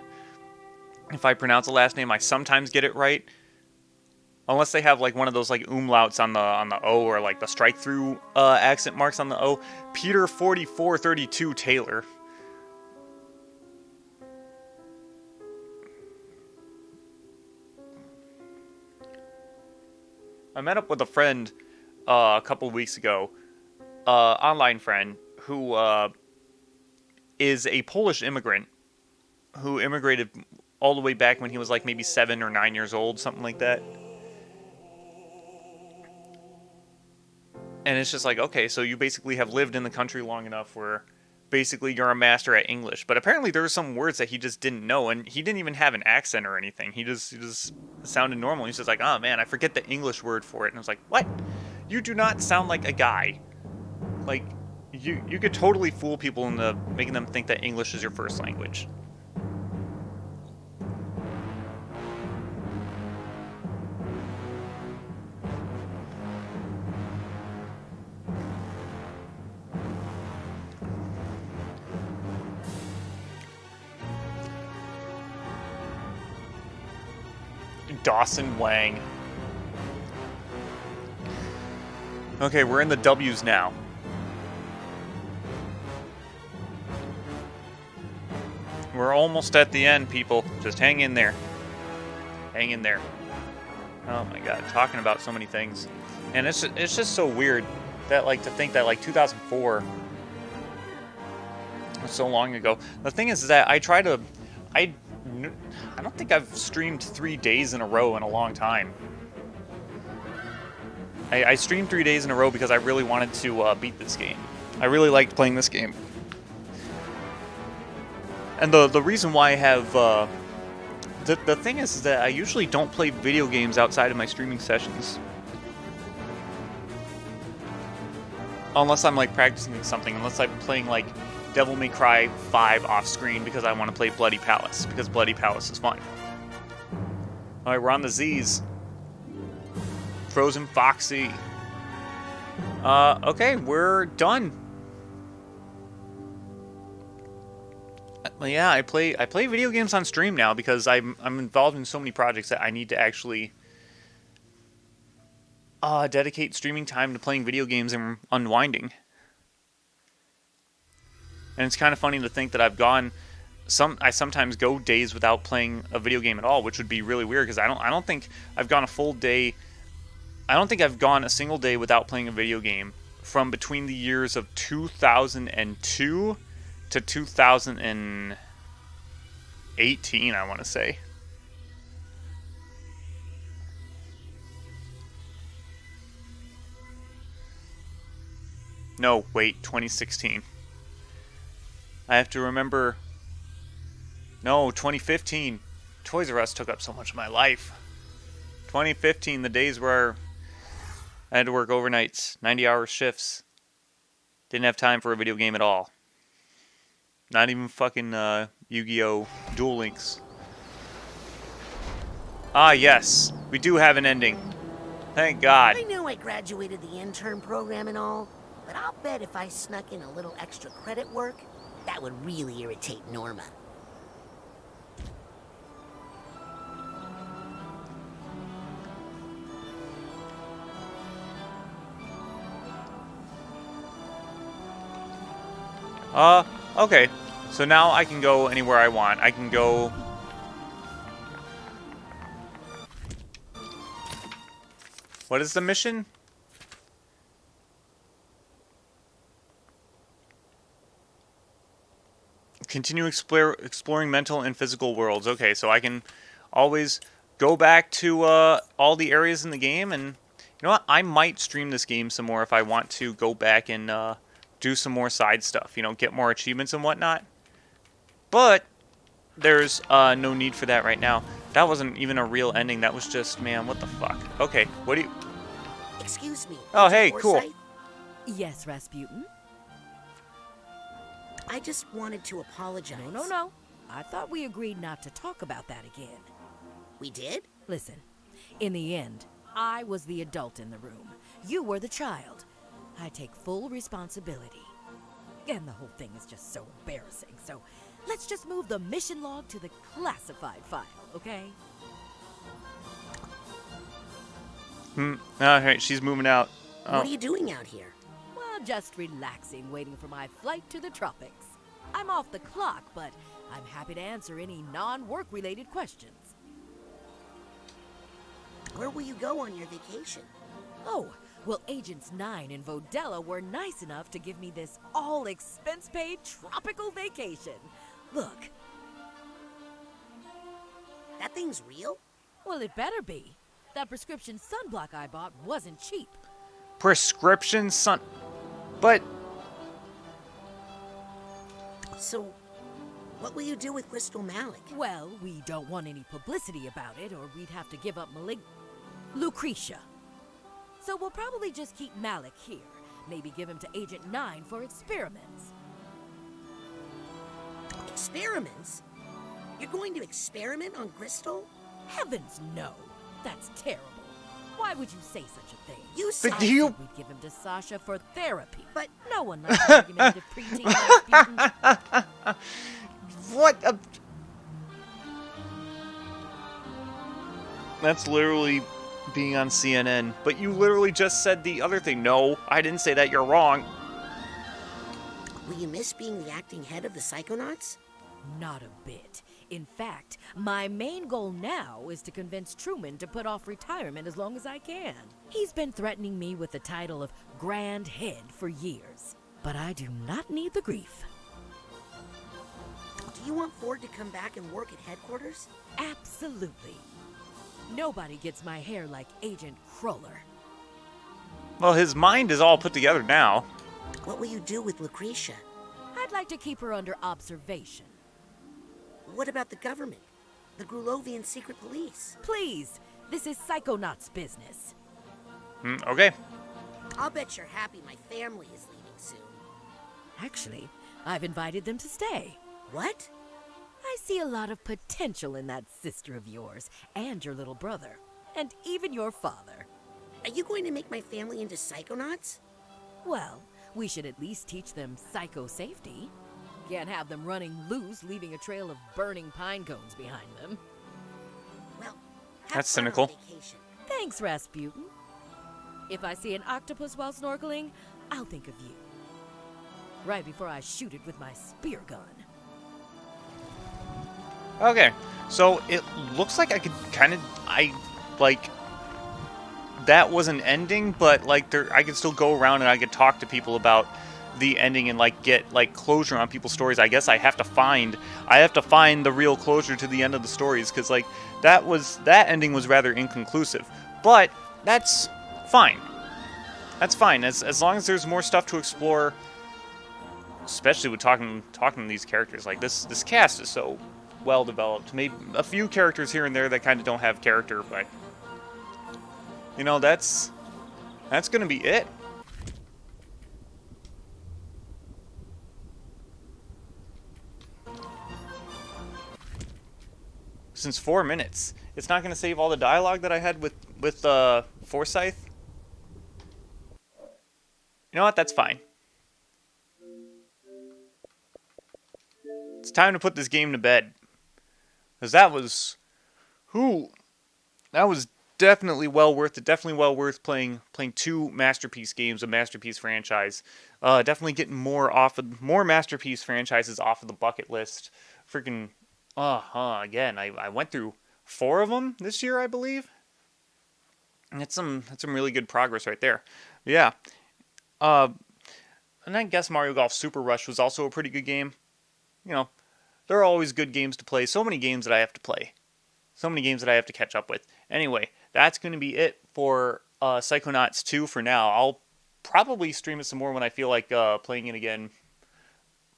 I sometimes get it right. Unless they have like one of those like umlauts on the O, or like the strike through accent marks on the O. Peter 4432 Taylor. I met up with a friend a couple of weeks ago, online friend, who is a Polish immigrant who immigrated all the way back when he was like maybe 7 or 9 years old, something like that. And it's just like, okay, so you basically have lived in the country long enough where basically you're a master at English. But apparently there were some words that he just didn't know, and he didn't even have an accent or anything. He just sounded normal. He's just like, oh man, I forget the English word for it. And I was like, what? You do not sound like a guy. Like, you could totally fool people into making them think that English is your first language. Dawson Wang. Okay, we're in the W's now. We're almost at the end, people. Just hang in there. Hang in there. Oh my god, talking about so many things. And it's just so weird that, like, to think that, like, 2004 was so long ago. The thing is that I don't think I've streamed 3 days in a row in a long time. I streamed 3 days in a row because I really wanted to beat this game. I really liked playing this game. And the reason why I have... the thing is that I usually don't play video games outside of my streaming sessions. Unless I'm, like, practicing something. Unless I'm playing, like, Devil May Cry 5 off screen because I want to play Bloody Palace, because Bloody Palace is fun. Alright, we're on the Z's. Frozen Foxy. Okay, we're done. Yeah, I play video games on stream now because I'm involved in so many projects that I need to actually dedicate streaming time to playing video games and unwinding. And it's kind of funny to think that I sometimes go days without playing a video game at all, which would be really weird because I don't think I've gone a full day. I don't think I've gone a single day without playing a video game from between the years of 2002 to 2018, I want to say. No, wait, 2016. I have to remember... No, 2015. Toys R Us took up so much of my life. 2015, the days where I had to work overnights, 90-hour shifts. Didn't have time for a video game at all. Not even fucking Yu-Gi-Oh! Duel Links. Ah, yes. We do have an ending. Thank God. I know I graduated the intern program and all, But I'll bet if I snuck in a little extra credit work, that would really irritate Norma. Okay. So now I can go anywhere I want. I can go... What is the mission? Continue exploring mental and physical worlds. Okay, so I can always go back to all the areas in the game, and you know what? I might stream this game some more if I want to go back and do some more side stuff. You know, get more achievements and whatnot. But there's no need for that right now. That wasn't even a real ending. That was just, man, what the fuck? Okay, what do you... Excuse me. Oh, hey, cool. Yes, Rasputin? I just wanted to apologize. No. I thought we agreed not to talk about that again. We did? Listen, in the end, I was the adult in the room. You were the child. I take full responsibility. And the whole thing is just so embarrassing, so let's just move the mission log to the classified file, okay? Alright, she's moving out. Oh. What are you doing out here? Well, just relaxing, waiting for my flight to the tropics. I'm off the clock, but I'm happy to answer any non-work related questions. Where will you go on your vacation? Oh, well, Agents 9 and Vodella were nice enough to give me this all-expense-paid tropical vacation. Look. That thing's real? Well, it better be. That prescription sunblock I bought wasn't cheap. Prescription sun... But... So, what will you do with Crystal Malik? Well, we don't want any publicity about it, or we'd have to give up Lucretia. So we'll probably just keep Malik here. Maybe give him to Agent 9 for experiments. Experiments? You're going to experiment on Crystal? Heavens no! That's terrible. Why would you say such a thing? You said we'd give him to Sasha for therapy. But no one likes argumentative preteen Rasputin. What a... That's literally being on CNN. But you literally just said the other thing. No, I didn't say that. You're wrong. Will you miss being the acting head of the Psychonauts? Not a bit. In fact, my main goal now is to convince Truman to put off retirement as long as I can. He's been threatening me with the title of Grand Head for years, but I do not need the grief. Do you want Ford to come back and work at headquarters? Absolutely. Nobody gets my hair like Agent Cruller. Well, his mind is all put together now. What will you do with Lucretia? I'd like to keep her under observation. What about the government? The Grulovian secret police? Please, this is Psychonauts business. Okay. I'll bet you're happy my family is leaving soon. Actually, I've invited them to stay. What? I see a lot of potential in that sister of yours, and your little brother, and even your father. Are you going to make my family into Psychonauts? Well, we should at least teach them psycho-safety. Can't have them running loose, leaving a trail of burning pine cones behind them. Well, that's cynical. Thanks, Rasputin. If I see an octopus while snorkeling, I'll think of you. Right before I shoot it with my spear gun. Okay, so it looks like I could kind of... that was an ending, but, I could still go around and I could talk to people about the ending and get closure on people's stories. I guess I have to find the real closure to the end of the stories, because that ending was rather inconclusive. But that's fine. That's fine as long as there's more stuff to explore, especially with talking to these characters. This cast is so well developed. Maybe a few characters here and there that kind of don't have character, but you know, that's gonna be it. Since 4 minutes, it's not going to save all the dialogue that I had with Forsyth. You know what? That's fine. It's time to put this game to bed. Because that was... that was definitely well worth it. Definitely well worth playing two Masterpiece games, a Masterpiece franchise. Definitely getting more Masterpiece franchises off of the bucket list. Freaking... again, I went through 4 of them this year, I believe. And that's some really good progress right there. Yeah. And I guess Mario Golf Super Rush was also a pretty good game. You know, there are always good games to play. So many games that I have to play. So many games that I have to catch up with. Anyway, that's going to be it for Psychonauts 2 for now. I'll probably stream it some more when I feel like playing it again.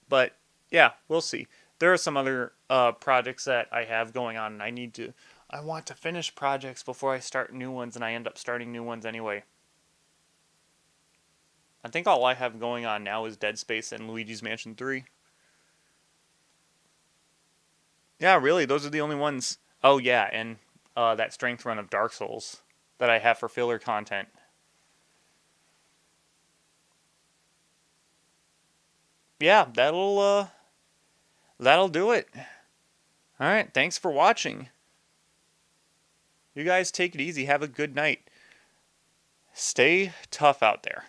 But, yeah, we'll see. There are some other projects that I have going on, and I want to finish projects before I start new ones, and I end up starting new ones anyway. I think all I have going on now is Dead Space and Luigi's Mansion 3. Yeah, really, those are the only ones. Oh, yeah, and that strength run of Dark Souls that I have for filler content. Yeah, that'll do it. Alright, thanks for watching. You guys take it easy. Have a good night. Stay tough out there.